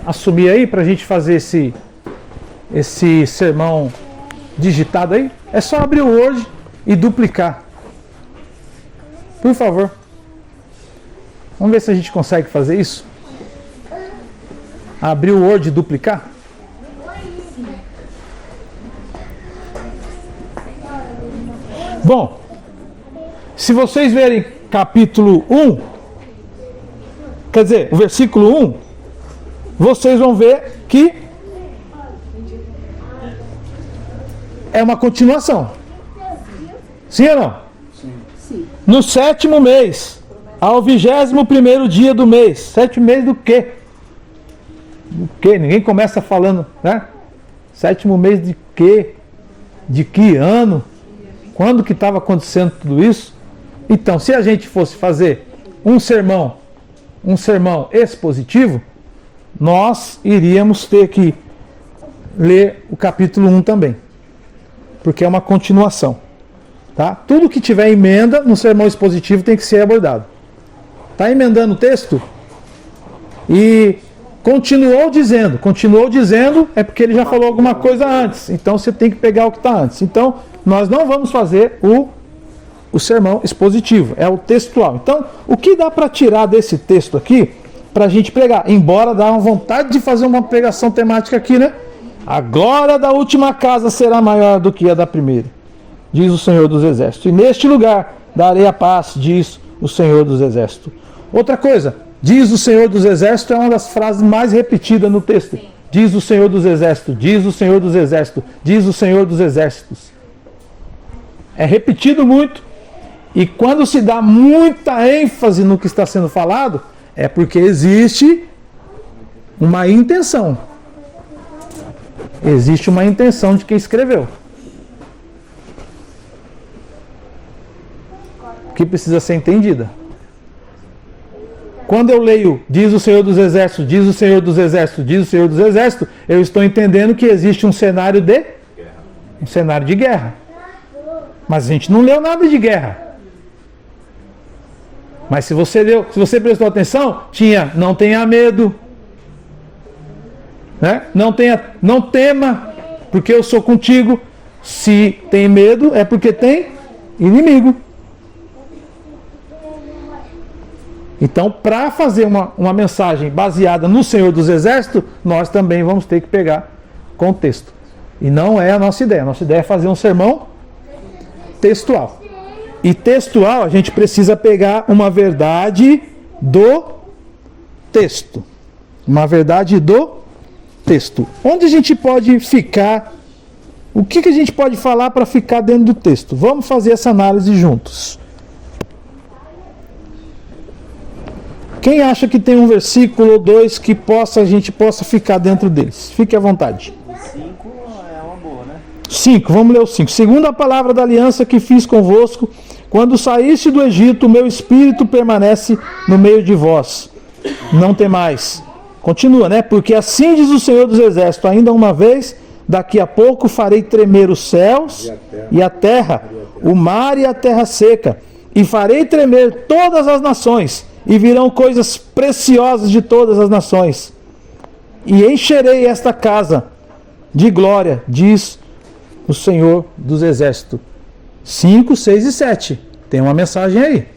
assumir aí pra gente fazer esse sermão digitado aí? É só abrir o Word e duplicar. Por favor. Vamos ver se a gente consegue fazer isso. Abrir o Word e duplicar. Bom, se vocês verem capítulo 1, quer dizer, o versículo 1, vocês vão ver que é uma continuação. Sim ou não? Sim. No 7º mês, ao 21º dia do mês. 7 mês do quê? Do quê? Ninguém começa falando, né? 7º mês de quê? De que ano? Quando que estava acontecendo tudo isso? Então, se a gente fosse fazer um sermão expositivo, nós iríamos ter que ler o capítulo 1 também, porque é uma continuação, tá? Tudo que tiver emenda no sermão expositivo tem que ser abordado. Está emendando o texto? E continuou dizendo é porque ele já falou alguma coisa antes, então você tem que pegar o que está antes. Então, nós não vamos fazer o sermão expositivo, é o textual. Então, o que dá para tirar desse texto aqui, para a gente pregar? Embora dá uma vontade de fazer uma pregação temática aqui, né? A glória da última casa será maior do que a da primeira, diz o Senhor dos Exércitos. E neste lugar darei a paz, diz o Senhor dos Exércitos. Outra coisa, diz o Senhor dos Exércitos é uma das frases mais repetidas no texto. Diz o Senhor dos Exércitos, diz o Senhor dos Exércitos, diz o Senhor dos Exércitos. É repetido muito, e quando se dá muita ênfase no que está sendo falado, é porque existe uma intenção. Existe uma intenção de quem escreveu. Que precisa ser entendida. Quando eu leio, diz o Senhor dos Exércitos, diz o Senhor dos Exércitos, diz o Senhor dos Exércitos, eu estou entendendo que existe um cenário de guerra. Mas a gente não leu nada de guerra. Mas se você prestou atenção, tinha não tenha medo, né? Não tema, porque eu sou contigo. Se tem medo, é porque tem inimigo. Então, para fazer uma mensagem baseada no Senhor dos Exércitos, nós também vamos ter que pegar contexto. E não é a nossa ideia. A nossa ideia é fazer um sermão textual. E textual, a gente precisa pegar uma verdade do texto. Uma verdade do texto. Onde a gente pode ficar? O que a gente pode falar para ficar dentro do texto? Vamos fazer essa análise juntos. Quem acha que tem um versículo ou dois que a gente possa ficar dentro deles? Fique à vontade. 5 é uma boa, né? 5, vamos ler o 5. Segundo a palavra da aliança que fiz convosco, quando saíste do Egito, o meu espírito permanece no meio de vós. Não temais. Continua, né? Porque assim diz o Senhor dos Exércitos, ainda uma vez, daqui a pouco farei tremer os céus e a terra, o mar e a terra seca, e farei tremer todas as nações, e virão coisas preciosas de todas as nações. E encherei esta casa de glória, diz o Senhor dos Exércitos. 5, 6 e 7. Tem uma mensagem aí.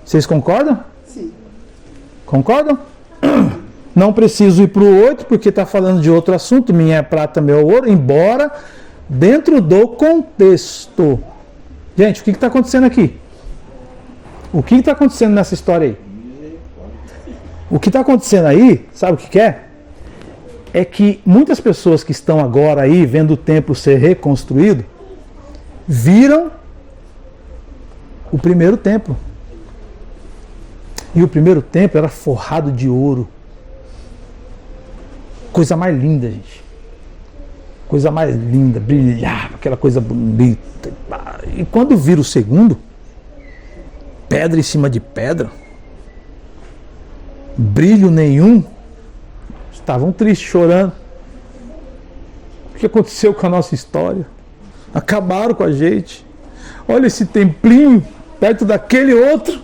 Vocês concordam? Sim. Concordam? Não preciso ir para o 8, porque está falando de outro assunto. Minha é prata, meu ouro. Embora dentro do contexto. Gente, o que está acontecendo aqui? O que está acontecendo nessa história aí? O que está acontecendo aí, sabe o que é? É que muitas pessoas que estão agora aí vendo o templo ser reconstruído, viram o primeiro templo. E o primeiro templo era forrado de ouro. Coisa mais linda, gente. Coisa mais linda, brilhava, aquela coisa bonita. E quando vira o segundo, pedra em cima de pedra, brilho nenhum, estavam tristes, chorando. O que aconteceu com a nossa história? Acabaram com a gente. Olha esse templinho perto daquele outro.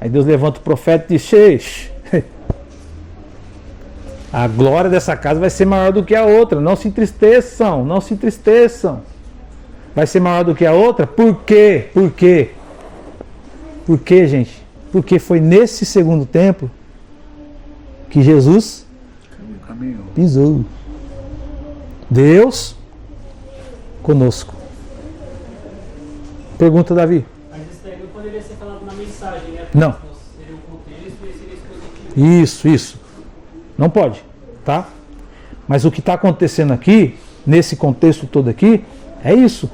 Aí Deus levanta o profeta e diz: a glória dessa casa vai ser maior do que a outra. Não se entristeçam, não se entristeçam. Vai ser maior do que a outra? Por quê? Por quê? Por quê, gente? Porque foi nesse segundo templo que Jesus pisou. Deus conosco. Pergunta, Davi. Mas isso daí não poderia ser falado na mensagem, né? Não. Seria um contexto e seria expositivo. Isso. Não pode, tá? Mas o que está acontecendo aqui, nesse contexto todo aqui, é isso.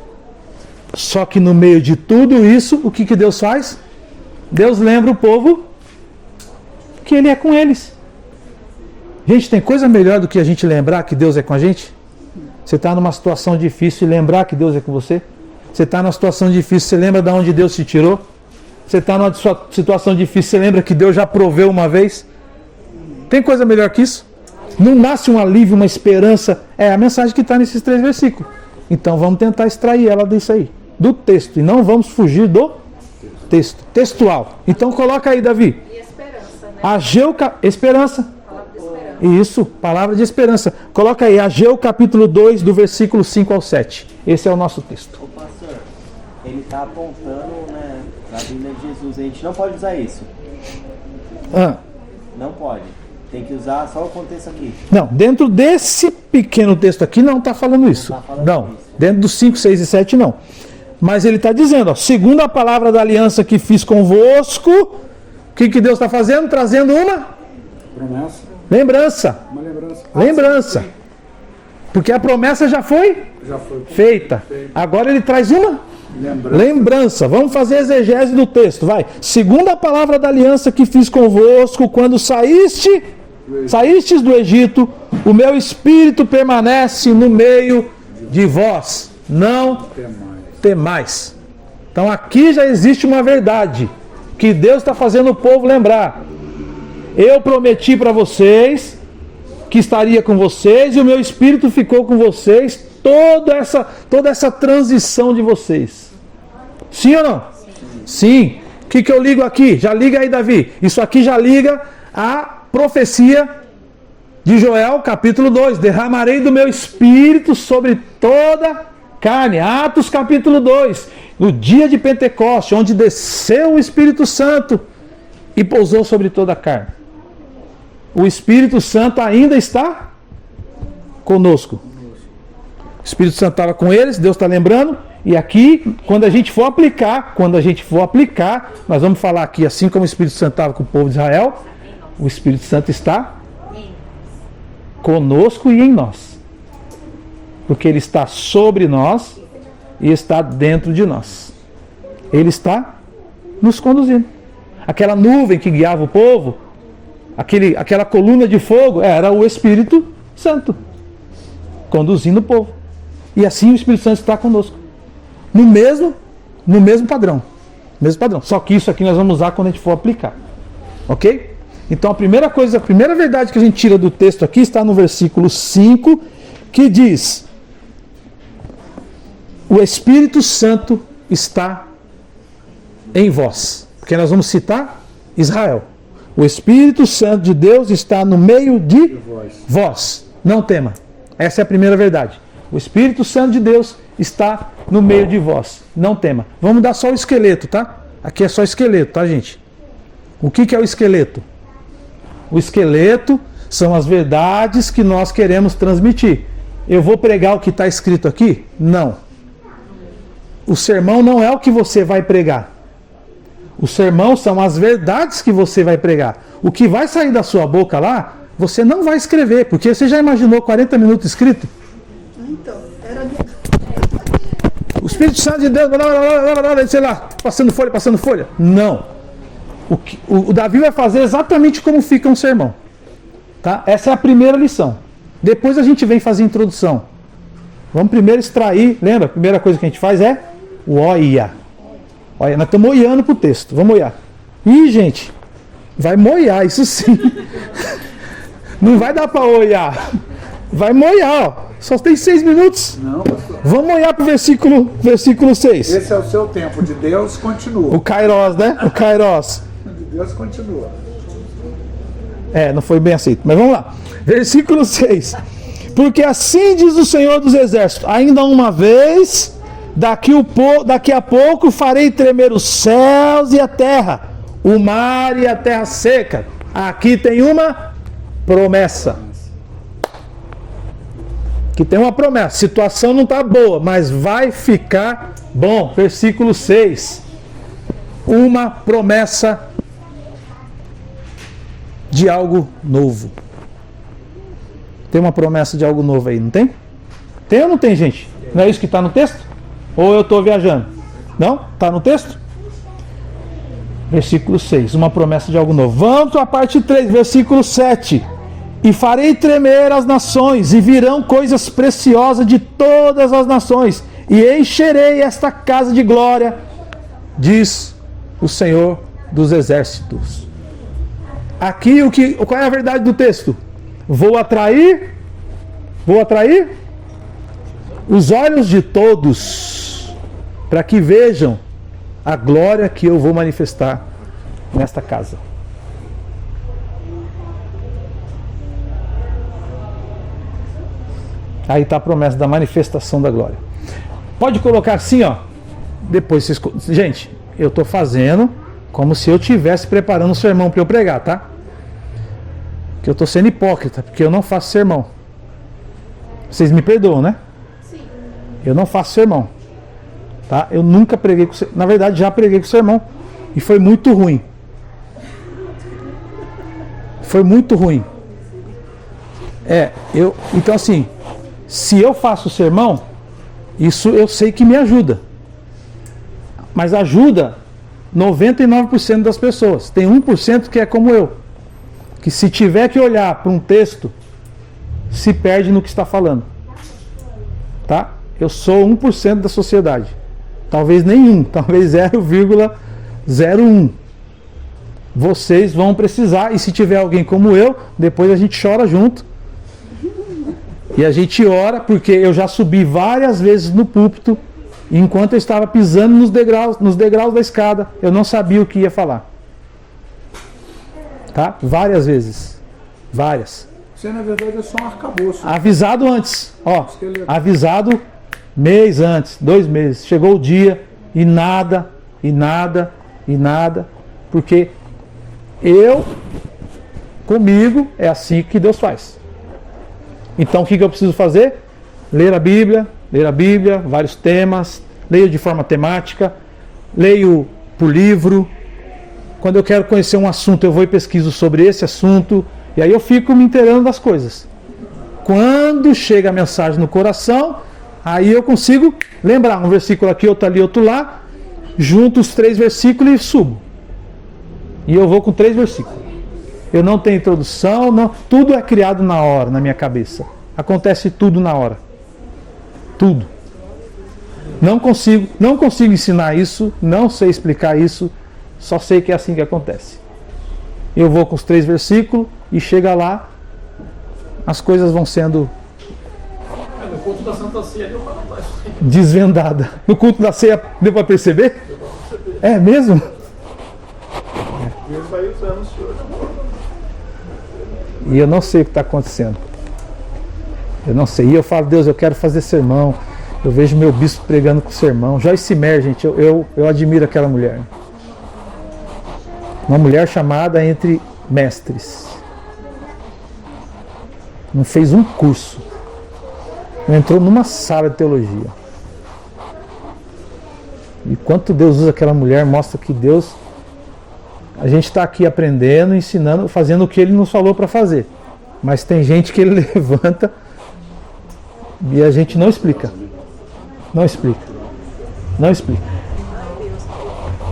Só que no meio de tudo isso, o que Deus faz? Deus lembra o povo que Ele é com eles. Gente, tem coisa melhor do que a gente lembrar que Deus é com a gente? Você está numa situação difícil e lembrar que Deus é com você? Você está numa situação difícil, você lembra de onde Deus te tirou? Você está numa situação difícil, você lembra que Deus já proveu uma vez? Tem coisa melhor que isso? Não nasce um alívio, uma esperança? É a mensagem que está nesses 3 versículos. Então vamos tentar extrair ela disso aí, do texto, e não vamos fugir do texto, textual. Então coloca aí, Davi. E esperança, né? Esperança. Palavra de esperança. Isso, palavra de esperança. Coloca aí, Ageu capítulo 2, do versículo 5 ao 7. Esse é o nosso texto. Ô pastor, ele está apontando, né, na vinda de Jesus. A gente não pode usar isso. Não pode. Tem que usar só o contexto aqui. Não, dentro desse pequeno texto aqui não está falando isso. Não, dentro dos 5, 6 e 7 não. Mas ele está dizendo, ó, segundo a palavra da aliança que fiz convosco, o que Deus está fazendo? Trazendo uma Promessa. lembrança. Uma lembrança. Lembrança. Porque a promessa já foi feita. Agora ele traz uma lembrança. Vamos fazer a exegese do texto, vai. Segundo a palavra da aliança que fiz convosco, quando saístes do Egito, o meu espírito permanece no meio de vós. Não temais. Então aqui já existe uma verdade que Deus está fazendo o povo lembrar. Eu prometi para vocês que estaria com vocês e o meu espírito ficou com vocês toda essa transição de vocês. Sim ou não? Sim. O que eu ligo aqui? Já liga aí, Davi. Isso aqui já liga a profecia de Joel, capítulo 2. Derramarei do meu espírito sobre toda carne. Atos, capítulo 2. No dia de Pentecoste, onde desceu o Espírito Santo e pousou sobre toda a carne. O Espírito Santo ainda está conosco. O Espírito Santo estava com eles, Deus está lembrando. E aqui, quando a gente for aplicar, nós vamos falar aqui, assim como o Espírito Santo estava com o povo de Israel, o Espírito Santo está conosco e em nós. Porque Ele está sobre nós e está dentro de nós. Ele está nos conduzindo. Aquela nuvem que guiava o povo, aquela coluna de fogo, era o Espírito Santo conduzindo o povo. E assim o Espírito Santo está conosco. No mesmo padrão. Só que isso aqui nós vamos usar quando a gente for aplicar. Ok? Então a primeira verdade que a gente tira do texto aqui está no versículo 5, que diz: o Espírito Santo está em vós. Porque nós vamos citar Israel. O Espírito Santo de Deus está no meio de vós. Não tema. Essa é a primeira verdade. O Espírito Santo de Deus está no meio de vós. Não tema. Vamos dar só o esqueleto, tá? Aqui é só esqueleto, tá, gente? O que é o esqueleto? O esqueleto são as verdades que nós queremos transmitir. Eu vou pregar o que está escrito aqui? Não. O sermão não é o que você vai pregar. O sermão são as verdades que você vai pregar. O que vai sair da sua boca lá, você não vai escrever, porque você já imaginou 40 minutos escrito? Então, era... O Espírito Santo de Deus, sei lá, passando folha. Não. O Davi vai fazer exatamente como fica um sermão. Tá? Essa é a primeira lição. Depois a gente vem fazer a introdução. Vamos primeiro extrair, lembra? A primeira coisa que a gente faz é o oia. Olha, nós estamos olhando para o texto. Vamos olhar. Ih, gente, vai moiar, isso sim. Não vai dar para olhar. Vai moiar, ó. Só tem 6 minutos. Não, pastor. Vamos olhar para o versículo 6. Esse é o seu tempo. De Deus continua. O Kairos, né? O Kairos. De Deus continua. Não foi bem aceito. Mas vamos lá. Versículo 6. Porque assim diz o Senhor dos Exércitos: ainda uma vez, daqui a pouco farei tremer os céus e a terra, o mar e a terra seca. Aqui tem uma promessa. Aqui tem uma promessa. A situação não está boa, mas vai ficar bom. Versículo 6. Uma promessa de algo novo. Tem uma promessa de algo novo aí, não tem? Tem ou não tem, gente? Não é isso que está no texto? Ou eu estou viajando? Não? Está no texto? Versículo 6, uma promessa de algo novo. Vamos para a parte 3, versículo 7. E farei tremer as nações, e virão coisas preciosas de todas as nações, e encherei esta casa de glória, diz o Senhor dos Exércitos. Aqui, qual é a verdade do texto? Vou atrair os olhos de todos, para que vejam a glória que eu vou manifestar nesta casa. Aí está a promessa da manifestação da glória. Pode colocar assim, ó. Depois vocês... Gente, eu estou fazendo como se eu estivesse preparando um sermão para eu pregar, tá? Que eu estou sendo hipócrita, porque eu não faço sermão. Vocês me perdoam, né? Sim. Eu não faço sermão. Tá? Eu nunca preguei com sermão. Na verdade, já preguei com sermão. E foi muito ruim. Foi muito ruim. Então assim, se eu faço sermão, isso eu sei que me ajuda. Mas ajuda 99% das pessoas. Tem 1% que é como eu, que se tiver que olhar para um texto, se perde no que está falando. Tá? Eu sou 1% da sociedade. Talvez nenhum, talvez 0,01. Vocês vão precisar, e se tiver alguém como eu, depois a gente chora junto. E a gente ora, porque eu já subi várias vezes no púlpito, e enquanto eu estava pisando nos degraus da escada, eu não sabia o que ia falar. Tá? Várias vezes. Várias. Você, na verdade, é só um arcabouço. Avisado antes. Ó, avisado mês antes, 2 meses. Chegou o dia e nada, porque comigo, é assim que Deus faz. Então o que eu preciso fazer? Ler a Bíblia, vários temas, leio de forma temática, leio por livro. Quando eu quero conhecer um assunto, eu vou e pesquiso sobre esse assunto, e aí eu fico me inteirando das coisas. Quando chega a mensagem no coração, aí eu consigo lembrar um versículo aqui, outro ali, outro lá, junto os 3 versículos e subo. E eu vou com 3 versículos. Eu não tenho introdução, não, tudo é criado na hora, na minha cabeça. Acontece tudo na hora. Tudo. Não consigo ensinar isso, não sei explicar isso, só sei que é assim que acontece. Eu vou com os 3 versículos e chega lá, as coisas vão sendo no culto da Santa Ceia deu para notar isso. Desvendada. No culto da ceia deu para perceber? É mesmo? Mesmo aí usando o senhor. E eu não sei o que está acontecendo. Eu não sei. E eu falo, Deus, eu quero fazer sermão. Eu vejo meu bispo pregando com sermão. Joyce Meyer, gente, eu admiro aquela mulher. Uma mulher chamada entre mestres. Não fez um curso. Não entrou numa sala de teologia. E quanto Deus usa aquela mulher, mostra que Deus... A gente está aqui aprendendo, ensinando, fazendo o que Ele nos falou para fazer. Mas tem gente que Ele levanta e a gente não explica. Não explica. Não explica.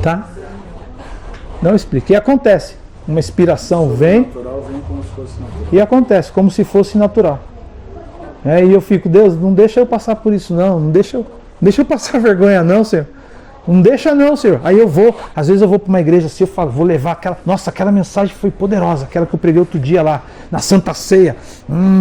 Tá? Não explica. E acontece. Uma inspiração vem Natural vem como se fosse natural. e acontece, como se fosse natural. E eu fico, Deus, não deixa eu passar por isso não. Não deixa eu passar vergonha não, Senhor. Não deixa não, Senhor. Aí eu vou, às vezes eu vou para uma igreja assim, eu falo, vou levar aquela... Nossa, aquela mensagem foi poderosa, aquela que eu preguei outro dia lá, na Santa Ceia.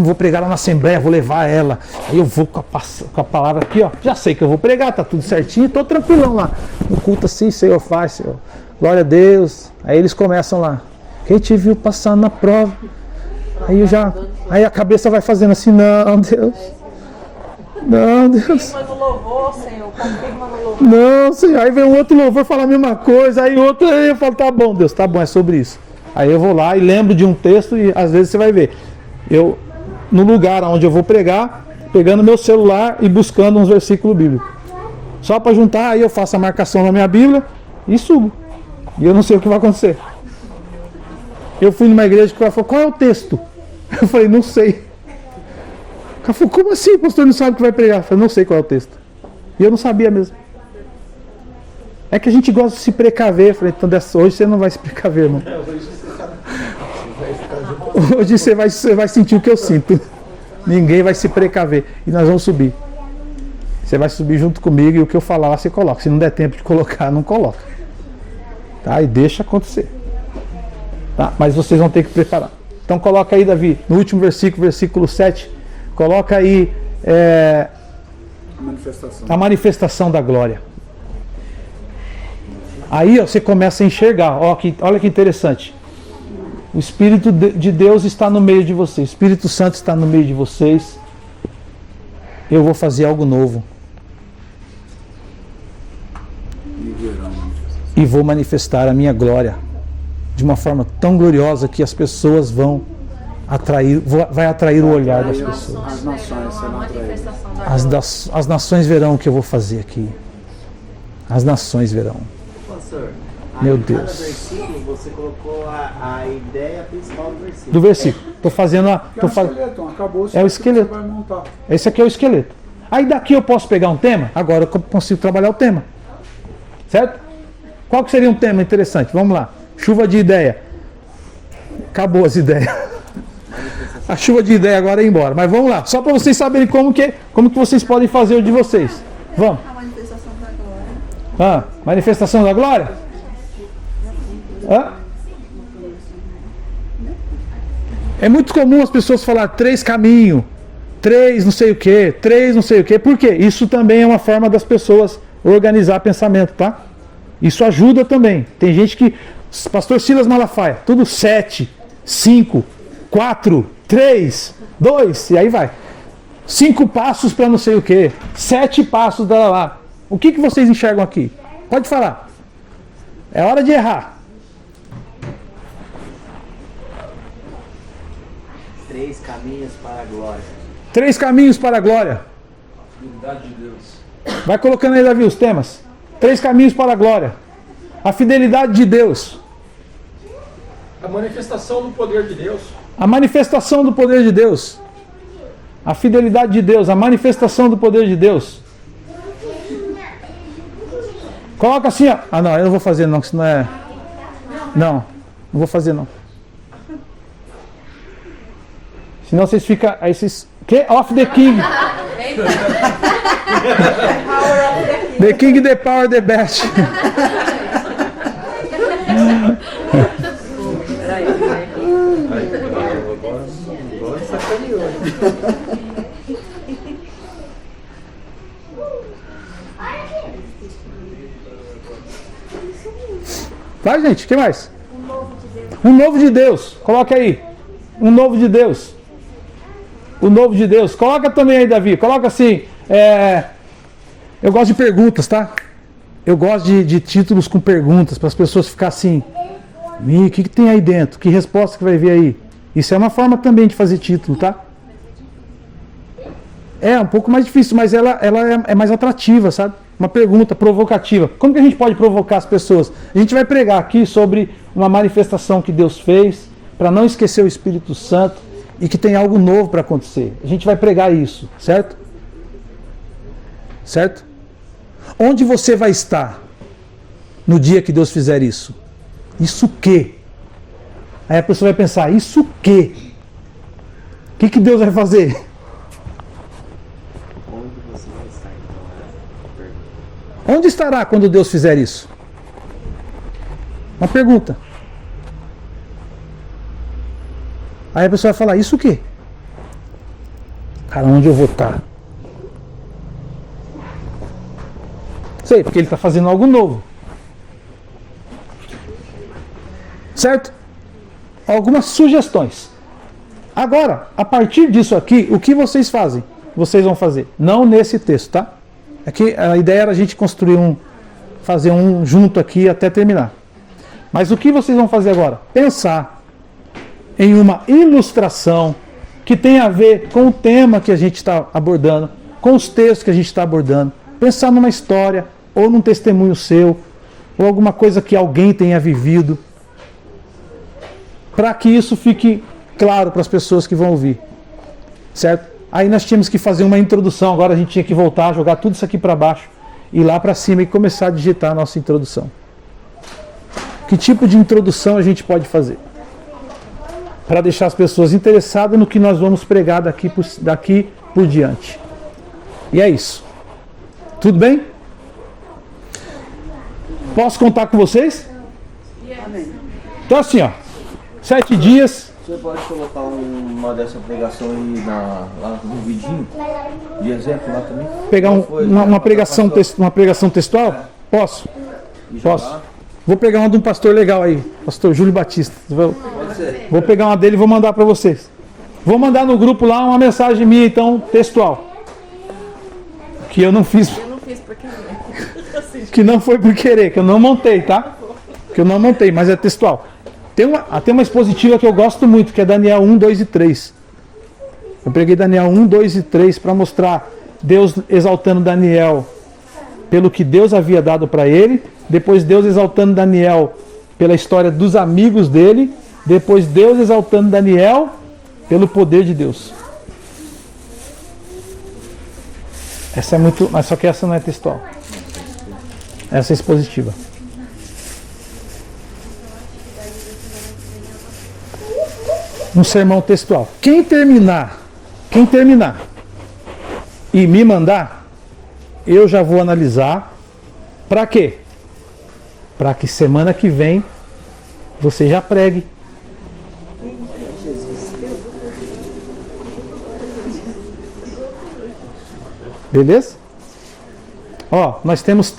Vou pregar lá na Assembleia, vou levar ela. Aí eu vou com a palavra aqui, ó. Já sei que eu vou pregar, tá tudo certinho, tô tranquilão lá. No culto assim, Senhor, faz, Senhor. Glória a Deus. Aí eles começam lá. Quem te viu passar na prova? Aí a cabeça vai fazendo assim, não, Deus. Não, Deus. Confirma no louvor, Senhor. Confirma no louvor. Não, Senhor. Aí vem um outro louvor falar a mesma coisa. Aí outro, aí eu falo, tá bom, Deus, tá bom, é sobre isso. Aí eu vou lá e lembro de um texto e às vezes você vai ver. Eu, no lugar onde eu vou pregar, pegando meu celular e buscando uns versículos bíblicos. Só para juntar, aí eu faço a marcação na minha Bíblia e subo. E eu não sei o que vai acontecer. Eu fui numa igreja que ela falou, qual é o texto? Eu falei, não sei. Ela falou, como assim, o pastor não sabe o que vai pregar? Eu falei, não sei qual é o texto. E eu não sabia mesmo. É que a gente gosta de se precaver. Eu falei, então hoje você não vai se precaver, irmão. Hoje você vai sentir o que eu sinto. Ninguém vai se precaver. E nós vamos subir. Você vai subir junto comigo e o que eu falar lá você coloca. Se não der tempo de colocar, não coloca. Tá? E deixa acontecer. Tá? Mas vocês vão ter que preparar. Então coloca aí, Davi, no último versículo, versículo 7. Coloca aí a manifestação da glória. Aí ó, você começa a enxergar. Olha que interessante. O Espírito de Deus está no meio de vocês. O Espírito Santo está no meio de vocês. Eu vou fazer algo novo. E vou manifestar a minha glória de uma forma tão gloriosa que as pessoas vão atrair, vai atrair o olhar das pessoas. As nações serão atraídas. As nações verão o que eu vou fazer aqui. As nações verão. Pastor, meu em cada Deus. versículo você colocou a ideia principal do versículo. Do versículo. Estou fazendo a. É o esqueleto, acabou. É o esqueleto. Você vai montar. Esse aqui é o esqueleto. Aí daqui eu posso pegar um tema? Agora eu consigo trabalhar o tema. Certo? Qual que seria um tema interessante? Vamos lá. Chuva de ideia. Acabou as ideias. A chuva de ideia agora é embora. Mas vamos lá. Só para vocês saberem como que vocês podem fazer o de vocês. Vamos. A manifestação da glória. Manifestação da glória? É muito comum as pessoas falar 3 caminhos, 3 não sei o que, 3 não sei o que. Por quê? Isso também é uma forma das pessoas organizar pensamento, tá? Isso ajuda também. Tem gente que... Pastor Silas Malafaia, tudo 7, 5, 4, 3, 2, e aí vai. 5 passos para não sei o que, 7 passos da lá. O que vocês enxergam aqui? Pode falar. É hora de errar. 3 caminhos para a glória. 3 caminhos para a glória. Fidelidade de Deus. Vai colocando aí, Davi, os temas. 3 caminhos para a glória. A fidelidade de Deus. A manifestação do poder de Deus. A manifestação do poder de Deus. A fidelidade de Deus. A manifestação do poder de Deus. Coloca assim, ó. Ah, não, eu não vou fazer não, que senão é... Não vou fazer não. Senão vocês ficam... Aí vocês... Que? Off the king. The king, the power, the best. Agora sacaneou. Vai, gente, o que mais? Um novo de Deus. Coloca aí. Um novo de Deus. O novo de Deus. Coloca também aí, Davi. Coloca assim. Eu gosto de perguntas, tá? Eu gosto de títulos com perguntas, para as pessoas ficarem assim. O que tem aí dentro? Que resposta que vai vir aí? Isso é uma forma também de fazer título, tá? É um pouco mais difícil, mas ela é mais atrativa, sabe? Uma pergunta provocativa. Como que a gente pode provocar as pessoas? A gente vai pregar aqui sobre uma manifestação que Deus fez para não esquecer o Espírito Santo e que tem algo novo para acontecer. A gente vai pregar isso, certo? Certo? Onde você vai estar no dia que Deus fizer isso? Isso que? Aí a pessoa vai pensar, isso que? O que Deus vai fazer? Onde você vai estar, então? Onde estará quando Deus fizer isso? Uma pergunta. Aí a pessoa vai falar, isso o quê? Cara, onde eu vou estar? Sei, porque ele está fazendo algo novo. Certo? Algumas sugestões. Agora, a partir disso aqui, o que vocês fazem? Vocês vão fazer. Não nesse texto, tá? Aqui a ideia era a gente construir fazer um junto aqui até terminar. Mas o que vocês vão fazer agora? Pensar em uma ilustração que tem a ver com o tema que a gente está abordando, com os textos que a gente está abordando. Pensar numa história, ou num testemunho seu, ou alguma coisa que alguém tenha vivido, para que isso fique claro para as pessoas que vão ouvir. Certo? Aí nós tínhamos que fazer uma introdução, agora a gente tinha que voltar, jogar tudo isso aqui para baixo, ir lá para cima e começar a digitar a nossa introdução. Que tipo de introdução a gente pode fazer? Para deixar as pessoas interessadas no que nós vamos pregar daqui por diante. E é isso. Tudo bem? Posso contar com vocês? Amém. Então assim, ó, 7 dias. Você pode colocar uma dessa pregação aí lá no vidinho, de exemplo lá também? Pegar uma pregação textual? Posso? Posso. Vou pegar uma de um pastor legal aí, pastor Júlio Batista. Vou pegar uma dele e vou mandar para vocês. Vou mandar no grupo lá uma mensagem minha, então, textual. Que eu não fiz. Eu não fiz por querer. Que não foi por querer, que eu não montei, tá? Que eu não montei, mas é textual. Tem uma expositiva que eu gosto muito, que é Daniel 1, 2 e 3. Eu preguei Daniel 1, 2 e 3 para mostrar Deus exaltando Daniel pelo que Deus havia dado para ele. Depois Deus exaltando Daniel pela história dos amigos dele. Depois Deus exaltando Daniel pelo poder de Deus. Essa é muito, mas só que essa não é textual. Essa é expositiva. Um sermão textual. Quem terminar e me mandar, eu já vou analisar. Para quê? Para que semana que vem você já pregue. Beleza? Ó, nós temos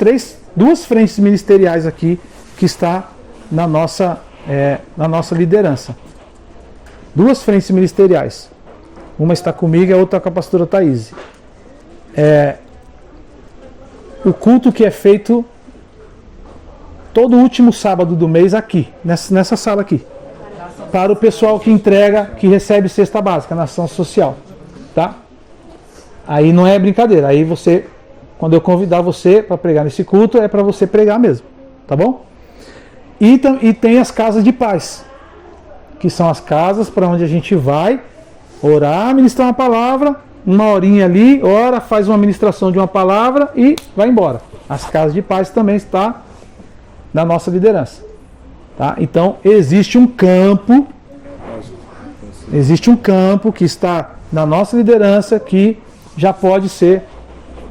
duas frentes ministeriais aqui que está na nossa liderança. Duas frentes ministeriais. Uma está comigo e a outra com a pastora Thaís. O culto que é feito todo último sábado do mês aqui, nessa sala aqui. Para o pessoal que entrega, que recebe cesta básica na ação social. Tá? Aí não é brincadeira. Aí você, quando eu convidar você para pregar nesse culto, é para você pregar mesmo. Tá bom? E tem as casas de paz, que são as casas para onde a gente vai orar, ministrar uma palavra, uma horinha ali, ora, faz uma ministração de uma palavra e vai embora. As casas de paz também está na nossa liderança. Tá? Então, existe um campo que está na nossa liderança que já pode ser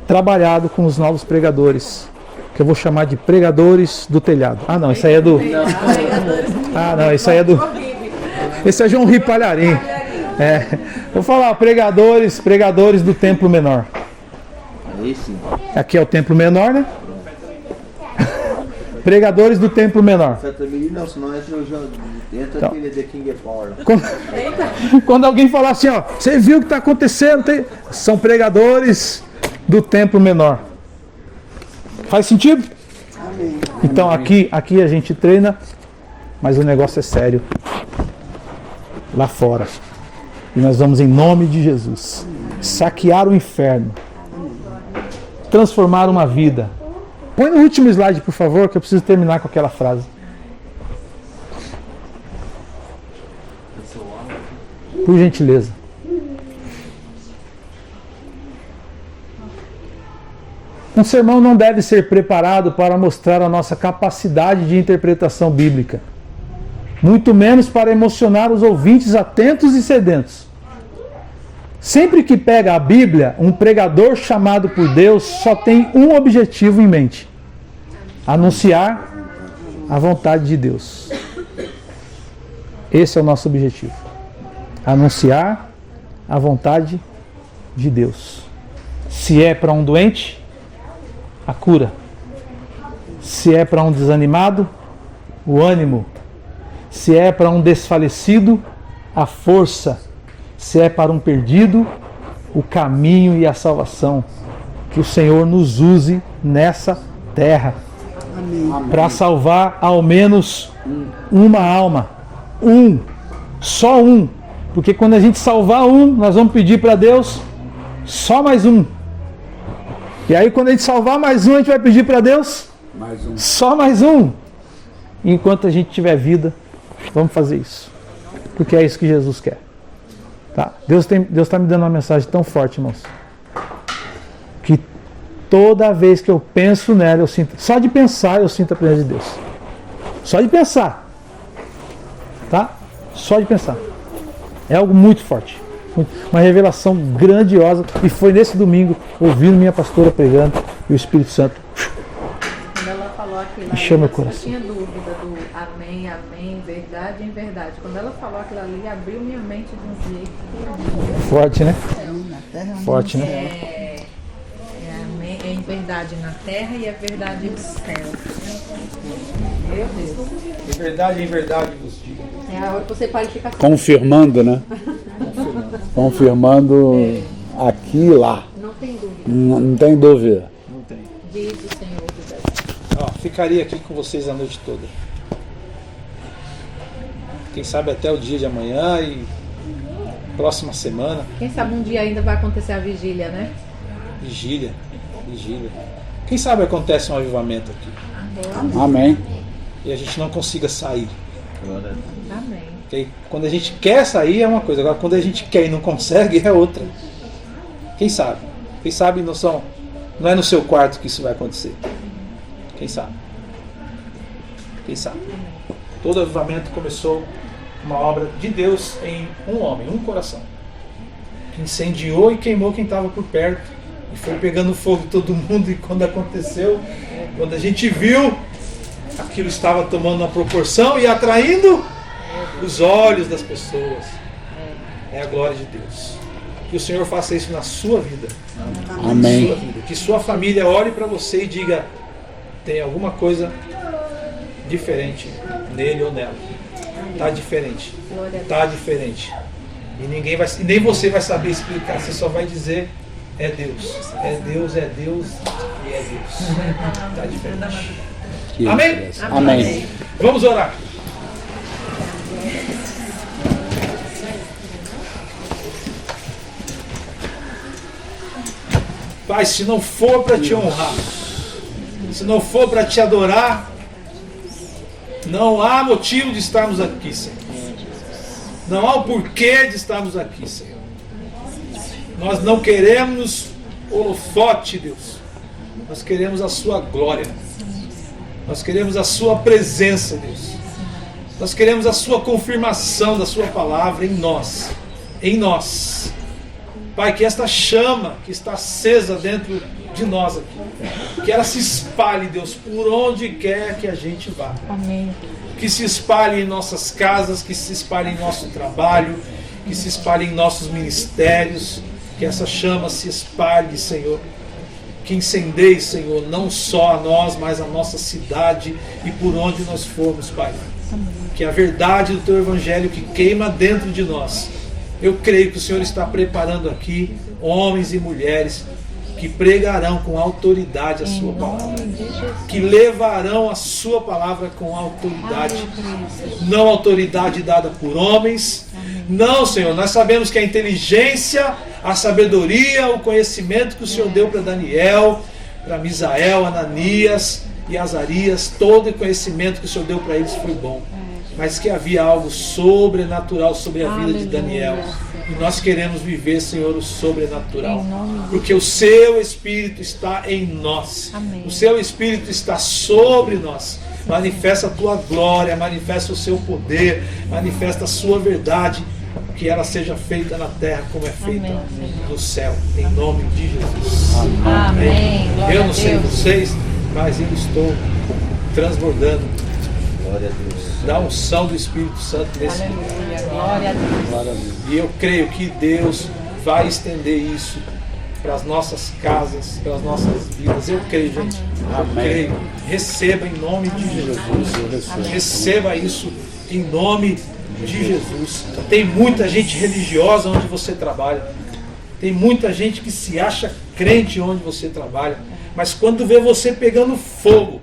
trabalhado com os novos pregadores, que eu vou chamar de pregadores do telhado. Ah, não, isso aí é do... Ah, não, isso aí é do... Esse é João Ripalharim. Vou falar, pregadores do templo menor. Aqui é o templo menor, né? Pregadores do templo menor. Não, senão entra Então, aquele The King of Power. Quando alguém falar assim, ó, você viu o que está acontecendo? São pregadores do templo menor. Faz sentido? Amém. Então aqui a gente treina, mas o negócio é sério. Lá fora. E nós vamos, em nome de Jesus, saquear o inferno, transformar uma vida. Põe no último slide, por favor, que eu preciso terminar com aquela frase. Por gentileza. Um sermão não deve ser preparado para mostrar a nossa capacidade de interpretação bíblica. muito menos para emocionar os ouvintes atentos e sedentos. Sempre que pega a Bíblia, um pregador chamado por Deus só tem um objetivo em mente: anunciar a vontade de Deus. Esse é o nosso objetivo. Anunciar a vontade de Deus. Se é para um doente, a cura. Se é para um desanimado, o ânimo. Se é para um desfalecido, a força. Se é para um perdido, o caminho e a salvação. Que o Senhor nos use nessa terra para salvar ao menos uma alma. Só um. Porque quando a gente salvar um, nós vamos pedir para Deus só mais um. E aí quando a gente salvar mais um, a gente vai pedir para Deus só mais um. E enquanto a gente tiver vida, vamos fazer isso. Porque é isso que Jesus quer. Tá? Deus está me dando uma mensagem tão forte, irmãos, que toda vez que eu penso nela, eu sinto, só de pensar eu sinto a presença de Deus. Só de pensar. Tá? Só de pensar. É algo muito forte. Uma revelação grandiosa. E foi nesse domingo, ouvindo minha pastora pregando, e o Espírito Santo Quando ela falou aquilo, encheu meu eu coração. tinha dúvida do amém, amém, verdade em verdade. Quando ela falou aquilo ali, abriu minha mente de um jeito Forte, né? Forte, né? É amém, é em verdade na terra e é verdade no céu. Meu Deus. Em verdade vos digo. É a hora que você pode ficar Confirmando, né? Confirmando aqui e lá. Não tem dúvida. Não tem dúvida. Não tem. Diz o Senhor dos Exércitos. Ó, ficaria aqui com vocês a noite toda. Quem sabe até o dia de amanhã e próxima semana. Quem sabe um dia ainda vai acontecer a vigília, né? Vigília. Quem sabe acontece um avivamento aqui. Amém. E a gente não consiga sair. Amém. Porque quando a gente quer sair é uma coisa, agora quando a gente quer e não consegue é outra. Quem sabe? Quem sabe não é no seu quarto que isso vai acontecer. Quem sabe? Quem sabe? Todo avivamento começou uma obra de Deus em um homem, um coração, que incendiou e queimou quem estava por perto e foi pegando fogo em todo mundo. E quando aconteceu, quando a gente viu, aquilo estava tomando uma proporção e atraindo os olhos das pessoas. É a glória de Deus. Que o Senhor faça isso na sua vida. Amém. Na sua vida. Que sua família olhe para você e diga: tem alguma coisa diferente nele ou nela. Tá diferente. Tá diferente. E nem você vai saber explicar. Você só vai dizer: é Deus. É Deus, é Deus e é Deus. Tá diferente. Amém? Amém. Vamos orar. Pai, se não for para te honrar, se não for para te adorar, não há motivo de estarmos aqui, Senhor. Não há o porquê de estarmos aqui, Senhor. Nós não queremos holofote, Deus. Nós queremos a sua glória. Nós queremos a sua presença, Deus. Nós queremos a sua confirmação da sua palavra em nós. Em nós. Pai, que esta chama que está acesa dentro de nós aqui, que ela se espalhe, Deus, por onde quer que a gente vá. Amém. Que se espalhe em nossas casas, que se espalhe em nosso trabalho, que se espalhe em nossos ministérios, que essa chama se espalhe, Senhor. Que incendeie, Senhor, não só a nós, mas a nossa cidade e por onde nós formos, Pai. Que a verdade do Teu Evangelho que queima dentro de nós, eu creio que o Senhor está preparando aqui homens e mulheres que pregarão com autoridade a sua palavra, que levarão a sua palavra com autoridade, não autoridade dada por homens. Não, Senhor, nós sabemos que a inteligência, a sabedoria, o conhecimento que o Senhor deu para Daniel, para Misael, Ananias e Azarias, todo o conhecimento que o Senhor deu para eles foi bom, mas que havia algo sobrenatural sobre a vida de Daniel. E nós queremos viver, Senhor, o sobrenatural, porque o Seu Espírito está em nós. O Seu Espírito está sobre nós. manifesta a tua glória, manifesta o seu poder, manifesta a sua verdade, que ela seja feita na terra como é feita no céu, em nome de Jesus. Amém. Eu não sei vocês, mas eu estou transbordando da unção do Espírito Santo nesse Aleluia, glória a Deus. E eu creio que Deus vai estender isso para as nossas casas, para as nossas vidas. Eu creio, gente. Eu creio. Receba em nome de Jesus. Receba isso em nome de Jesus. Tem muita gente religiosa onde você trabalha. Tem muita gente que se acha crente onde você trabalha. Mas quando vê você pegando fogo,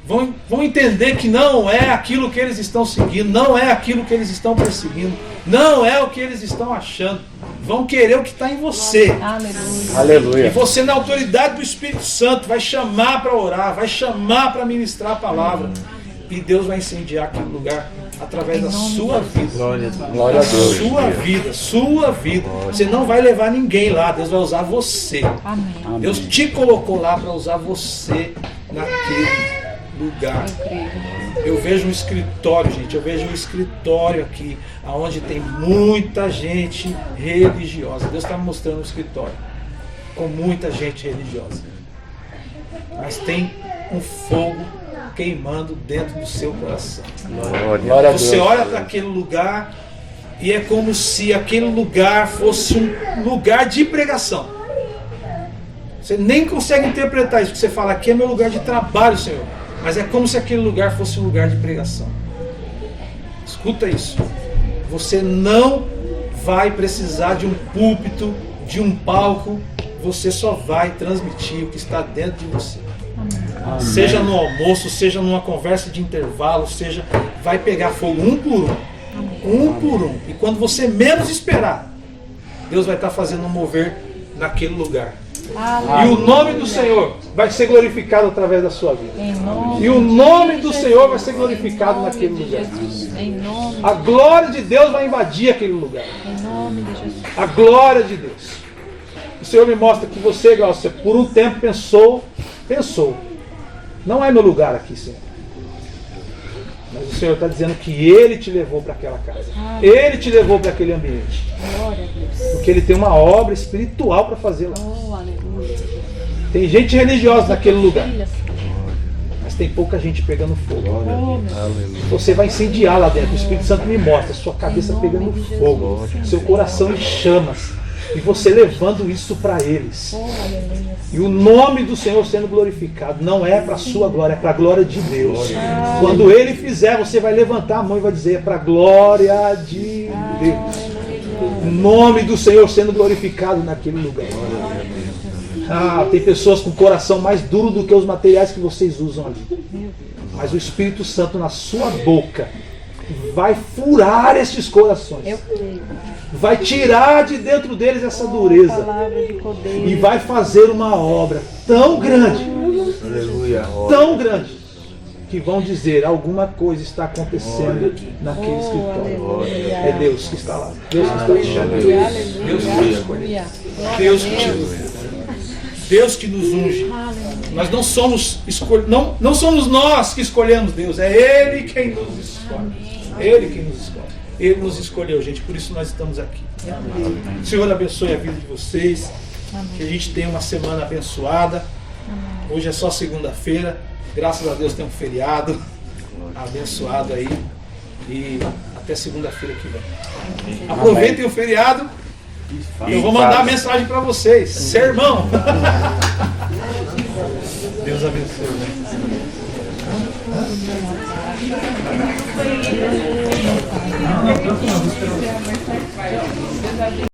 vão entender que não é aquilo que eles estão seguindo, não é aquilo que eles estão perseguindo, não é o que eles estão achando. Vão querer o que está em você. Aleluia. Aleluia. E você, na autoridade do Espírito Santo, vai chamar para orar, vai chamar para ministrar a palavra. E Deus vai incendiar aquele lugar através da sua vida. Glória a Deus. Sua vida. Você não vai levar ninguém lá, Deus vai usar você. Amém. Deus te colocou lá para usar você naquele lugar. Eu vejo um escritório, gente. Eu vejo um escritório aqui, onde tem muita gente religiosa. Deus está me mostrando um escritório com muita gente religiosa. Mas tem um fogo queimando dentro do seu coração. Glória a Deus. Você olha para aquele lugar e é como se aquele lugar fosse um lugar de pregação. Você nem consegue interpretar isso, porque você fala, aqui é meu lugar de trabalho, Senhor. Mas é como se aquele lugar fosse um lugar de pregação. Escuta isso. Você não vai precisar de um púlpito, de um palco. Você só vai transmitir o que está dentro de você. Amém. Seja no almoço, seja numa conversa de intervalo, seja, vai pegar fogo um por um. Um por um. E quando você menos esperar, Deus vai estar fazendo um mover naquele lugar. E o nome do Senhor vai ser glorificado através da sua vida. E o nome do Senhor vai ser glorificado naquele lugar. A glória de Deus vai invadir aquele lugar. A glória de Deus. O Senhor me mostra que você, Glaucia, por um tempo pensou, não é meu lugar aqui, Senhor. Mas o Senhor está dizendo que Ele te levou para aquela casa. Ele te levou para aquele ambiente. Porque Ele tem uma obra espiritual para fazer lá. Tem gente religiosa naquele lugar. Mas tem pouca gente pegando fogo. Você vai incendiar lá dentro. O Espírito Santo me mostra sua cabeça pegando fogo, seu coração em chamas. E você levando isso para eles. E o nome do Senhor sendo glorificado. Não é para a sua glória, é para a glória de Deus. Quando Ele fizer, você vai levantar a mão e vai dizer, é para a glória de Deus. O nome do Senhor sendo glorificado naquele lugar. Tem pessoas com o coração mais duro do que os materiais que vocês usam ali. Mas o Espírito Santo na sua boca vai furar estes corações. Vai tirar de dentro deles essa dureza. E vai fazer uma obra tão grande, tão grande, que vão dizer, alguma coisa está acontecendo naquele escritório. É Deus que está lá. Deus que está te chamando. Deus que te escolhe. Deus que te usa. Deus que nos unge. Nós não somos não somos nós que escolhemos Deus, é Ele quem nos escolhe. Ele quem nos escolhe. Ele nos escolheu, gente, por isso nós estamos aqui. O Senhor abençoe a vida de vocês. Que a gente tenha uma semana abençoada. Hoje é só segunda-feira. Graças a Deus tem um feriado abençoado aí. E até segunda-feira que vem. Aproveitem o feriado. Eu vou mandar a mensagem para vocês. Sermão. Deus abençoe.